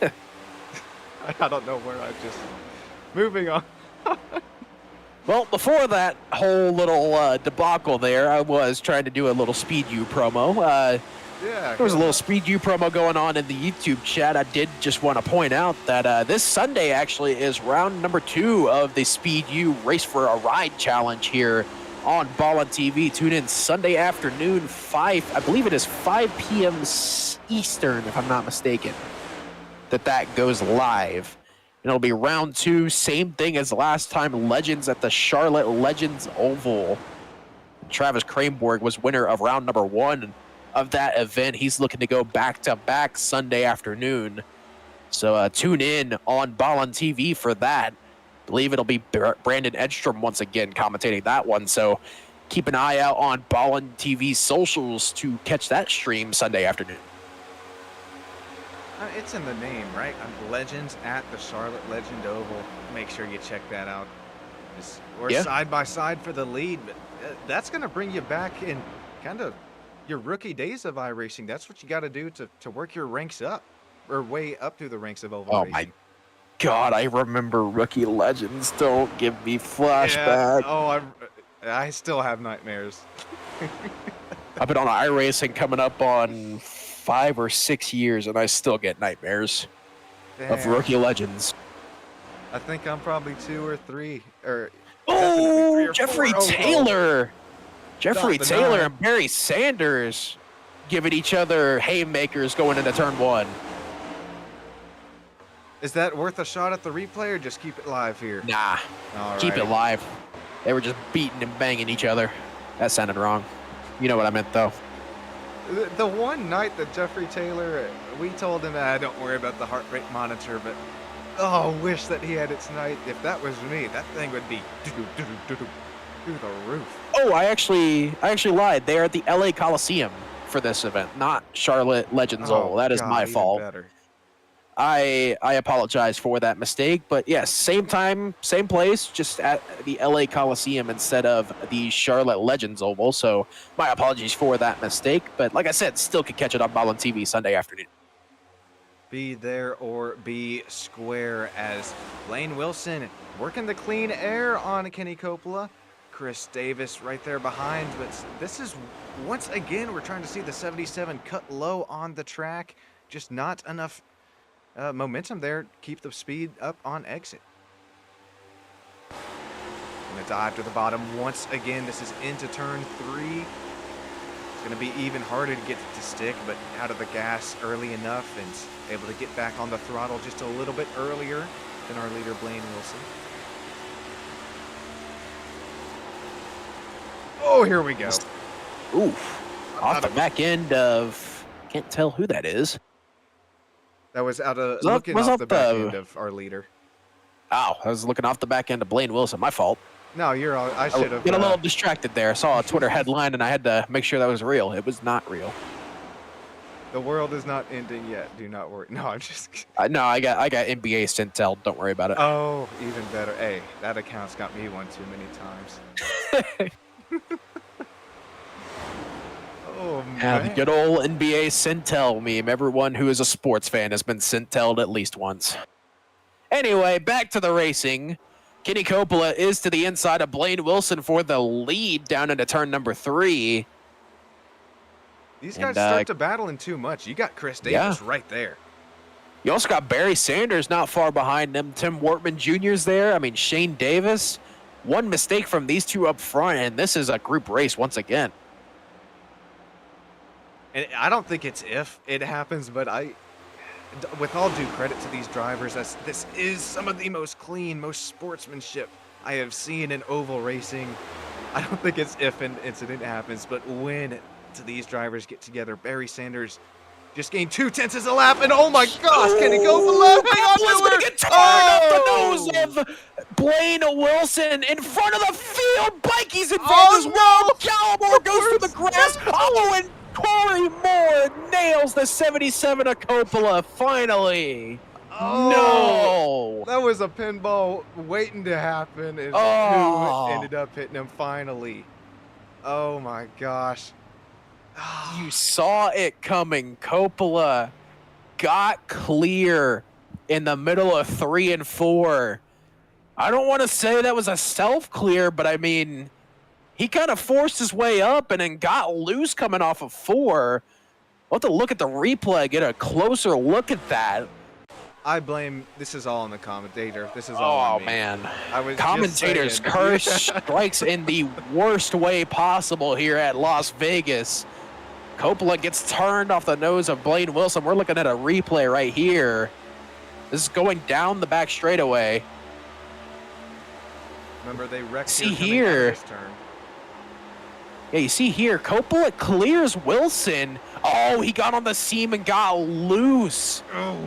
I don't know where I just... Moving on. Well, before that whole little debacle there, I was trying to do a little Speed U promo. Yeah. There was a little Speed U promo going on in the YouTube chat. I did just want to point out that this Sunday actually is round number 2 of the Speed U Race for a Ride Challenge here on Ballin TV. Tune in Sunday afternoon, I believe it is 5 p.m. Eastern, if I'm not mistaken, that goes live. And it'll be round 2, same thing as last time, Legends at the Charlotte Legends Oval. Travis Kraneborg was winner of round number 1 of that event. He's looking to go back-to-back Sunday afternoon. So tune in on Ballin TV for that. I believe it'll be Brandon Edstrom once again commentating that one. So keep an eye out on Ballin TV socials to catch that stream Sunday afternoon. It's in the name, right? Legends at the Charlotte Legend Oval. Make sure you check that out. We're side by side for the lead, but that's going to bring you back in kind of your rookie days of iRacing. That's what you got to do to work your ranks up, or way up through the ranks of oval racing. My God, I remember Rookie Legends. Don't give me flashback. Yeah. Oh, I still have nightmares. I've been on iRacing coming up on 5 or 6 years, and I still get nightmares of Rookie Legends. I think I'm probably 2 or 3, or Jeffrey 4. Taylor. Jeffrey Taylor and Barry Sanders giving each other haymakers going into turn 1. Is that worth a shot at the replay, or just keep it live here? Nah, keep it live. They were just beating and banging each other. That sounded wrong. You know what I meant, though. The one night that Jeffrey Taylor, we told him, don't worry about the heart rate monitor, but wish that he had it tonight. If that was me, that thing would be through the roof. Oh, I actually lied. They are at the LA Coliseum for this event, not Charlotte Legends Oval. That is my fault. Better. I apologize for that mistake, but yes, same time, same place, just at the LA Coliseum instead of the Charlotte Legends Oval. So my apologies for that mistake, but like I said, still could catch it on Ballin TV Sunday afternoon. Be there or be square, as Blaine Wilson working the clean air on Kenny Coppola. Chris Davis right there behind, but this is, once again, we're trying to see the 77 cut low on the track. Just not enough momentum there. Keep the speed up on exit. Gonna dive to the bottom once again. This is into turn 3. It's gonna be even harder to get it to stick, but out of the gas early enough and able to get back on the throttle just a little bit earlier than our leader Blaine Wilson. Oh, here we go. Oof. Off the back end of, can't tell who that is. That was looking off the back end of our leader. Oh, I was looking off the back end of Blaine Wilson. My fault. No, you're all, I should have. Get a little distracted there. I saw a Twitter headline and I had to make sure that was real. It was not real. The world is not ending yet. Do not worry. No, I'm just. No, I got NBA Sintel. Don't worry about it. Oh, even better. Hey, that account's got me one too many times. Oh, man. The good old NBA Sintel meme. Everyone who is a sports fan has been Sintelled at least once. Anyway, back to the racing. Kenny Coppola is to the inside of Blaine Wilson for the lead down into turn number 3. These guys start to battle in too much. You got Chris Davis right there. You also got Barry Sanders not far behind them. Tim Wortman Jr.'s there. I mean, Shane Davis. One mistake from these two up front, and this is a group race once again. And I don't think it's if it happens, but with all due credit to these drivers, this is some of the most clean, most sportsmanship I have seen in oval racing. I don't think it's if an incident happens, but when these drivers get together. Barry Sanders just gained 2/10 a lap, and oh my gosh, can he go for lap? Coppola's gonna get turned off the nose of Blaine Wilson in front of the field. Bikey's in front as well. Gallimore goes through the grass. And Corey Moore nails the 77 of Coppola finally. No! That was a pinball waiting to happen. Who ended up hitting him finally. Oh my gosh. You saw it coming. Coppola got clear in the middle of 3 and 4. I don't want to say that was a self-clear, but I mean, he kind of forced his way up and then got loose coming off of 4. We'll have to look at the replay, get a closer look at that. I blame, this is all on the commentator. This is all on me. Man. I was Commentator's curse strikes in the worst way possible here at Las Vegas. Coppola gets turned off the nose of Blaine Wilson. We're looking at a replay right here. This is going down the back straightaway. Remember, they wrecked see here. Yeah, you see here, Coppola clears Wilson. Oh, he got on the seam and got loose. Oh.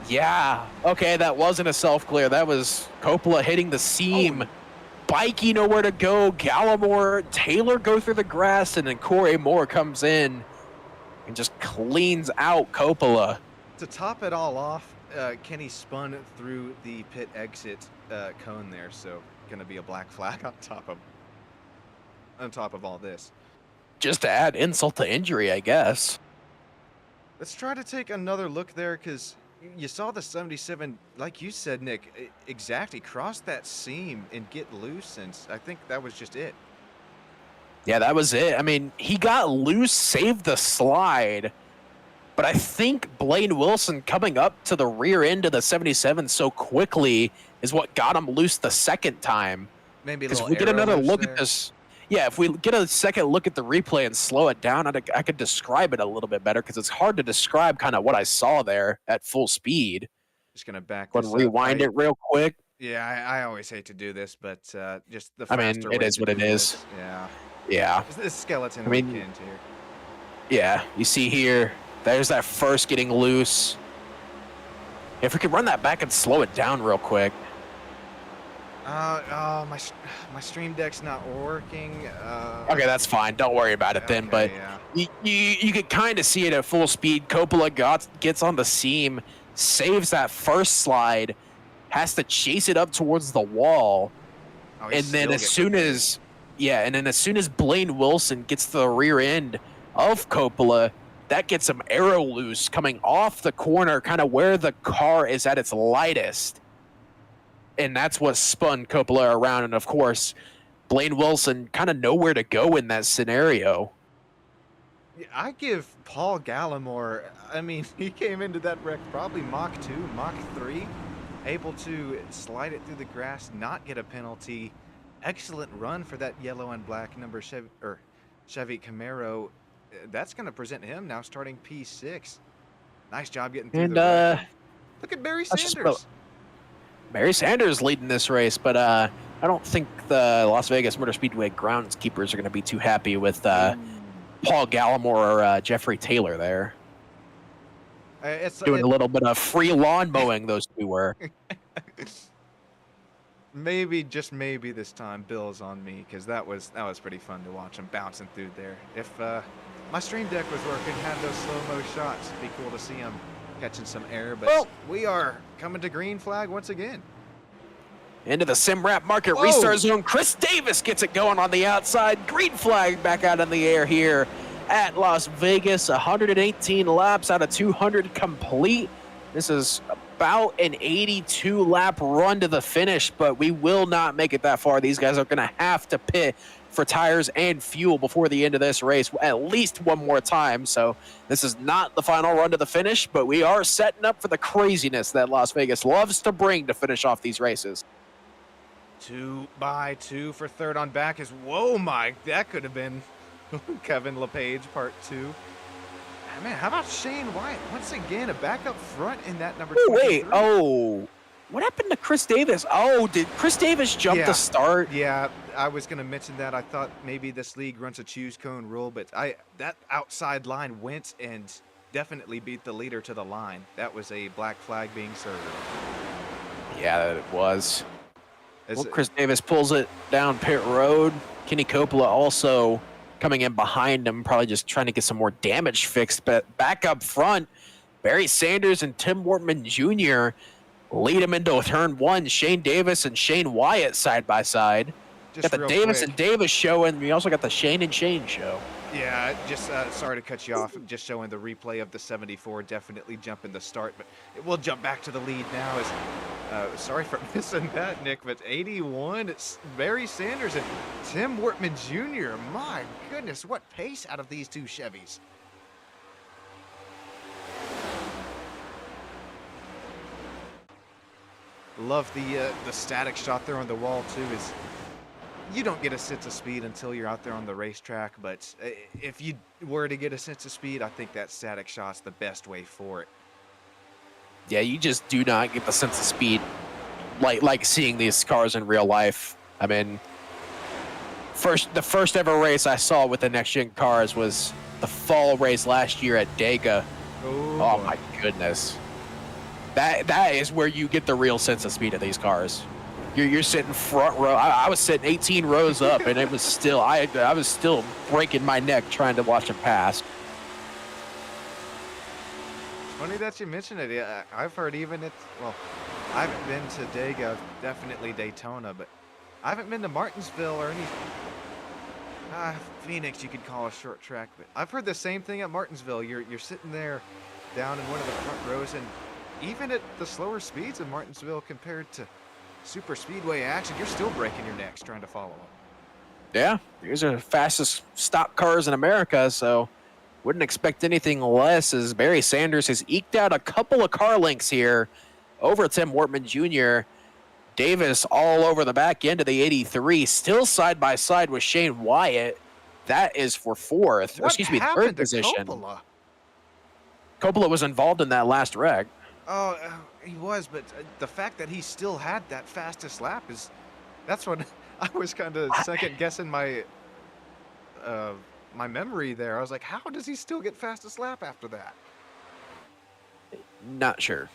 Yeah. Okay, that wasn't a self-clear. That was Coppola hitting the seam. Bikey nowhere to go. Gallimore, Taylor go through the grass, and then Corey Moore comes in and just cleans out Coppola. To top it all off, Kenny spun through the pit exit cone there, so gonna be a black flag on top of all this. Just to add insult to injury, I guess. Let's try to take another look there, because you saw the 77, like you said, Nick, exactly, cross that seam and get loose, and I think that was just it. Yeah, that was it. I mean, he got loose, saved the slide, but I think Blaine Wilson coming up to the rear end of the 77 so quickly is what got him loose the second time. Maybe a Because little if we get another look there. at this, yeah, if we get a second look at the replay and slow it down, I could describe it a little bit better, because it's hard to describe kind of what I saw there at full speed. Just gonna back But this rewind up. it real quick. Yeah, I always hate to do this, but just the I mean, faster it way is to what it do is. this. Yeah. Yeah, This skeleton I mean, weekend here. yeah. You see here, there's that first getting loose. If we could run that back and slow it down real quick. Oh, my stream deck's not working. Okay, that's fine. Don't worry about it then. But yeah. you could kind of see it at full speed. Coppola gets on the seam, saves that first slide, has to chase it up towards the wall, Oh, and then as soon as Blaine Wilson gets to the rear end of Coppola, that gets him arrow loose coming off the corner, kind of where the car is at its lightest. And that's what spun Coppola around. And of course, Blaine Wilson kind of nowhere to go in that scenario. I give Paul Gallimore, I mean, he came into that wreck probably Mach 2, Mach 3, able to slide it through the grass, not get a penalty. Excellent run for that yellow and black number Chevy Camaro. That's going to present him now starting P6. Nice job getting through the wreck. Look at Barry Sanders. Barry Sanders leading this race, but I don't think the Las Vegas Motor Speedway groundskeepers are going to be too happy with Paul Gallimore or Jeffrey Taylor there. Doing a little bit of free lawn mowing, those two were. Maybe, just maybe this time, Bill's on me, because that was pretty fun to watch him bouncing through there. If my stream deck was working, had those slow-mo shots, it'd be cool to see him catching some air, but we are coming to green flag once again. Into the sim wrap market restart zone. Chris Davis gets it going on the outside. Green flag back out in the air here at Las Vegas. 118 laps out of 200 complete. This is about an 82 lap run to the finish, but we will not make it that far. These guys are going to have to pit for tires and fuel before the end of this race at least one more time. So this is not the final run to the finish, but we are setting up for the craziness that Las Vegas loves to bring to finish off these races. 2x2 for third on back is, whoa, Mike, that could have been Kevin LePage part 2. Man, how about Shane Wyatt? Once again, a back up front in that number 23. Wait, what happened to Chris Davis? Did Chris Davis jump the start? Yeah, I was going to mention that. I thought maybe this league runs a choose cone rule, but that outside line went and definitely beat the leader to the line. That was a black flag being served. Yeah, it was. Well, Chris Davis pulls it down pit road. Kenny Coppola also coming in behind him, probably just trying to get some more damage fixed. But back up front, Barry Sanders and Tim Wortman Jr. lead him into turn 1. Shane Davis and Shane Wyatt side by side. Got the Davis and Davis show, and we also got the Shane and Shane show. Yeah, just sorry to cut you off. Just showing the replay of the 74, definitely jumping the start, but we'll jump back to the lead now. Sorry for missing that, Nick, but 81, it's Barry Sanders and Tim Wortman Jr. My goodness, what pace out of these two Chevys. Love the static shot there on the wall too. Is you don't get a sense of speed until you're out there on the racetrack, but if you were to get a sense of speed, I think that static shot's the best way for it. Yeah, you just do not get the sense of speed like seeing these cars in real life. I mean, the first ever race I saw with the next gen cars was the fall race last year at Dega. Oh my goodness. That is where you get the real sense of speed of these cars. You're sitting front row. I was sitting 18 rows up, and it was still I was still breaking my neck trying to watch them pass. Funny that you mentioned it. Yeah, I've heard even it's, well, I haven't been to Dega, definitely Daytona, but I haven't been to Martinsville or any, Phoenix you could call a short track, but I've heard the same thing at Martinsville. You're sitting there down in one of the front rows, and even at the slower speeds of Martinsville compared to super speedway action, you're still breaking your necks trying to follow them. Yeah, these are the fastest stock cars in America, so wouldn't expect anything less as Barry Sanders has eked out a couple of car lengths here over Tim Wortman Jr. Davis all over the back end of the 83, still side by side with Shane Wyatt. That is for fourth, or excuse me, third position. Coppola? Coppola was involved in that last wreck. Oh, he was, but the fact that he still had that fastest lap that's what I was kind of second guessing my my memory there. I was like, how does he still get fastest lap after that? Not sure.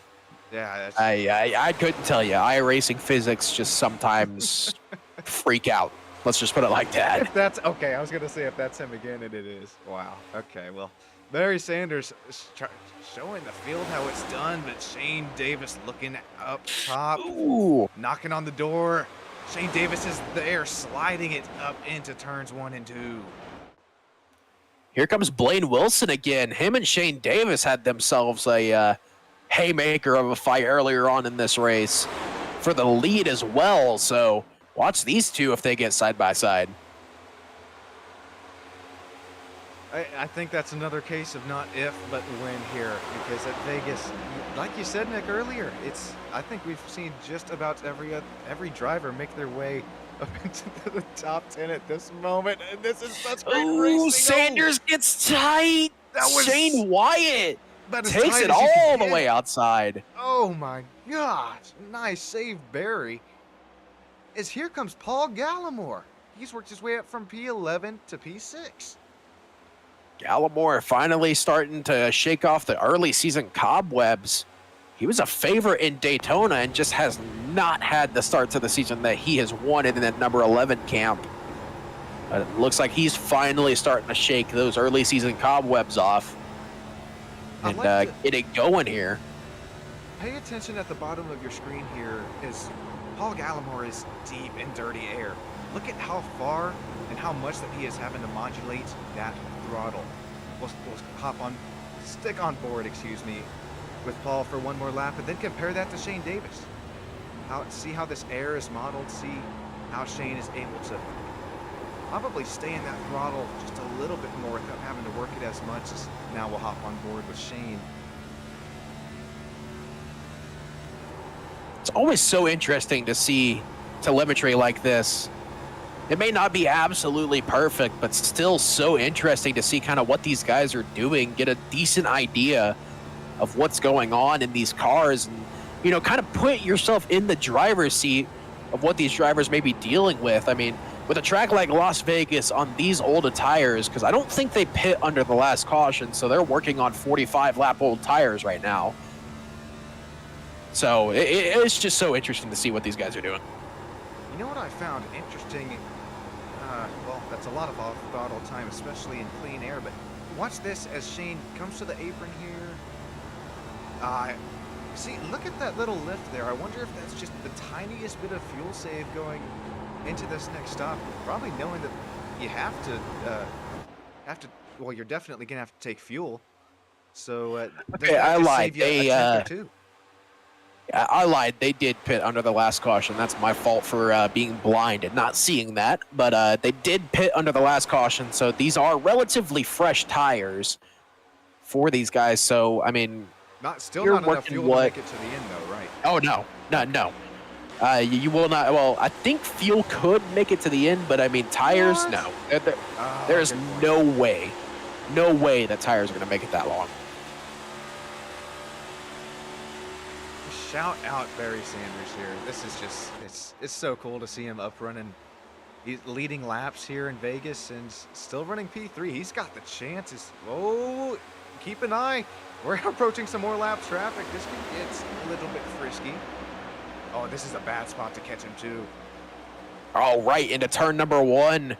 Yeah, I couldn't tell you. iRacing physics just sometimes freak out. Let's just put it like that. If that's okay, I was gonna say if that's him again, and it is. Wow. Okay. Well, Barry Sanders showing the field how it's done, but Shane Davis looking up top, Ooh. knocking on the door. Shane Davis is there, sliding it up into turns 1 and 2. Here comes Blaine Wilson again. Him and Shane Davis had themselves a haymaker of a fight earlier on in this race for the lead as well. So watch these two if they get side by side. I think that's another case of not if, but when here, because at Vegas, like you said, Nick, earlier, I think we've seen just about every driver make their way up into the top 10 at this moment, and this is such great racing. Sanders gets tight. That was Shane Wyatt about as takes tight it as you can all the get. way outside. Oh my gosh, nice save, Barry. As here comes Paul Gallimore. He's worked his way up from P11 to P6. Gallimore finally starting to shake off the early season cobwebs. He was a favorite in Daytona and just has not had the start to the season that he has wanted in that number 11 camp. It looks like he's finally starting to shake those early season cobwebs off and get it going here. Pay attention at the bottom of your screen here as Paul Gallimore is deep in dirty air. Look at how far and how much that he is having to modulate that throttle. We'll stick on board, excuse me, with Paul for one more lap, and then compare that to Shane Davis. See how this air is modeled, see how Shane is able to probably stay in that throttle just a little bit more without having to work it as much. As now we'll hop on board with Shane. It's always so interesting to see telemetry like this. It may not be absolutely perfect, but still so interesting to see kind of what these guys are doing, get a decent idea of what's going on in these cars, and, you know, kind of put yourself in the driver's seat of what these drivers may be dealing with. I mean, with a track like Las Vegas on these older tires, because I don't think they pit under the last caution, so they're working on 45-lap old tires right now. So it's just so interesting to see what these guys are doing. You know what I found interesting? Well, that's a lot of off-throttle time, especially in clean air, but watch this as Shane comes to the apron here. See, look at that little lift there. I wonder if that's just the tiniest bit of fuel save going into this next stop. Probably knowing that you have to, well, you're definitely going to have to take fuel. So, okay, I lied. I lied. They did pit under the last caution. That's my fault for being blind and not seeing that. But they did pit under the last caution. So these are relatively fresh tires for these guys. So, I mean, still not enough fuel to make it to the end, though, right? Oh, no. You will not. Well, I think fuel could make it to the end, but I mean, tires, What? no. There's no way that tires are going to make it that long. Shout out Barry Sanders here. This is just, it's so cool to see him up running. He's leading laps here in Vegas and still running P3. He's got the chances. Oh, keep an eye. We're approaching some more lap traffic. This could get a little bit frisky. Oh, this is a bad spot to catch him too. All right, into turn number 1.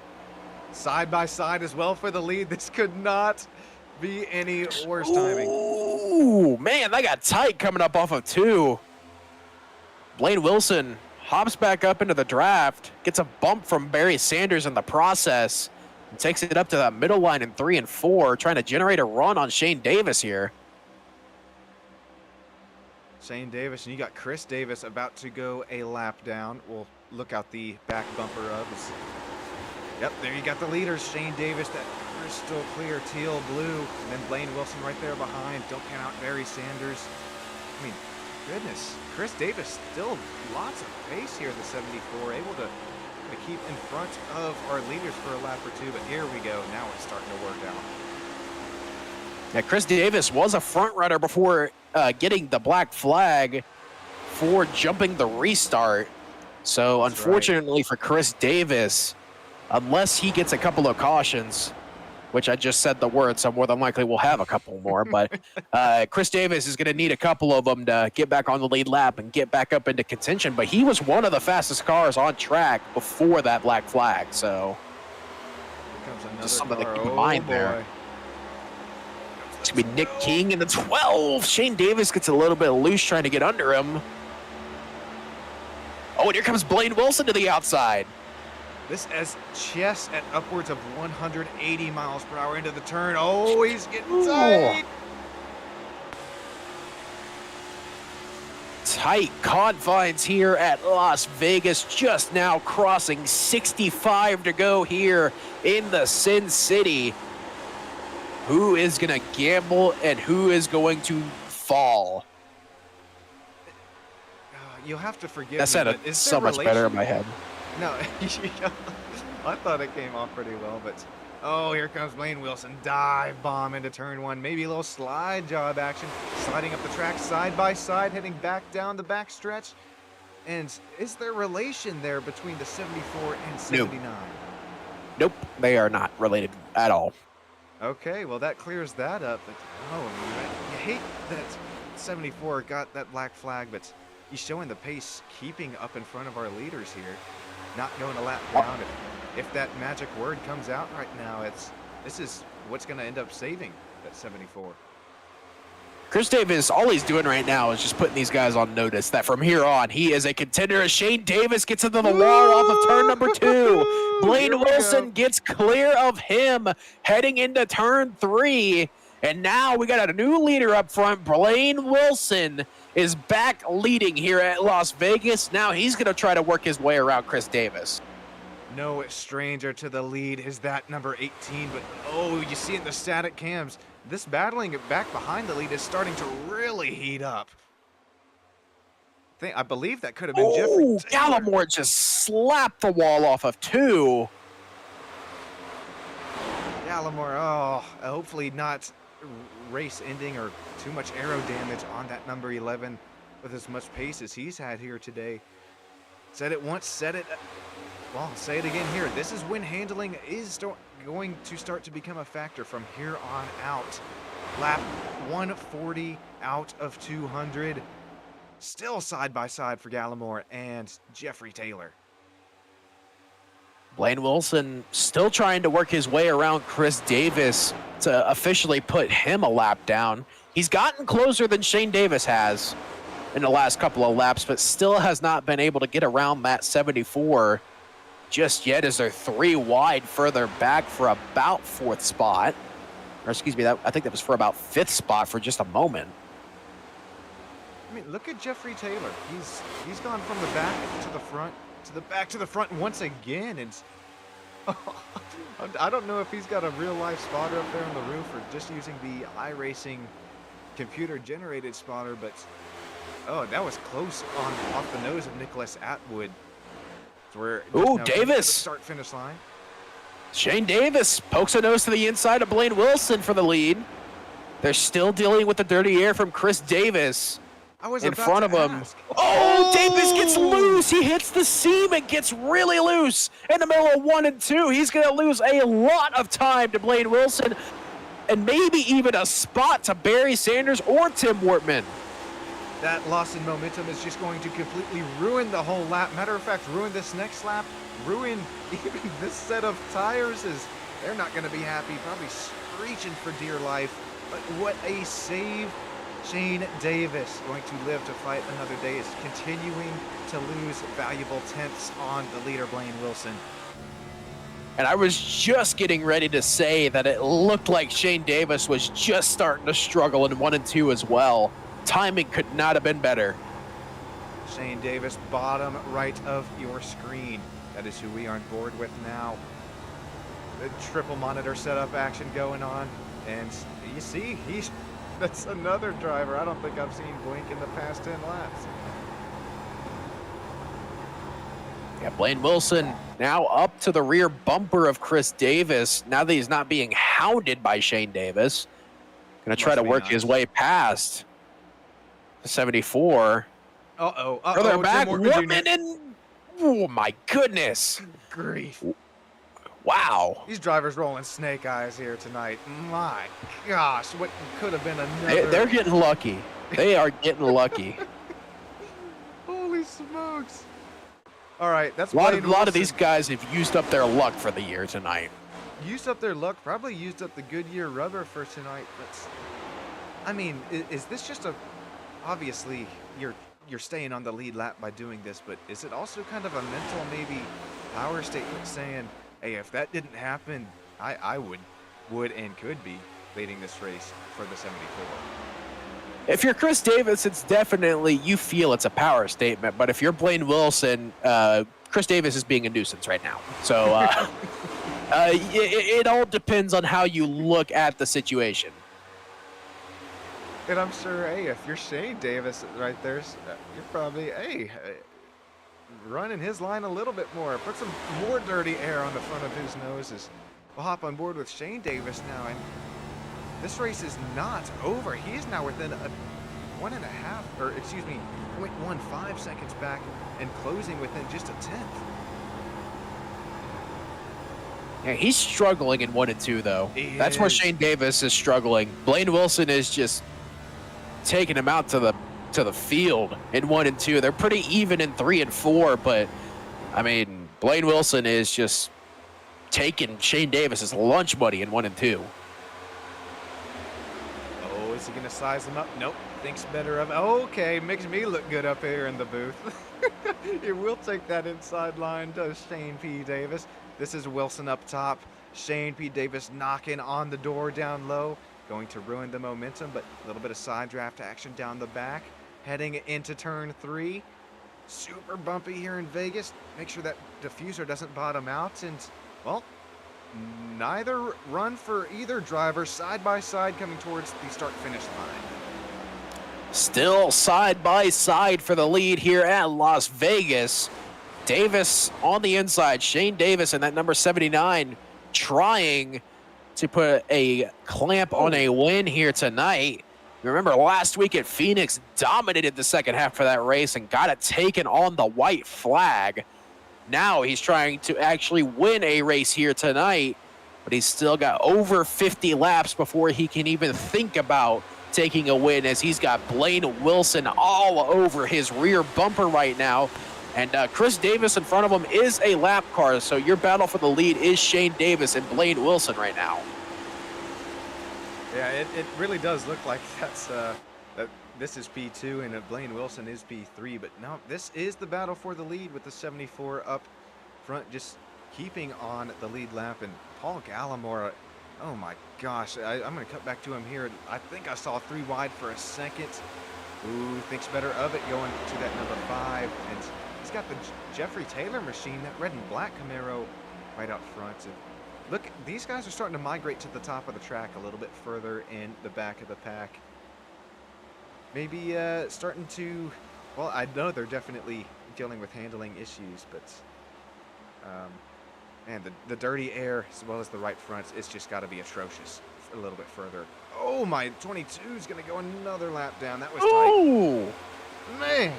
Side by side as well for the lead. This could not be any worse timing. Ooh, man, that got tight coming up off of 2. Blaine Wilson hops back up into the draft, gets a bump from Barry Sanders in the process, and takes it up to that middle line in 3 and 4, trying to generate a run on Shane Davis here. Shane Davis, and you got Chris Davis about to go a lap down. We'll look out the back bumper of. Yep, there you got the leaders. Shane Davis, that crystal clear teal blue, and then Blaine Wilson right there behind. Don't count out Barry Sanders. I mean, goodness, Chris Davis still lots of pace here in the 74, able to keep in front of our leaders for a lap or 2, but here we go. Now it's starting to work out. Yeah, Chris Davis was a front runner before getting the black flag for jumping the restart. So That's unfortunately for Chris Davis, unless he gets a couple of cautions, which I just said the word, so more than likely we'll have a couple more. But Chris Davis is going to need a couple of them to get back on the lead lap and get back up into contention. But he was one of the fastest cars on track before that black flag. So just something to keep in mind there. It's going to be Nick King in the 12. Shane Davis gets a little bit loose trying to get under him. Oh, and here comes Blaine Wilson to the outside. This as chess at upwards of 180 miles per hour into the turn. Oh, he's getting tight. Tight confines here at Las Vegas, just now crossing 65 to go here in the Sin City. Who is going to gamble and who is going to fall? You'll have to forgive me. That sounded so much better in my head. No, I thought it came off pretty well, but oh, here comes Blaine Wilson. Dive bomb into turn 1. Maybe a little slide job action. Sliding up the track side by side, heading back down the back stretch. And is there relation there between the 74 and 79? Nope, they are not related at all. Okay, well that clears that up. But oh, you hate that 74 got that black flag, but he's showing the pace, keeping up in front of our leaders here. Not going a lap down. If that magic word comes out right now, this is what's going to end up saving that 74. Chris Davis, all he's doing right now is just putting these guys on notice that from here on, he is a contender as Shane Davis gets into the wall off of turn number 2. Blaine Wilson gets clear of him heading into turn 3. And now we got a new leader up front. Blaine Wilson is back leading here at Las Vegas. Now he's going to try to work his way around Chris Davis. No stranger to the lead is that number 18, but oh, you see it in the static cams. This battling back behind the lead is starting to really heat up. I believe that could have been Jeffrey Taylor. Gallimore just slapped the wall off of 2. Gallimore, oh, hopefully not race ending or too much aero damage on that number 11 with as much pace as he's had here today. Said it once, said it, well, say it again here. This is when handling is going to start to become a factor from here on out. Lap 140 out of 200. Still side by side for Gallimore and Jeffrey Taylor. Blaine Wilson still trying to work his way around Chris Davis to officially put him a lap down. He's gotten closer than Shane Davis has in the last couple of laps, but still has not been able to get around that 74 just yet, as they're 3 wide further back for about 4th spot. Or excuse me, I think that was for about 5th spot for just a moment. I mean, look at Jeffrey Taylor. He's gone from the back to the front, to the back to the front once again. And I don't know if he's got a real life spotter up there on the roof or just using the iRacing computer generated spotter, but oh, that was close off the nose of Nicholas Atwood. Ooh, Davis! Start finish line. Shane Davis pokes a nose to the inside of Blaine Wilson for the lead. They're still dealing with the dirty air from Chris Davis in front of him. Oh, Davis gets loose. He hits the seam and gets really loose in the middle of 1 and 2. He's going to lose a lot of time to Blaine Wilson and maybe even a spot to Barry Sanders or Tim Wortman. That loss in momentum is just going to completely ruin the whole lap. Matter of fact, ruin this next lap, ruin even this set of tires as they're not going to be happy, probably screeching for dear life. But what a save. Shane Davis going to live to fight another day, is continuing to lose valuable tenths on the leader, Blaine Wilson. And I was just getting ready to say that it looked like Shane Davis was just starting to struggle in 1 and 2 as well. Timing could not have been better. Shane Davis, bottom right of your screen. That is who we are on board with now. The triple monitor setup action going on. And you see, that's another driver I don't think I've seen blink in the past 10 laps. Yeah, Blaine Wilson now up to the rear bumper of Chris Davis. Now that he's not being hounded by Shane Davis. Going to try to work his way past the 74. Uh-oh. Further back, Woodman, and oh my goodness. Grief. Wow. These drivers rolling snake eyes here tonight. My gosh, what could have been another... They're getting lucky. They are getting lucky. Holy smokes. All right, that's a lot of these guys have used up their luck for the year tonight. Used up their luck, probably used up the Goodyear rubber for tonight. But I mean, is this just a... Obviously, you're staying on the lead lap by doing this, but is it also kind of a mental maybe power statement saying, hey, if that didn't happen, I would and could be leading this race for the 74. If you're Chris Davis, it's definitely, you feel it's a power statement. But if you're Blaine Wilson, Chris Davis is being a nuisance right now. So it all depends on how you look at the situation. And I'm sure, hey, if you're Shane Davis right there, you're probably, hey, running his line a little bit more. Put some more dirty air on the front of his noses. We'll hop on board with Shane Davis now, and this race is not over. He is now within a 0.15 seconds back and closing within just a tenth. Yeah, he's struggling in 1 and 2, though. That's where Shane Davis is struggling. Blaine Wilson is just taking him out to the field in 1 and 2. They're pretty even in 3 and 4, but I mean, Blaine Wilson is just taking Shane Davis's lunch money in 1 and 2. Oh, is he gonna size him up? Nope. Thinks better of. Okay, makes me look good up here in the booth. He will take that inside line, does Shane P. Davis. This is Wilson up top. Shane P. Davis knocking on the door down low. Going to ruin the momentum, but a little bit of side draft action down the back. Heading into turn 3. Super bumpy here in Vegas. Make sure that diffuser doesn't bottom out. And, well, neither run for either driver. Side by side coming towards the start-finish line. Still side by side for the lead here at Las Vegas. Davis on the inside. Shane Davis and that number 79 trying to put a clamp on a win here tonight. Remember, last week at Phoenix, dominated the second half of that race and got it taken on the white flag. Now he's trying to actually win a race here tonight, but he's still got over 50 laps before he can even think about taking a win, as he's got Blaine Wilson all over his rear bumper right now. And Chris Davis in front of him is a lap car, so your battle for the lead is Shane Davis and Blaine Wilson right now. Yeah, it really does look like that's this is P2 and Blaine Wilson is P3, but no, this is the battle for the lead with the 74 up front, just keeping on the lead lap. And Paul Gallimore, oh my gosh, I'm going to cut back to him here. I think I saw 3 wide for a second. Ooh, thinks better of it, going to that number 5, and he's got the Jeffrey Taylor machine, that red and black Camaro right out front. And look, these guys are starting to migrate to the top of the track a little bit further in the back of the pack. Maybe starting to, well, I know they're definitely dealing with handling issues, but man, the dirty air as well as the right front, it's just got to be atrocious a little bit further. Oh, my 22 is going to go another lap down. That was tight. Man.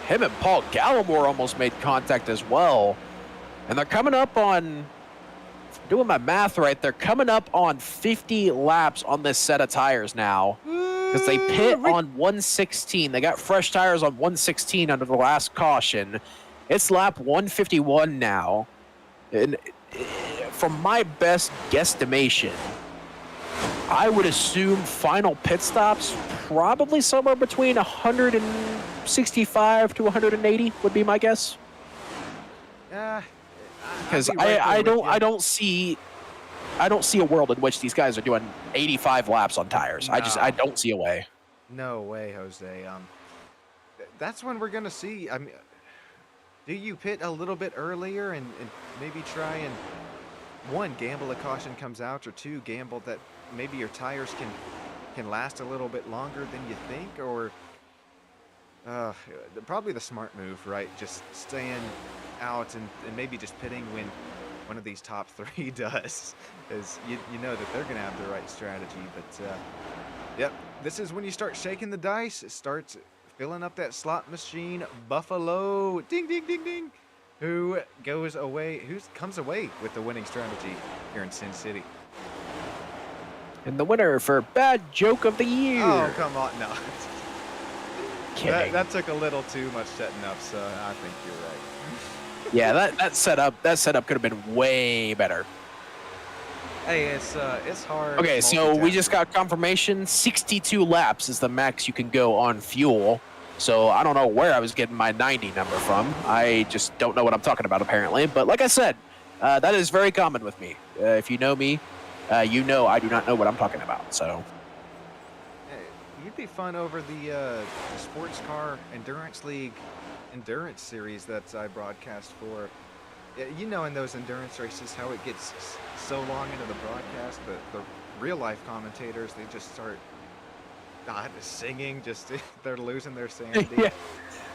Him and Paul Gallimore almost made contact as well. And they're coming up on, doing my math right, they're coming up on 50 laps on this set of tires now. Because they pit on 116. They got fresh tires on 116 under the last caution. It's lap 151 now. And from my best guesstimation, I would assume final pit stops probably somewhere between 165 to 180 would be my guess. Because I don't see a world in which these guys are doing 85 laps on tires. No. I don't see a way. No way, Jose. That's when we're gonna see. I mean, do you pit a little bit earlier and maybe try and one, gamble a caution comes out, or two, gamble that maybe your tires can last a little bit longer than you think, or probably the smart move, right? Just staying out and maybe just pitting when one of these top three does, is you know that they're gonna have the right strategy. But yep, this is when you start shaking the dice. It starts filling up that slot machine. Buffalo, ding ding ding ding. Who comes away with the winning strategy here in Sin City? And the winner for Bad Joke of the Year. Oh, come on, no. Kidding. That took a little too much setting up, so I think you're right. Yeah, that setup could have been way better. Hey, it's hard. Okay, so we just got confirmation 62 laps is the max you can go on fuel. So I don't know where I was getting my 90 number from. I just don't know what I'm talking about, apparently. But like I said, that is very common with me. If you know me, you know I do not know what I'm talking about. So you'd be fun over the Sports Car Endurance League endurance series that I broadcast for. You know, in those endurance races, how it gets so long into the broadcast, the real life commentators, they just start singing, just they're losing their sanity. Yeah.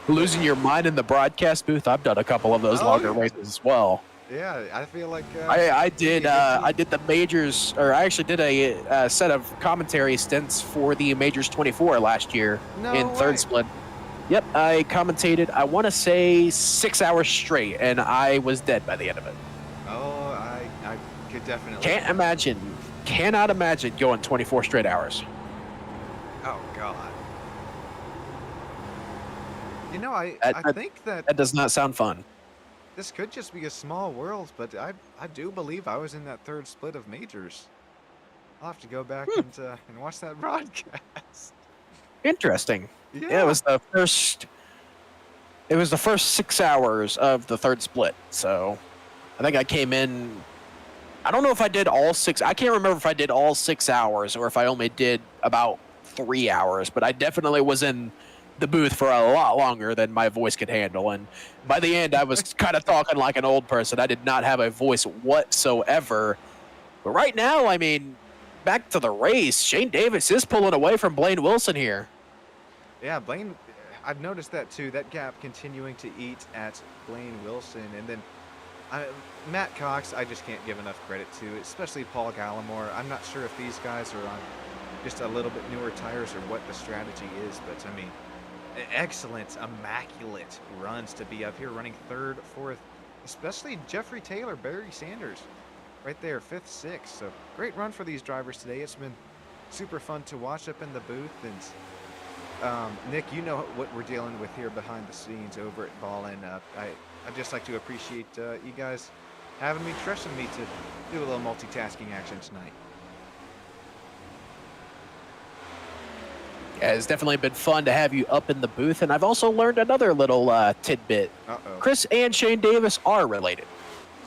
Losing your mind in the broadcast booth. I've done a couple of those longer races as well. Yeah, I feel like I did the majors, or I actually did a set of commentary stints for the Majors 24 last year in third split. Yep, I commentated, I want to say 6 hours straight, and I was dead by the end of it. Oh, I could definitely. Cannot imagine going 24 straight hours. Oh God. You know, I think that does not sound fun. This could just be a small world, but I do believe I was in that third split of majors. I'll have to go back and watch that broadcast. Interesting. Yeah. It was the first 6 hours of the third split. So I think I came in, I don't know if I did all 6. I can't remember if I did all 6 hours or if I only did about 3 hours, but I definitely was in the booth for a lot longer than my voice could handle. And by the end, I was kind of talking like an old person. I did not have a voice whatsoever. But right now, I mean, back to the race, Shane Davis is pulling away from Blaine Wilson here. Yeah, Blaine, I've noticed that too, that gap continuing to eat at Blaine Wilson. And then Matt Cox, I just can't give enough credit to, especially Paul Gallimore. I'm not sure if these guys are on just a little bit newer tires or what the strategy is, but I mean, excellent, immaculate runs to be up here running third, fourth, especially Jeffrey Taylor, Barry Sanders, right there, fifth, sixth. So great run for these drivers today. It's been super fun to watch up in the booth. And Nick, you know what we're dealing with here behind the scenes over at Ballin. I'd just like to appreciate you guys having me, trusting me to do a little multitasking action tonight. Yeah, it's definitely been fun to have you up in the booth, and I've also learned another little tidbit. Chris and Shane Davis are related.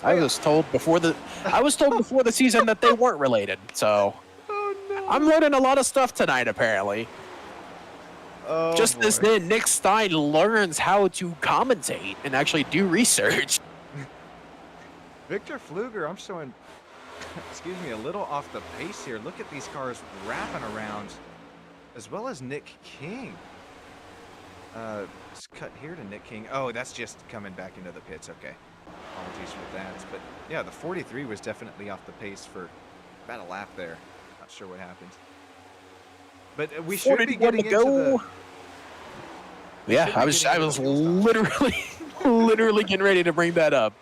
I was told before the season that they weren't related. So I'm learning a lot of stuff tonight, apparently. Just as then, Nick Stein learns how to commentate and actually do research. Victor Pfluger, I'm showing, excuse me, a little off the pace here. Look at these cars wrapping around, as well as Nick King. Let's cut here to Nick King. Oh, that's just coming back into the pits. Okay. Apologies for that. But yeah, the 43 was definitely off the pace for about a lap there. Not sure what happened. But we should be getting into the... Yeah, I was literally getting ready to bring that up.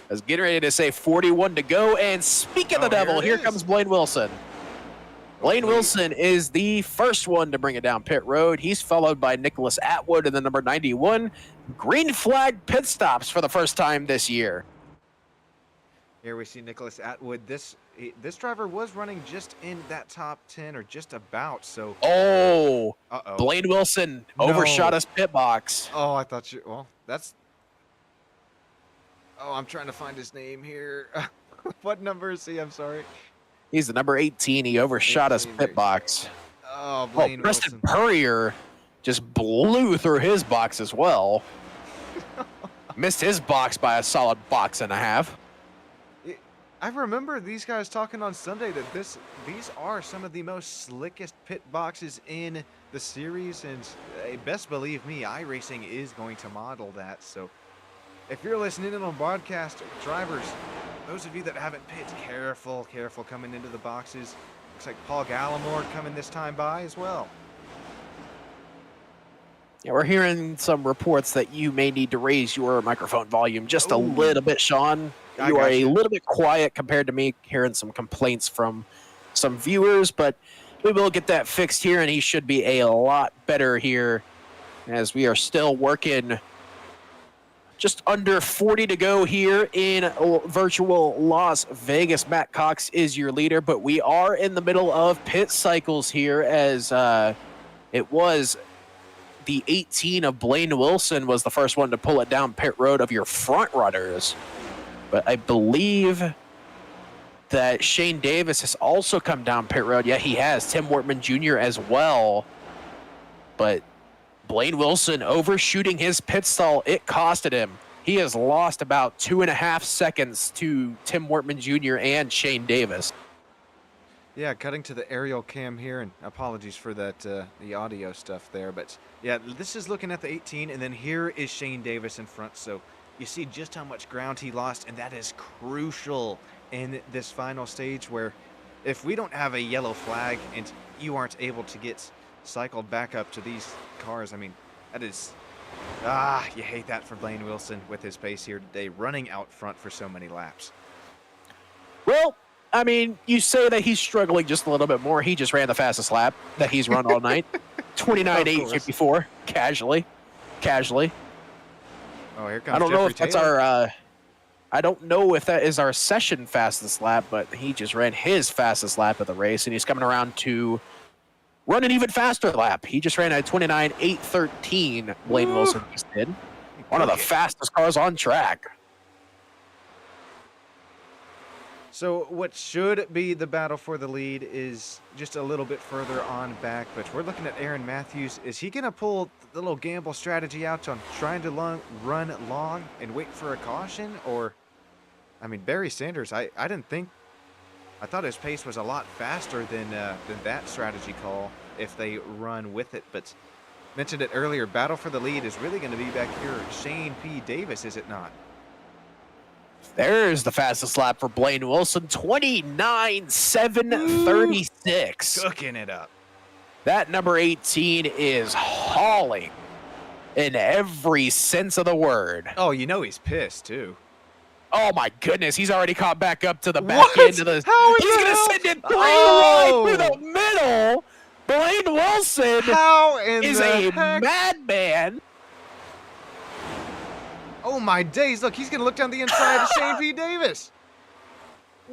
I was getting ready to say 41 to go, and speak of the devil, here comes Blaine Wilson. Blaine Wilson is the first one to bring it down pit road. He's followed by Nicholas Atwood in the number 91. Green flag pit stops for the first time this year. Here we see Nicholas Atwood. This driver was running just in that top 10 or just about. So. Oh, Uh-oh. Blaine Wilson No. overshot his pit box. Oh, I thought you. Well, that's. Oh, I'm trying to find his name here. What number is he? I'm sorry. He's the number 18. He overshot his 18, pit box. Oh, Blaine Preston Wilson. Purrier just blew through his box as well. Missed his box by a solid box and a half. I remember these guys talking on Sunday that these are some of the most slickest pit boxes in the series, and best believe me, iRacing is going to model that. So if you're listening in on broadcast, drivers, those of you that haven't pit, careful coming into the boxes. Looks like Paul Gallimore coming this time by as well. Yeah, we're hearing some reports that you may need to raise your microphone volume just a little bit, Sean. You are a little bit quiet compared to me, hearing some complaints from some viewers, but we will get that fixed here, and he should be a lot better here as we are still working just under 40 to go here in virtual Las Vegas. Matt Cox is your leader, but we are in the middle of pit cycles here as it was the 18 of Blaine Wilson was the first one to pull it down pit road of your front runners. But I believe that Shane Davis has also come down pit road. Yeah, he has. Tim Wortman Jr. as well. But Blaine Wilson overshooting his pit stall, it costed him. He has lost about 2.5 seconds to Tim Wortman Jr. and Shane Davis. Yeah, cutting to the aerial cam here, and apologies for that, the audio stuff there. But yeah, this is looking at the 18, and then here is Shane Davis in front. So you see just how much ground he lost, and that is crucial in this final stage where if we don't have a yellow flag and you aren't able to get cycled back up to these cars, I mean, that is, you hate that for Blaine Wilson with his pace here today, running out front for so many laps. Well, I mean, you say that he's struggling just a little bit more. He just ran the fastest lap that he's run all night. 29.854, casually. Oh, here comes I don't know Jeffrey if that's Taylor. our, I don't know if that is our session fastest lap, but he just ran his fastest lap of the race, and he's coming around to run an even faster lap. He just ran a 29.813, Blaine Wilson just did. One of the fastest cars on track. So what should be the battle for the lead is just a little bit further on back, but we're looking at Aaron Matthews. Is he going to pull the little gamble strategy out on trying to run long and wait for a caution? Or, I mean, Barry Sanders, I thought his pace was a lot faster than that strategy call if they run with it. But mentioned it earlier, battle for the lead is really going to be back here. Shane P. Davis, is it not? There's the fastest lap for Blaine Wilson, 29.736. Cooking it up. That number 18 is hauling in every sense of the word. Oh, you know he's pissed, too. Oh, my goodness. He's already caught back up to the back end of the... How He's going to send it right through the middle. Blaine Wilson is a madman. Oh my days, look, he's going to look down the inside of Shane P. Davis.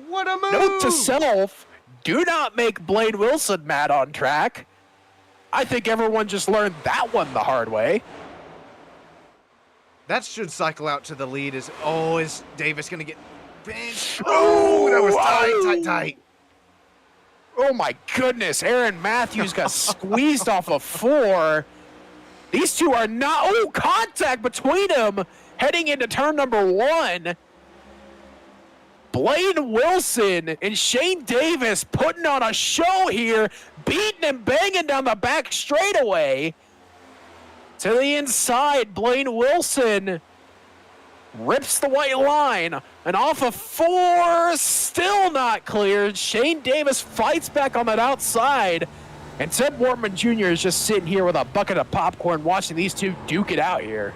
What a move. Note to self, do not make Blaine Wilson mad on track. I think everyone just learned that one the hard way. That should cycle out to the lead. Is Davis going to get benched? Oh, that was tight. Oh my goodness, Aaron Matthews got squeezed off of 4. These two are not, contact between them. Heading into turn number 1, Blaine Wilson and Shane Davis putting on a show here, beating and banging down the back straightaway. To the inside, Blaine Wilson rips the white line, and off of 4, still not cleared. Shane Davis fights back on that outside, and Tim Wortman Jr. is just sitting here with a bucket of popcorn watching these two duke it out here.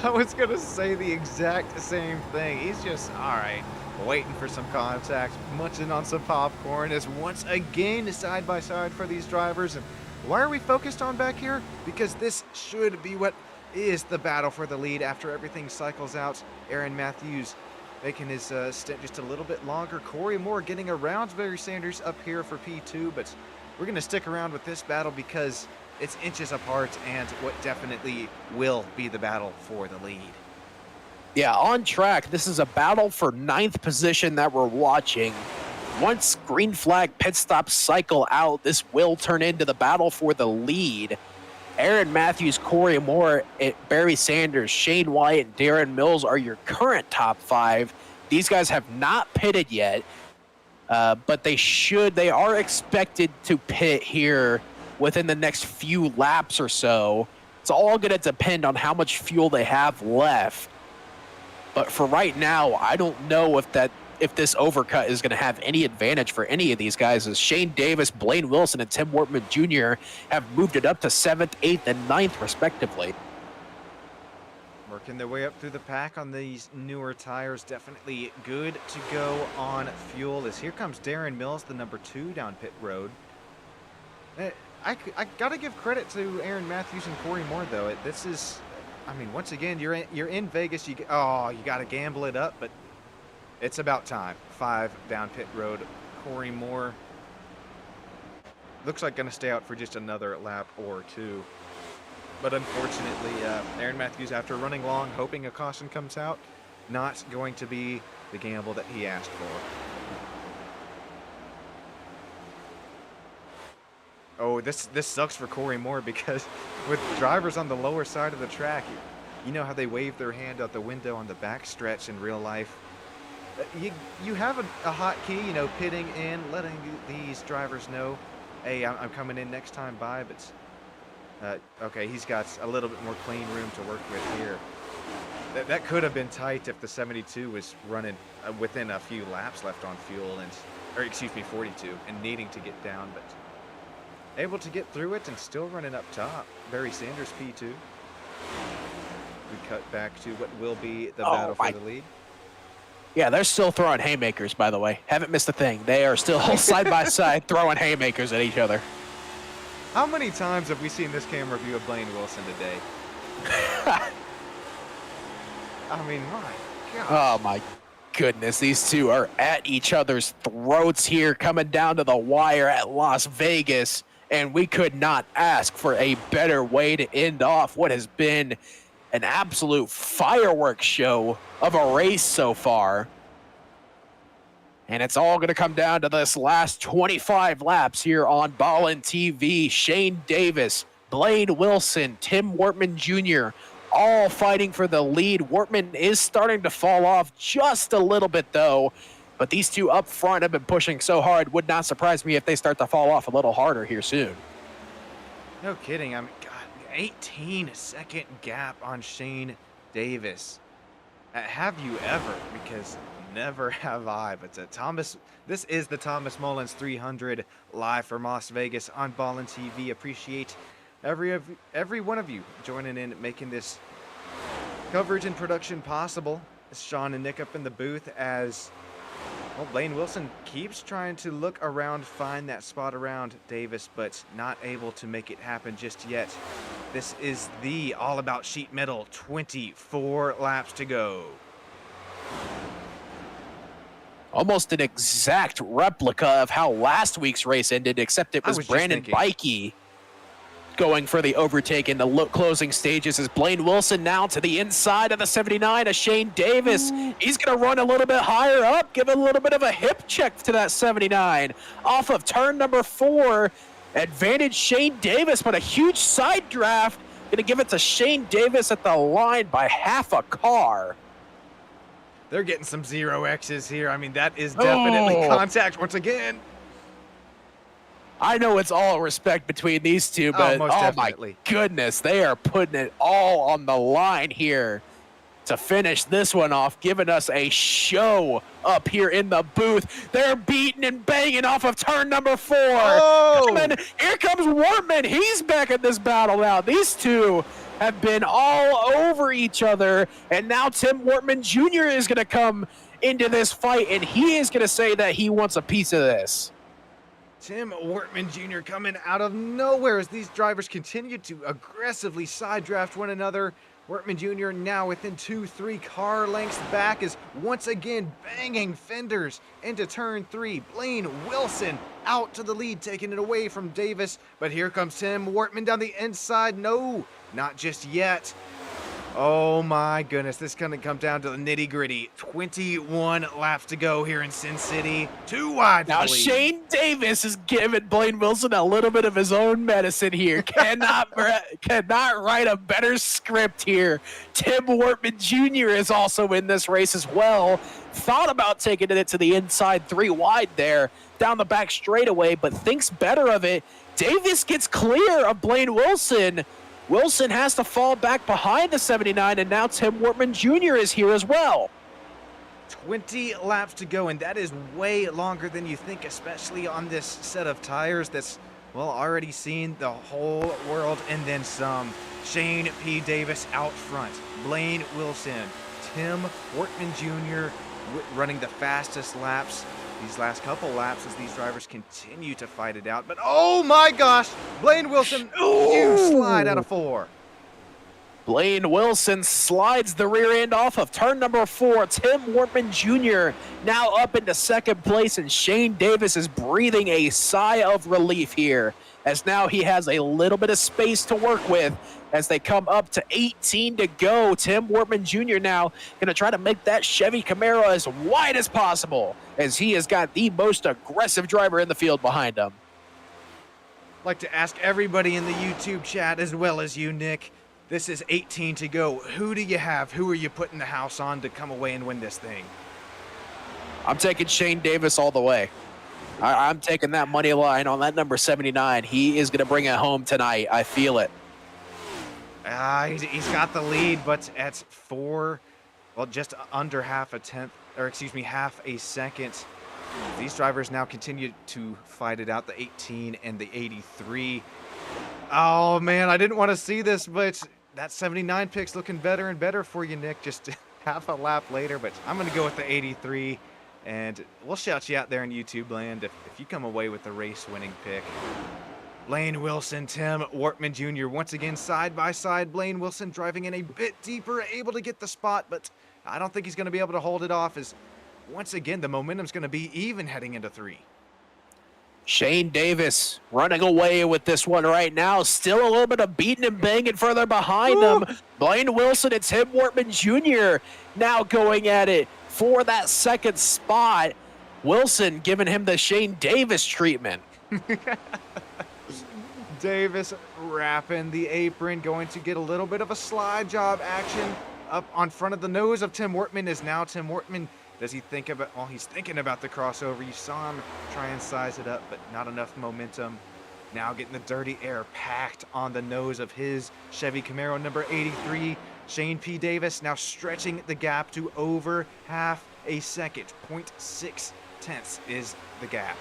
I was going to say the exact same thing. He's just, all right, waiting for some contact, munching on some popcorn. Is once again side by side for these drivers. And why are we focused on back here? Because this should be what is the battle for the lead after everything cycles out. Aaron Matthews making his stint just a little bit longer. Corey Moore getting around Barry Sanders up here for P2, but we're going to stick around with this battle because it's inches apart and what definitely will be the battle for the lead. Yeah, on track, this is a battle for 9th position that we're watching. Once green flag pit stops cycle out, this will turn into the battle for the lead. Aaron Matthews, Corey Moore, Barry Sanders, Shane White, and Darren Mills are your current top 5. These guys have not pitted yet, but they are expected to pit here within the next few laps or so. It's all going to depend on how much fuel they have left. But for right now, I don't know if this overcut is going to have any advantage for any of these guys, as Shane Davis, Blaine Wilson, and Tim Wortman Jr. have moved it up to 7th, 8th, and 9th, respectively. Working their way up through the pack on these newer tires. Definitely good to go on fuel, as here comes Darren Mills, the number 2 down pit road. I got to give credit to Aaron Matthews and Corey Moore, though. This is... I mean, once again, you're in Vegas. You got to gamble it up, but it's about time. 5 down pit road. Corey Moore looks like going to stay out for just another lap or 2. But unfortunately, Aaron Matthews, after running long, hoping a caution comes out, not going to be the gamble that he asked for. Oh, this sucks for Corey Moore, because with drivers on the lower side of the track, you know how they wave their hand out the window on the backstretch in real life. You have a hotkey, you know, pitting in, letting these drivers know, hey, I'm coming in next time by, but okay, he's got a little bit more clean room to work with here. That could have been tight if the 72 was running within a few laps left on fuel, or excuse me, 42, and needing to get down, but able to get through it and still running up top. Barry Sanders, P2. We cut back to what will be the battle for the lead. Yeah, they're still throwing haymakers, by the way. Haven't missed a thing. They are still side by side throwing haymakers at each other. How many times have we seen this camera view of Blaine Wilson today? I mean, my God. Oh, my goodness. These two are at each other's throats here, coming down to the wire at Las Vegas. And we could not ask for a better way to end off what has been an absolute fireworks show of a race so far. And it's all going to come down to this last 25 laps here on Ballin' TV. Shane Davis, Blaine Wilson, Tim Wortman Jr., all fighting for the lead. Wortman is starting to fall off just a little bit, though. But these two up front have been pushing so hard. Would not surprise me if they start to fall off a little harder here soon. No kidding. I mean, God, 18-second gap on Shane Davis. Have you ever? Because never have I. But this is the Thomas Mullins 300 live from Las Vegas on Ballin' TV. Appreciate every one of you joining in, making this coverage and production possible. It's Sean and Nick up in the booth as, well, Blaine Wilson keeps trying to look around, find that spot around Davis, but not able to make it happen just yet. This is the All About Sheet Metal, 24 laps to go. Almost an exact replica of how last week's race ended, except it was Brandon Bikey going for the overtake in the closing stages, as Blaine Wilson now to the inside of the 79 of Shane Davis. He's going to run a little bit higher up, give a little bit of a hip check to that 79. Off of turn number 4, advantage Shane Davis, but a huge side draft. Going to give it to Shane Davis at the line by half a car. They're getting some 0Xs here. I mean, that is definitely contact once again. I know it's all respect between these two, but oh my goodness, they are putting it all on the line here to finish this one off, giving us a show up here in the booth. They're beating and banging off of turn number 4. Oh! And here comes Wortman. He's back in this battle now. These two have been all over each other, and now Tim Wortman Jr. is going to come into this fight, and he is going to say that he wants a piece of this. Tim Wortman Jr. coming out of nowhere as these drivers continue to aggressively side draft one another. Wortman Jr. now within 2-3 car lengths back is once again banging fenders into turn 3. Blaine Wilson out to the lead, taking it away from Davis. But here comes Tim Wortman down the inside. No, not just yet. Oh my goodness, this is going to come down to the nitty gritty. 21 laps to go here in Sin City. 2 wide. Now Shane Davis is giving Blaine Wilson a little bit of his own medicine here. cannot write a better script here. Tim Wortman Jr. is also in this race as well. Thought about taking it to the inside 3 wide there, down the back straightaway, but thinks better of it. Davis gets clear of Blaine Wilson. Wilson has to fall back behind the 79, and now Tim Wortman Jr. is here as well. 20 laps to go, and that is way longer than you think, especially on this set of tires that's, well, already seen the whole world and then some. Shane P. Davis out front. Blaine Wilson. Tim Wortman Jr. running the fastest laps these last couple laps as these drivers continue to fight it out. But oh my gosh, Blaine Wilson, huge slide out of 4. Blaine Wilson slides the rear end off of turn number 4. Tim Wortman Jr. now up into second place, and Shane Davis is breathing a sigh of relief here, as now he has a little bit of space to work with as they come up to 18 to go. Tim Wortman Jr. now going to try to make that Chevy Camaro as wide as possible, as he has got the most aggressive driver in the field behind him. I'd like to ask everybody in the YouTube chat, as well as you, Nick, this is 18 to go. Who do you have? Who are you putting the house on to come away and win this thing? I'm taking Shane Davis all the way. I'm taking that money line on that number 79. He is going to bring it home tonight. I feel it. He's got the lead, but at 4, well, just under half a second. These drivers now continue to fight it out, the 18 and the 83. Oh, man, I didn't want to see this, but that 79 pick's looking better and better for you, Nick, just half a lap later. But I'm going to go with the 83, and we'll shout you out there in YouTube land if you come away with the race-winning pick. Blaine Wilson, Tim Wortman Jr. once again side by side. Blaine Wilson driving in a bit deeper, able to get the spot, but I don't think he's going to be able to hold it off, as once again the momentum's going to be even heading into 3. Shane Davis running away with this one right now. Still a little bit of beating and banging further behind him. Blaine Wilson and Tim Wortman Jr. now going at it for that second spot. Wilson giving him the Shane Davis treatment. Davis wrapping the apron, going to get a little bit of a slide job action up on front of the nose of Tim Wortman. Is now Tim Wortman, does he think about, well, he's thinking about the crossover. You saw him try and size it up, but not enough momentum. Now getting the dirty air packed on the nose of his Chevy Camaro number 83. Shane P. Davis now stretching the gap to over half a second. 0.6 tenths is the gap.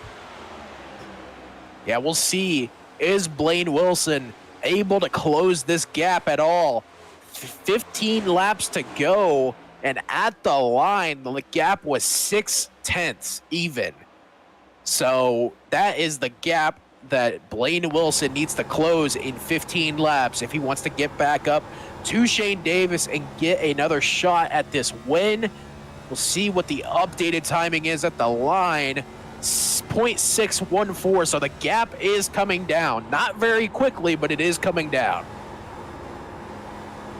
Yeah, we'll see. Is Blaine Wilson able to close this gap at all? 15 laps to go, and at the line, the gap was 6 tenths even. So that is the gap that Blaine Wilson needs to close in 15 laps if he wants to get back up to Shane Davis and get another shot at this win. We'll see what the updated timing is at the line. 0.614, so the gap is coming down. Not very quickly, but it is coming down.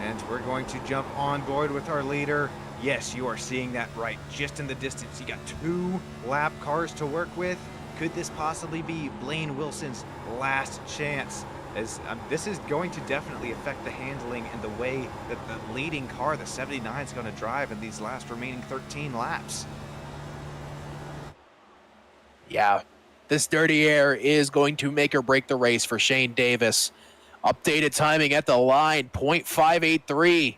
And we're going to jump on board with our leader. Yes, you are seeing that right. Just in the distance, you got 2 lap cars to work with. Could this possibly be Blaine Wilson's last chance? As this is going to definitely affect the handling and the way that the leading car, the 79, is going to drive in these last remaining 13 laps. Yeah, this dirty air is going to make or break the race for Shane Davis. Updated timing at the line, 0.583.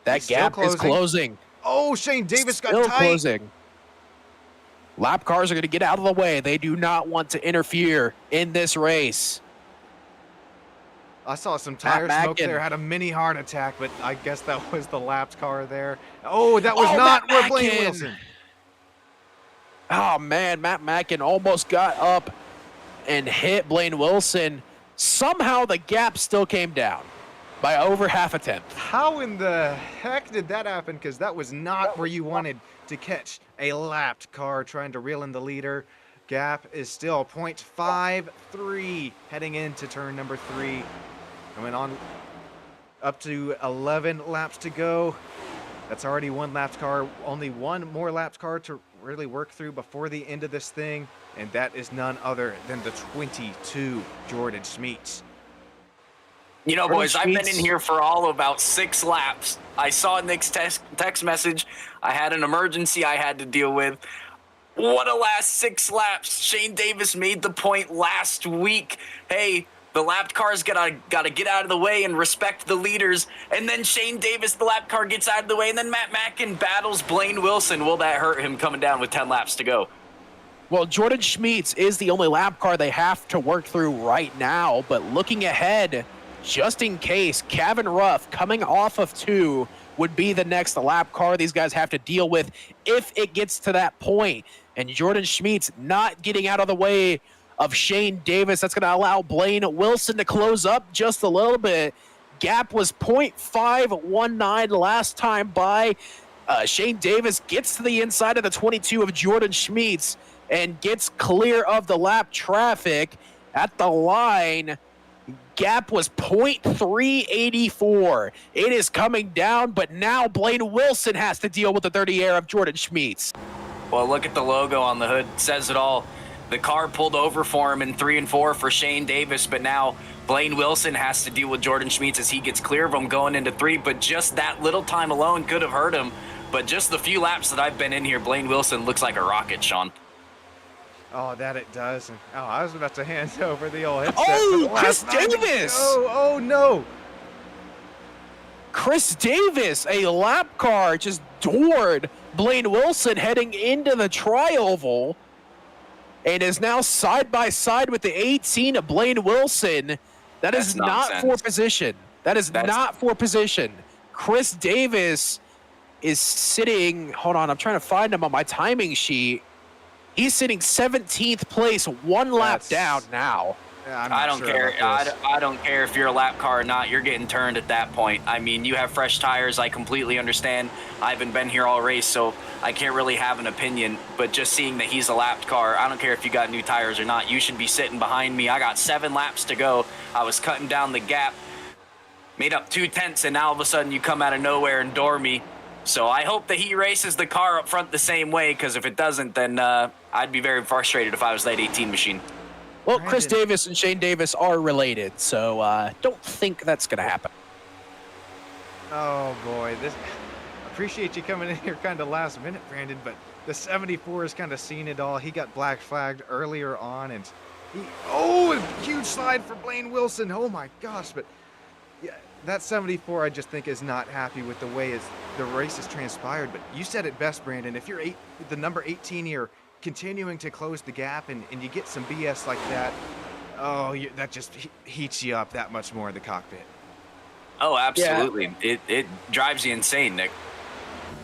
That gap is closing. Oh, Shane Davis got Still tight. Closing. Lap cars are going to get out of the way. They do not want to interfere in this race. I saw some tire smoke there, had a mini heart attack, but I guess that was the lapped car there. Oh, that was not where Blaine Wilson. Oh, man, Matt Mackin almost got up and hit Blaine Wilson. Somehow the gap still came down. by over half a tenth. How in the heck did that happen? Because that was not where you wanted to catch a lapped car trying to reel in the leader. Gap is still 0.53 heading into turn number 3. Coming on up to 11 laps to go. That's already one lapped car. Only one more lapped car to really work through before the end of this thing. And that is none other than the 22 Jordan Schmeets. You know, boys, I've been in here for all about 6 laps. I saw Nick's text message. I had an emergency I had to deal with. What a last 6 laps. Shane Davis made the point last week. Hey, the lapped cars gotta get out of the way and respect the leaders. And then Shane Davis, the lapped car, gets out of the way. And then Matt Mackin battles Blaine Wilson. Will that hurt him coming down with 10 laps to go? Well, Jordan Schmeets is the only lap car they have to work through right now. But looking ahead, just in case, Kevin Ruff coming off of 2 would be the next lap car these guys have to deal with if it gets to that point. And Jordan Schmeets not getting out of the way of Shane Davis. That's going to allow Blaine Wilson to close up just a little bit. Gap was 0.519 last time by. Shane Davis gets to the inside of the 22 of Jordan Schmeets and gets clear of the lap traffic at the line. Gap was 0.384. It is coming down, but now Blaine Wilson has to deal with the dirty air of Jordan Schmeets. Well, look at the logo on the hood. It says it all. The car pulled over for him in 3 and 4 for Shane Davis, but now Blaine Wilson has to deal with Jordan Schmeets as he gets clear of him going into 3. But just that little time alone could have hurt him. But just the few laps that I've been in here, Blaine Wilson looks like a rocket, Sean. Oh, that it does. And, oh, I was about to hand over the old headset. Oh, Chris Davis! Oh, no. Chris Davis, a lap car, just doored Blaine Wilson heading into the tri-oval and is now side by side with the 18 of Blaine Wilson. That's not for position. That's not for position. Chris Davis is sitting, hold on, I'm trying to find him on my timing sheet. He's sitting 17th place, 1 lap down now. Yeah, I don't care. I don't care if you're a lap car or not. You're getting turned at that point. I mean, you have fresh tires. I completely understand. I haven't been here all race, so I can't really have an opinion. But just seeing that he's a lapped car, I don't care if you got new tires or not. You should be sitting behind me. I got 7 laps to go. I was cutting down the gap, made up 2 tenths, and now all of a sudden you come out of nowhere and door me. So I hope that he races the car up front the same way, because if it doesn't, then I'd be very frustrated if I was that 18 machine. Well, Chris Davis and Shane Davis are related, so don't think that's going to happen. Oh, boy. Appreciate you coming in here kind of last minute, Brandon, but the 74 has kind of seen it all. He got black flagged earlier on, and a huge slide for Blaine Wilson. Oh, my gosh. But, yeah, that 74, I just think, is not happy with the way the race has transpired. But you said it best, Brandon. If you're the number 18 here, continuing to close the gap and you get some BS like that, that just heats you up that much more in the cockpit. Oh, absolutely. Yeah. It drives you insane, Nick.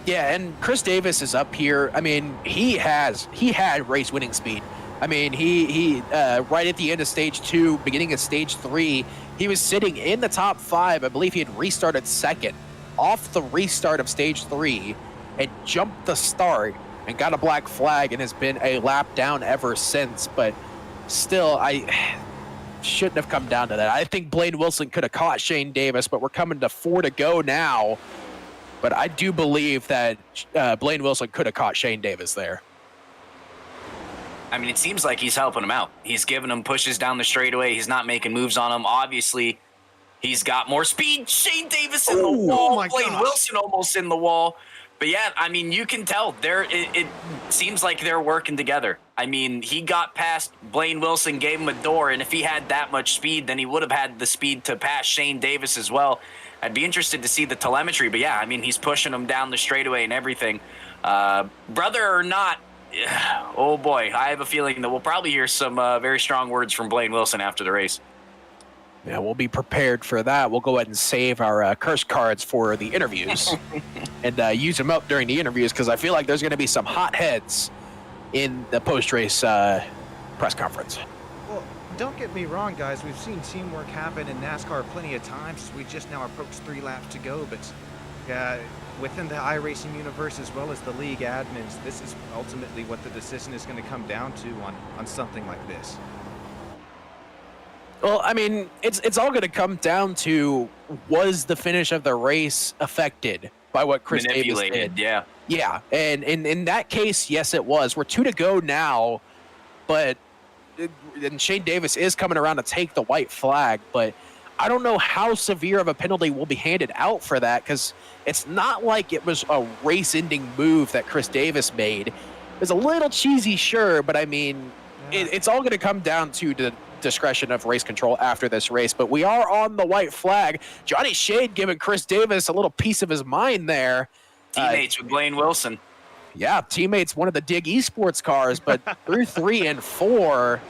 Yeah, and Chris Davis is up here. I mean, he had race winning speed. I mean, he right at the end of stage 2, beginning of stage 3, he was sitting in the top 5. I believe he had restarted 2nd off the restart of stage 3 and jumped the start and got a black flag and has been a lap down ever since. But still, I shouldn't have come down to that. I think Blaine Wilson could have caught Shane Davis, but we're coming to 4 to go now. But I do believe that Blaine Wilson could have caught Shane Davis there. I mean, it seems like he's helping him out. He's giving him pushes down the straightaway. He's not making moves on him. Obviously, he's got more speed. Shane Davis in the wall. Blaine Wilson almost in the wall. But yeah, I mean, you can tell it seems like they're working together. I mean, he got past Blaine Wilson, gave him a door, and if he had that much speed, then he would have had the speed to pass Shane Davis as well. I'd be interested to see the telemetry, but yeah, I mean, he's pushing him down the straightaway and everything. Brother or not, oh boy, I have a feeling that we'll probably hear some very strong words from Blaine Wilson after the race. Yeah, we'll be prepared for that. We'll go ahead and save our curse cards for the interviews and use them up during the interviews, because I feel like there's going to be some hot heads in the post-race press conference. Well, don't get me wrong, guys. We've seen teamwork happen in NASCAR plenty of times. We just now approach 3 laps to go, but within the iRacing universe as well as the league admins, this is ultimately what the decision is going to come down to on something like this. Well, I mean, it's all going to come down to, was the finish of the race affected by what Chris Davis did? Yeah. Yeah, and in that case, yes, it was. We're 2 to go now, but and Shane Davis is coming around to take the white flag, but I don't know how severe of a penalty will be handed out for that, because it's not like it was a race-ending move that Chris Davis made. It was a little cheesy, sure, but I mean, it's all going to come down to the discretion of race control after this race. But we are on the white flag. Johnny Shade giving Chris Davis a little piece of his mind there. Teammates with Blaine Wilson. Yeah, teammates, one of the Dig Esports cars, but through 3 and 4,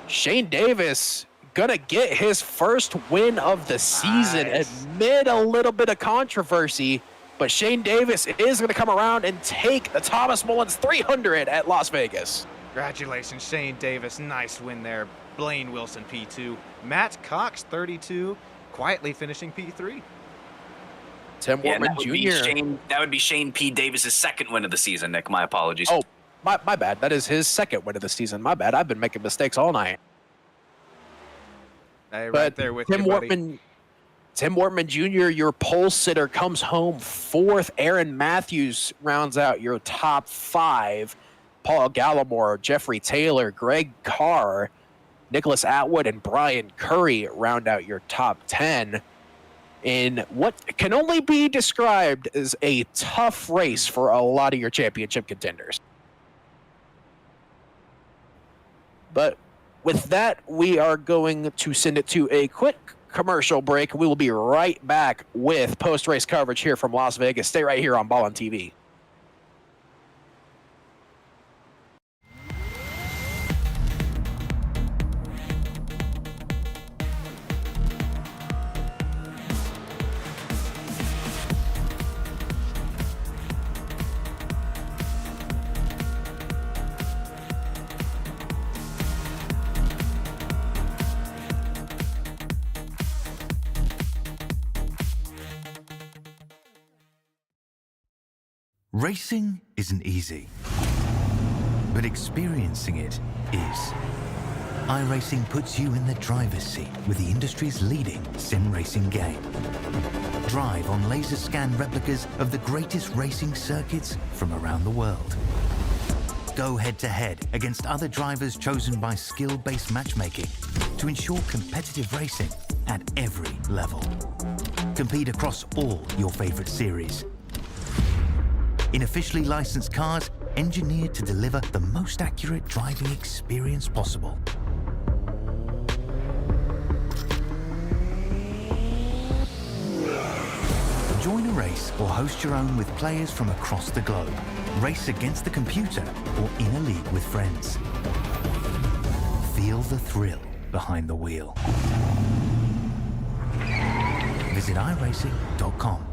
Shane Davis gonna get his first win of the season. Nice. Amid a little bit of controversy, but Shane Davis is gonna come around and take the Thomas Mullins 300 at Las Vegas. Congratulations, Shane Davis. Nice win there. Blaine Wilson, P2. Matt Cox, 32, quietly finishing P3. Tim Wortman Jr. That would be Shane P. Davis's second win of the season, Nick. My apologies. Oh, my bad. That is his second win of the season. My bad. I've been making mistakes all night. Hey, But right there with Tim you, buddy. Tim Wortman Jr., your pole sitter, comes home 4th. Aaron Matthews rounds out your top 5. Paul Gallimore, Jeffrey Taylor, Greg Carr, Nicholas Atwood, and Brian Curry round out your top 10 in what can only be described as a tough race for a lot of your championship contenders. But with that, we are going to send it to a quick commercial break. We will be right back with post-race coverage here from Las Vegas. Stay right here on Ballin' TV. Racing isn't easy, but experiencing it is. iRacing puts you in the driver's seat with the industry's leading sim racing game. Drive on laser scan replicas of the greatest racing circuits from around the world. Go head-to-head against other drivers chosen by skill-based matchmaking to ensure competitive racing at every level. Compete across all your favorite series. In officially licensed cars, engineered to deliver the most accurate driving experience possible. Join a race or host your own with players from across the globe. Race against the computer or in a league with friends. Feel the thrill behind the wheel. Visit iRacing.com.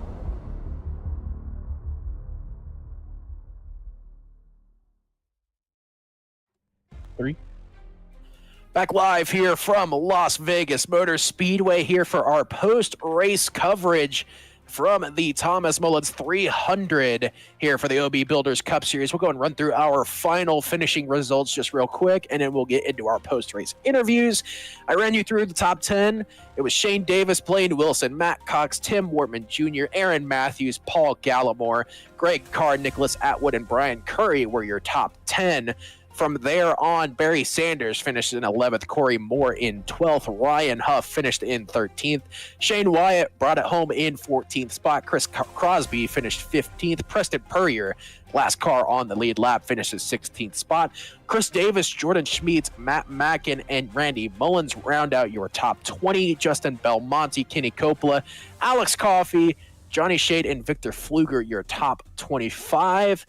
Back live here from Las Vegas Motor Speedway here for our post-race coverage from the Thomas Mullins 300 here for the OB Builders Cup Series. We'll go and run through our final finishing results just real quick, and then we'll get into our post-race interviews. I ran you through the top 10. It was Shane Davis, Blaine Wilson, Matt Cox, Tim Wortman Jr., Aaron Matthews, Paul Gallimore, Greg Carr, Nicholas Atwood, and Brian Curry were your top 10. From there on, Barry Sanders finished in 11th, Corey Moore in 12th, Ryan Huff finished in 13th, Shane Wyatt brought it home in 14th spot, Chris Crosby finished 15th, Preston Purrier, last car on the lead lap, finished in 16th spot, Chris Davis, Jordan Schmidt, Matt Mackin, and Randy Mullins round out your top 20, Justin Belmonte, Kenny Coppola, Alex Coffey, Johnny Shade, and Victor Pfluger your top 25.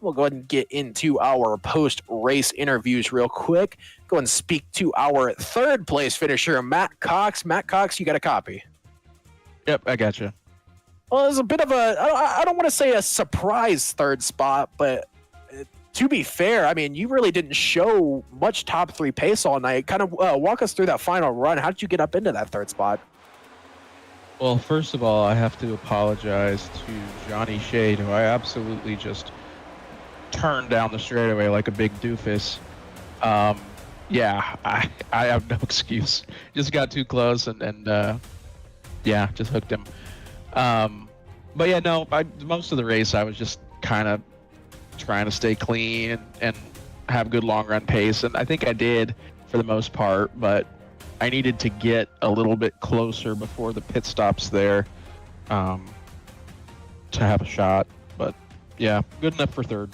We'll go ahead and get into our post-race interviews real quick. Go and speak to our third place finisher, Matt Cox. Matt Cox, you got a copy? Yep, I got you. Well, it was a bit of a, I don't want to say a surprise third spot, but to be fair, I mean, you really didn't show much top 3 pace all night. Kind of walk us through that final run. How did you get up into that 3rd spot? Well, first of all, I have to apologize to Johnny Shade, who I absolutely just turned down the straightaway like a big doofus. Yeah, I have no excuse. Just got too close and yeah, just hooked him. But yeah, no, most of the race I was just kind of trying to stay clean and have good long run pace, and I think I did for the most part, but I needed to get a little bit closer before the pit stops there to have a shot. But yeah, good enough for 3rd.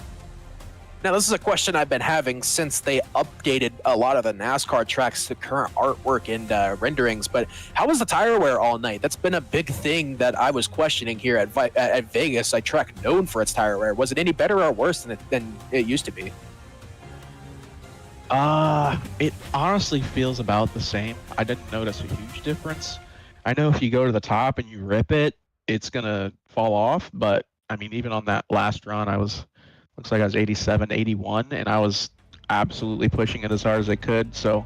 Now, this is a question I've been having since they updated a lot of the NASCAR tracks to current artwork and renderings, but how was the tire wear all night? That's been a big thing that I was questioning here at Vegas, a track known for its tire wear. Was it any better or worse than it used to be? It honestly feels about the same. I didn't notice a huge difference. I know if you go to the top and you rip it, it's gonna fall off, but I mean, even on that last run, looks like I was 87, 81, and I was absolutely pushing it as hard as I could. So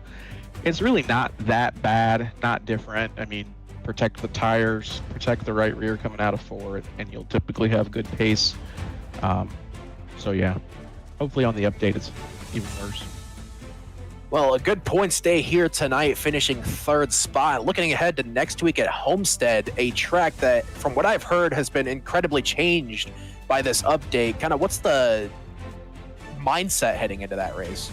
it's really not that bad, not different. I mean, protect the tires, protect the right rear coming out of 4, and you'll typically have good pace. So yeah, hopefully on the update it's even worse. Well, a good points day here tonight, finishing 3rd spot. Looking ahead to next week at Homestead, a track that, from what I've heard, has been incredibly changed by this update. Kind of what's the mindset heading into that race?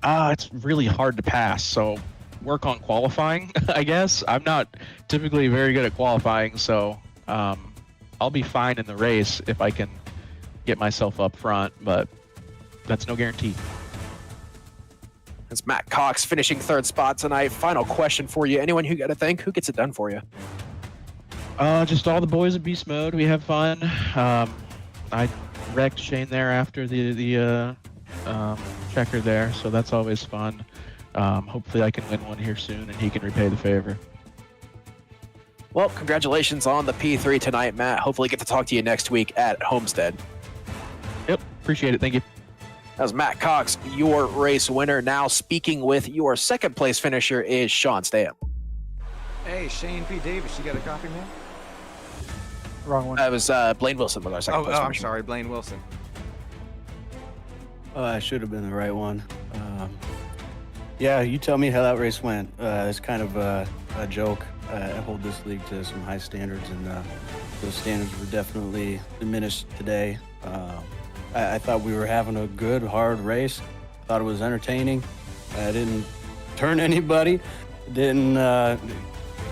It's really hard to pass, so work on qualifying, I guess. I'm not typically very good at qualifying, so I'll be fine in the race if I can get myself up front, but that's no guarantee. It's Matt Cox finishing 3rd spot tonight. Final question for you. Anyone who got to think, who gets it done for you? Just all the boys at Beast Mode. We have fun. I wrecked Shane there after the checker there, so that's always fun. Hopefully I can win one here soon and he can repay the favor. Well, congratulations on the P3 tonight, Matt. Hopefully get to talk to you next week at Homestead. Yep, appreciate it. Thank you. That was Matt Cox, your race winner. Now speaking with your 2nd place finisher is Sean Stam. Hey, Shane P. Davis, you got a copy, man? Wrong one. That was Blaine Wilson with our 2nd place I'm finisher. sorry, Blaine Wilson. I should have been the right one. Yeah, you tell me how that race went. It's kind of a joke. I hold this league to some high standards, and those standards were definitely diminished today. I thought we were having a good, hard race. Thought it was entertaining. I didn't turn anybody, didn't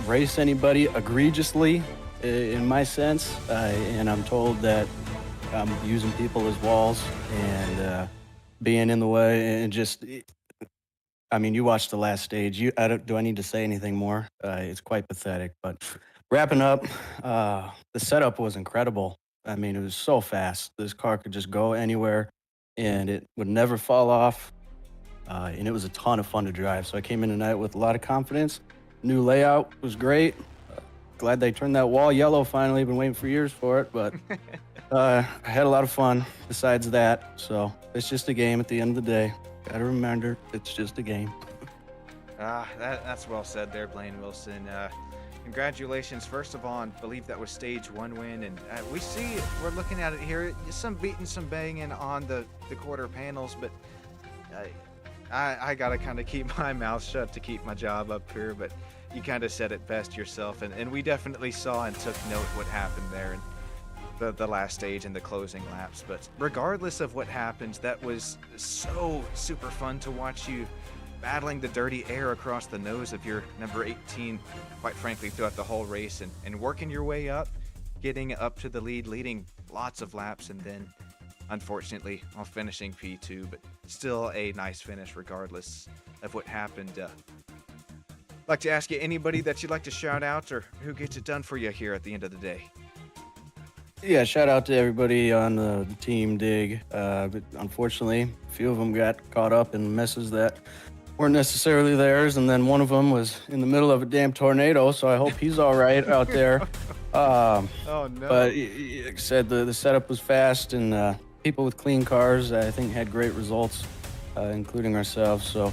race anybody egregiously, in my sense. And I'm told that I'm using people as walls and being in the way, and just, I mean, you watched the last stage. Do I need to say anything more? It's quite pathetic. But wrapping up, the setup was incredible. I mean, it was so fast. This car could just go anywhere, and it would never fall off. And it was a ton of fun to drive. So I came in tonight with a lot of confidence. New layout was great. Glad they turned that wall yellow finally. Been waiting for years for it, but I had a lot of fun besides that. So it's just a game at the end of the day. Got to remember, it's just a game. That's well said there, Blaine Wilson. Congratulations, first of all, I believe that was stage 1 win, and we're looking at it here, some beating, some banging on the quarter panels, but I gotta kind of keep my mouth shut to keep my job up here, but you kind of said it best yourself, and we definitely saw and took note what happened there in the last stage and the closing laps. But regardless of what happened, that was so super fun to watch you battling the dirty air across the nose of your number 18, quite frankly, throughout the whole race, and working your way up, getting up to the lead, leading lots of laps, and then unfortunately while finishing P2, but still a nice finish regardless of what happened. I'd like to ask you, anybody that you'd like to shout out or who gets it done for you here at the end of the day? Yeah, shout out to everybody on the team Dig. But unfortunately, a few of them got caught up in messes that weren't necessarily theirs, and then one of them was in the middle of a damn tornado, so I hope he's all right out there. Oh, no. But like I said, the setup was fast, and people with clean cars, I think, had great results, including ourselves. So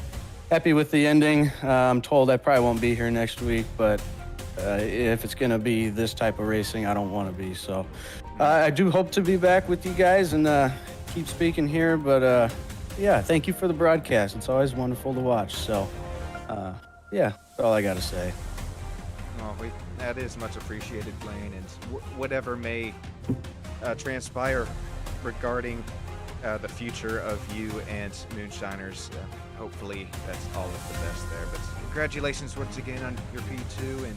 happy with the ending. I'm told I probably won't be here next week, but if it's going to be this type of racing, I don't want to be. So I do hope to be back with you guys and keep speaking here. But yeah, thank you for the broadcast. It's always wonderful to watch. So yeah, that's all I got to say. Oh, that is much appreciated, Blaine, and whatever may transpire regarding the future of you and Moonshiners, hopefully that's all of the best there. But congratulations once again on your P2,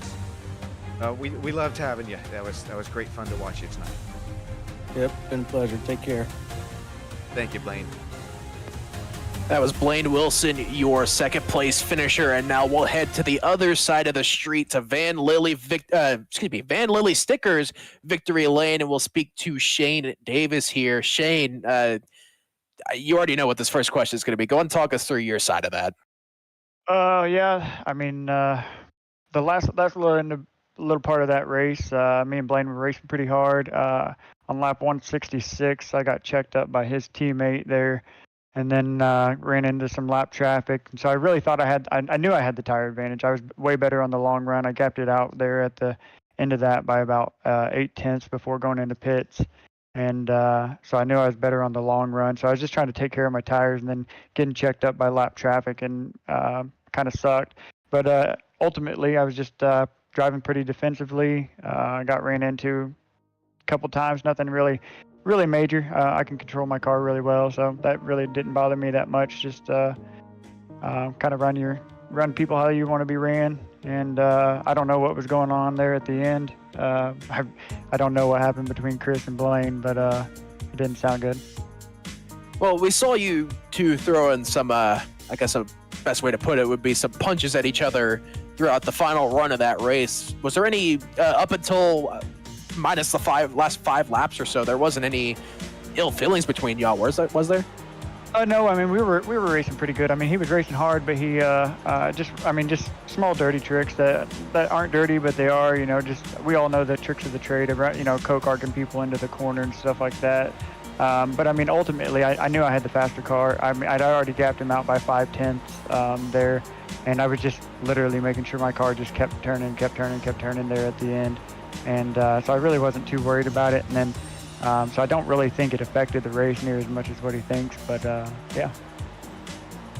and we loved having you. That was great fun to watch you tonight. Yep, been a pleasure. Take care. Thank you, Blaine. That was Blaine Wilson, your second place finisher, and now we'll head to the other side of the street to VanLilly Stickers Victory Lane, and we'll speak to Shane Davis here. Shane, you already know what this first question is going to be. Go and talk us through your side of that. Yeah. I mean, the last little part of that race, me and Blaine were racing pretty hard. On lap 166, I got checked up by his teammate there, and then ran into some lap traffic. And so I really thought I knew I had the tire advantage. I was way better on the long run. I gapped it out there at the end of that by about 0.8 before going into pits. And so I knew I was better on the long run. So I was just trying to take care of my tires, and then getting checked up by lap traffic, and kind of sucked. But ultimately, I was just driving pretty defensively. I got ran into a couple times, nothing really major. I can control my car really well, so that really didn't bother me that much. Just kind of run people how you want to be ran. And I don't know what was going on there at the end. I don't know what happened between Chris and Blaine, but it didn't sound good. Well, we saw you two throw in some, I guess a best way to put it would be some punches at each other throughout the final run of that race. Was there any, up until minus the last five laps or so, there wasn't any ill feelings between y'all, was there? No, I mean, we were racing pretty good. I mean, he was racing hard, but he just small dirty tricks that aren't dirty, but they are, we all know the tricks of the trade of, co-carting people into the corner and stuff like that. But I mean, ultimately, I knew I had the faster car. I mean, I'd already gapped him out by 0.5 there, and I was just literally making sure my car just kept turning there at the end. And so I really wasn't too worried about it. And then, so I don't really think it affected the race near as much as what he thinks, but yeah.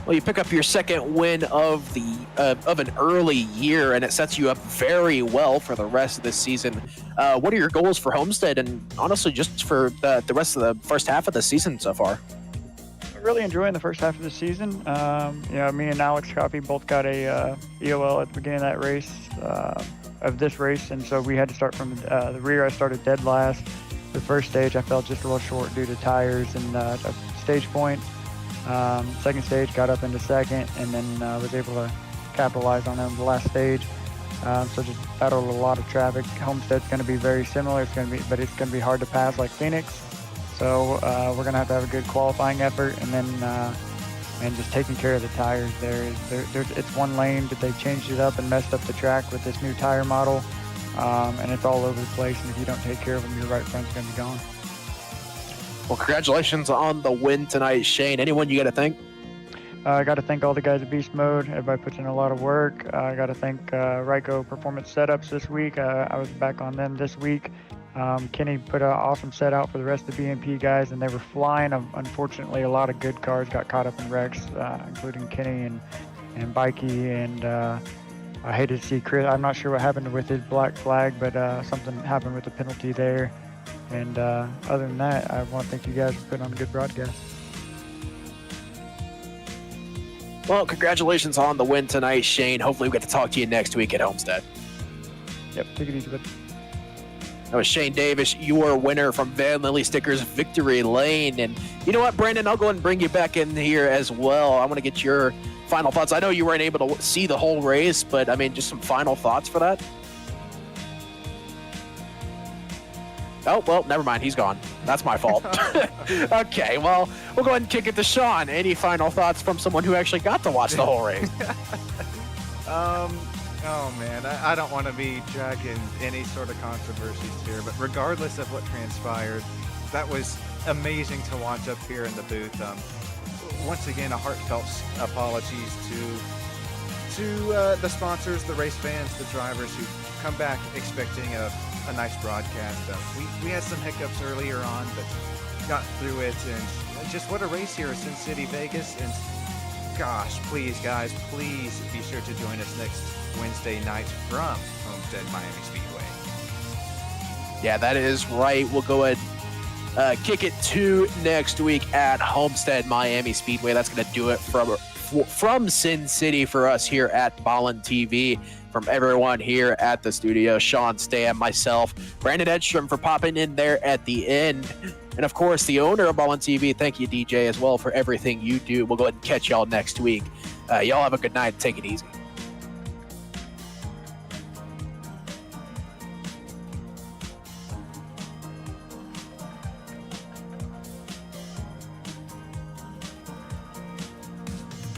Well, you pick up your second win of an early year, and it sets you up very well for the rest of this season. What are your goals for Homestead, and honestly, just for the rest of the first half of the season so far? Really enjoying the first half of the season. Me and Alex Coffey both got a EOL at the beginning of that race, of this race, and so we had to start from the rear. I started dead last. The first stage I fell just a little short due to tires and a stage point. Second stage got up into second, and then was able to capitalize on them the last stage. So just battled a lot of traffic. Homestead's going to be very similar. But it's going to be hard to pass like Phoenix. So we're going to have a good qualifying effort, and then and just taking care of the tires there. It's one lane, but they changed it up and messed up the track with this new tire model, and it's all over the place. And if you don't take care of them, your right front's going to be gone. Well, congratulations on the win tonight, Shane. Anyone you got to thank? I got to thank all the guys at Beast Mode. Everybody puts in a lot of work. I got to thank Ryko Performance Setups this week. I was back on them this week. Kenny put an awesome set out for the rest of the BMP guys, and they were flying. Unfortunately, a lot of good cars got caught up in wrecks, including Kenny and Bikey. And I hated to see Chris. I'm not sure what happened with his black flag, but something happened with the penalty there. And other than that, I want to thank you guys for putting on a good broadcast. Well, congratulations on the win tonight, Shane. Hopefully we get to talk to you next week at Homestead. Yep, take it easy, bud. That was Shane Davis, your winner from VanLilly Stickers Victory Lane. And you know what, Brandon, I'll go ahead and bring you back in here as well. I want to get your final thoughts. I know you weren't able to see the whole race, but I mean, just some final thoughts for that. Oh, well, never mind. He's gone. That's my fault. Okay, well, we'll go ahead and kick it to Sean. Any final thoughts from someone who actually got to watch the whole race? Oh man, I don't want to be dragging any sort of controversies here, but regardless of what transpired, that was amazing to watch up here in the booth. Once again, a heartfelt apologies to the sponsors, the race fans, the drivers who come back expecting a nice broadcast. We had some hiccups earlier on, but got through it, and just what a race here at Sin City, Vegas. And gosh, please, guys, please be sure to join us next Wednesday night from Homestead Miami Speedway. Yeah, that is right. We'll go ahead kick it to next week at Homestead Miami Speedway. That's going to do it from Sin City for us here at Ballin TV. From everyone here at the studio, Sean Stam, myself, Brandon Edstrom for popping in there at the end. And of course, the owner of Ballin TV, thank you, DJ, as well, for everything you do. We'll go ahead and catch y'all next week. Y'all have a good night. Take it easy.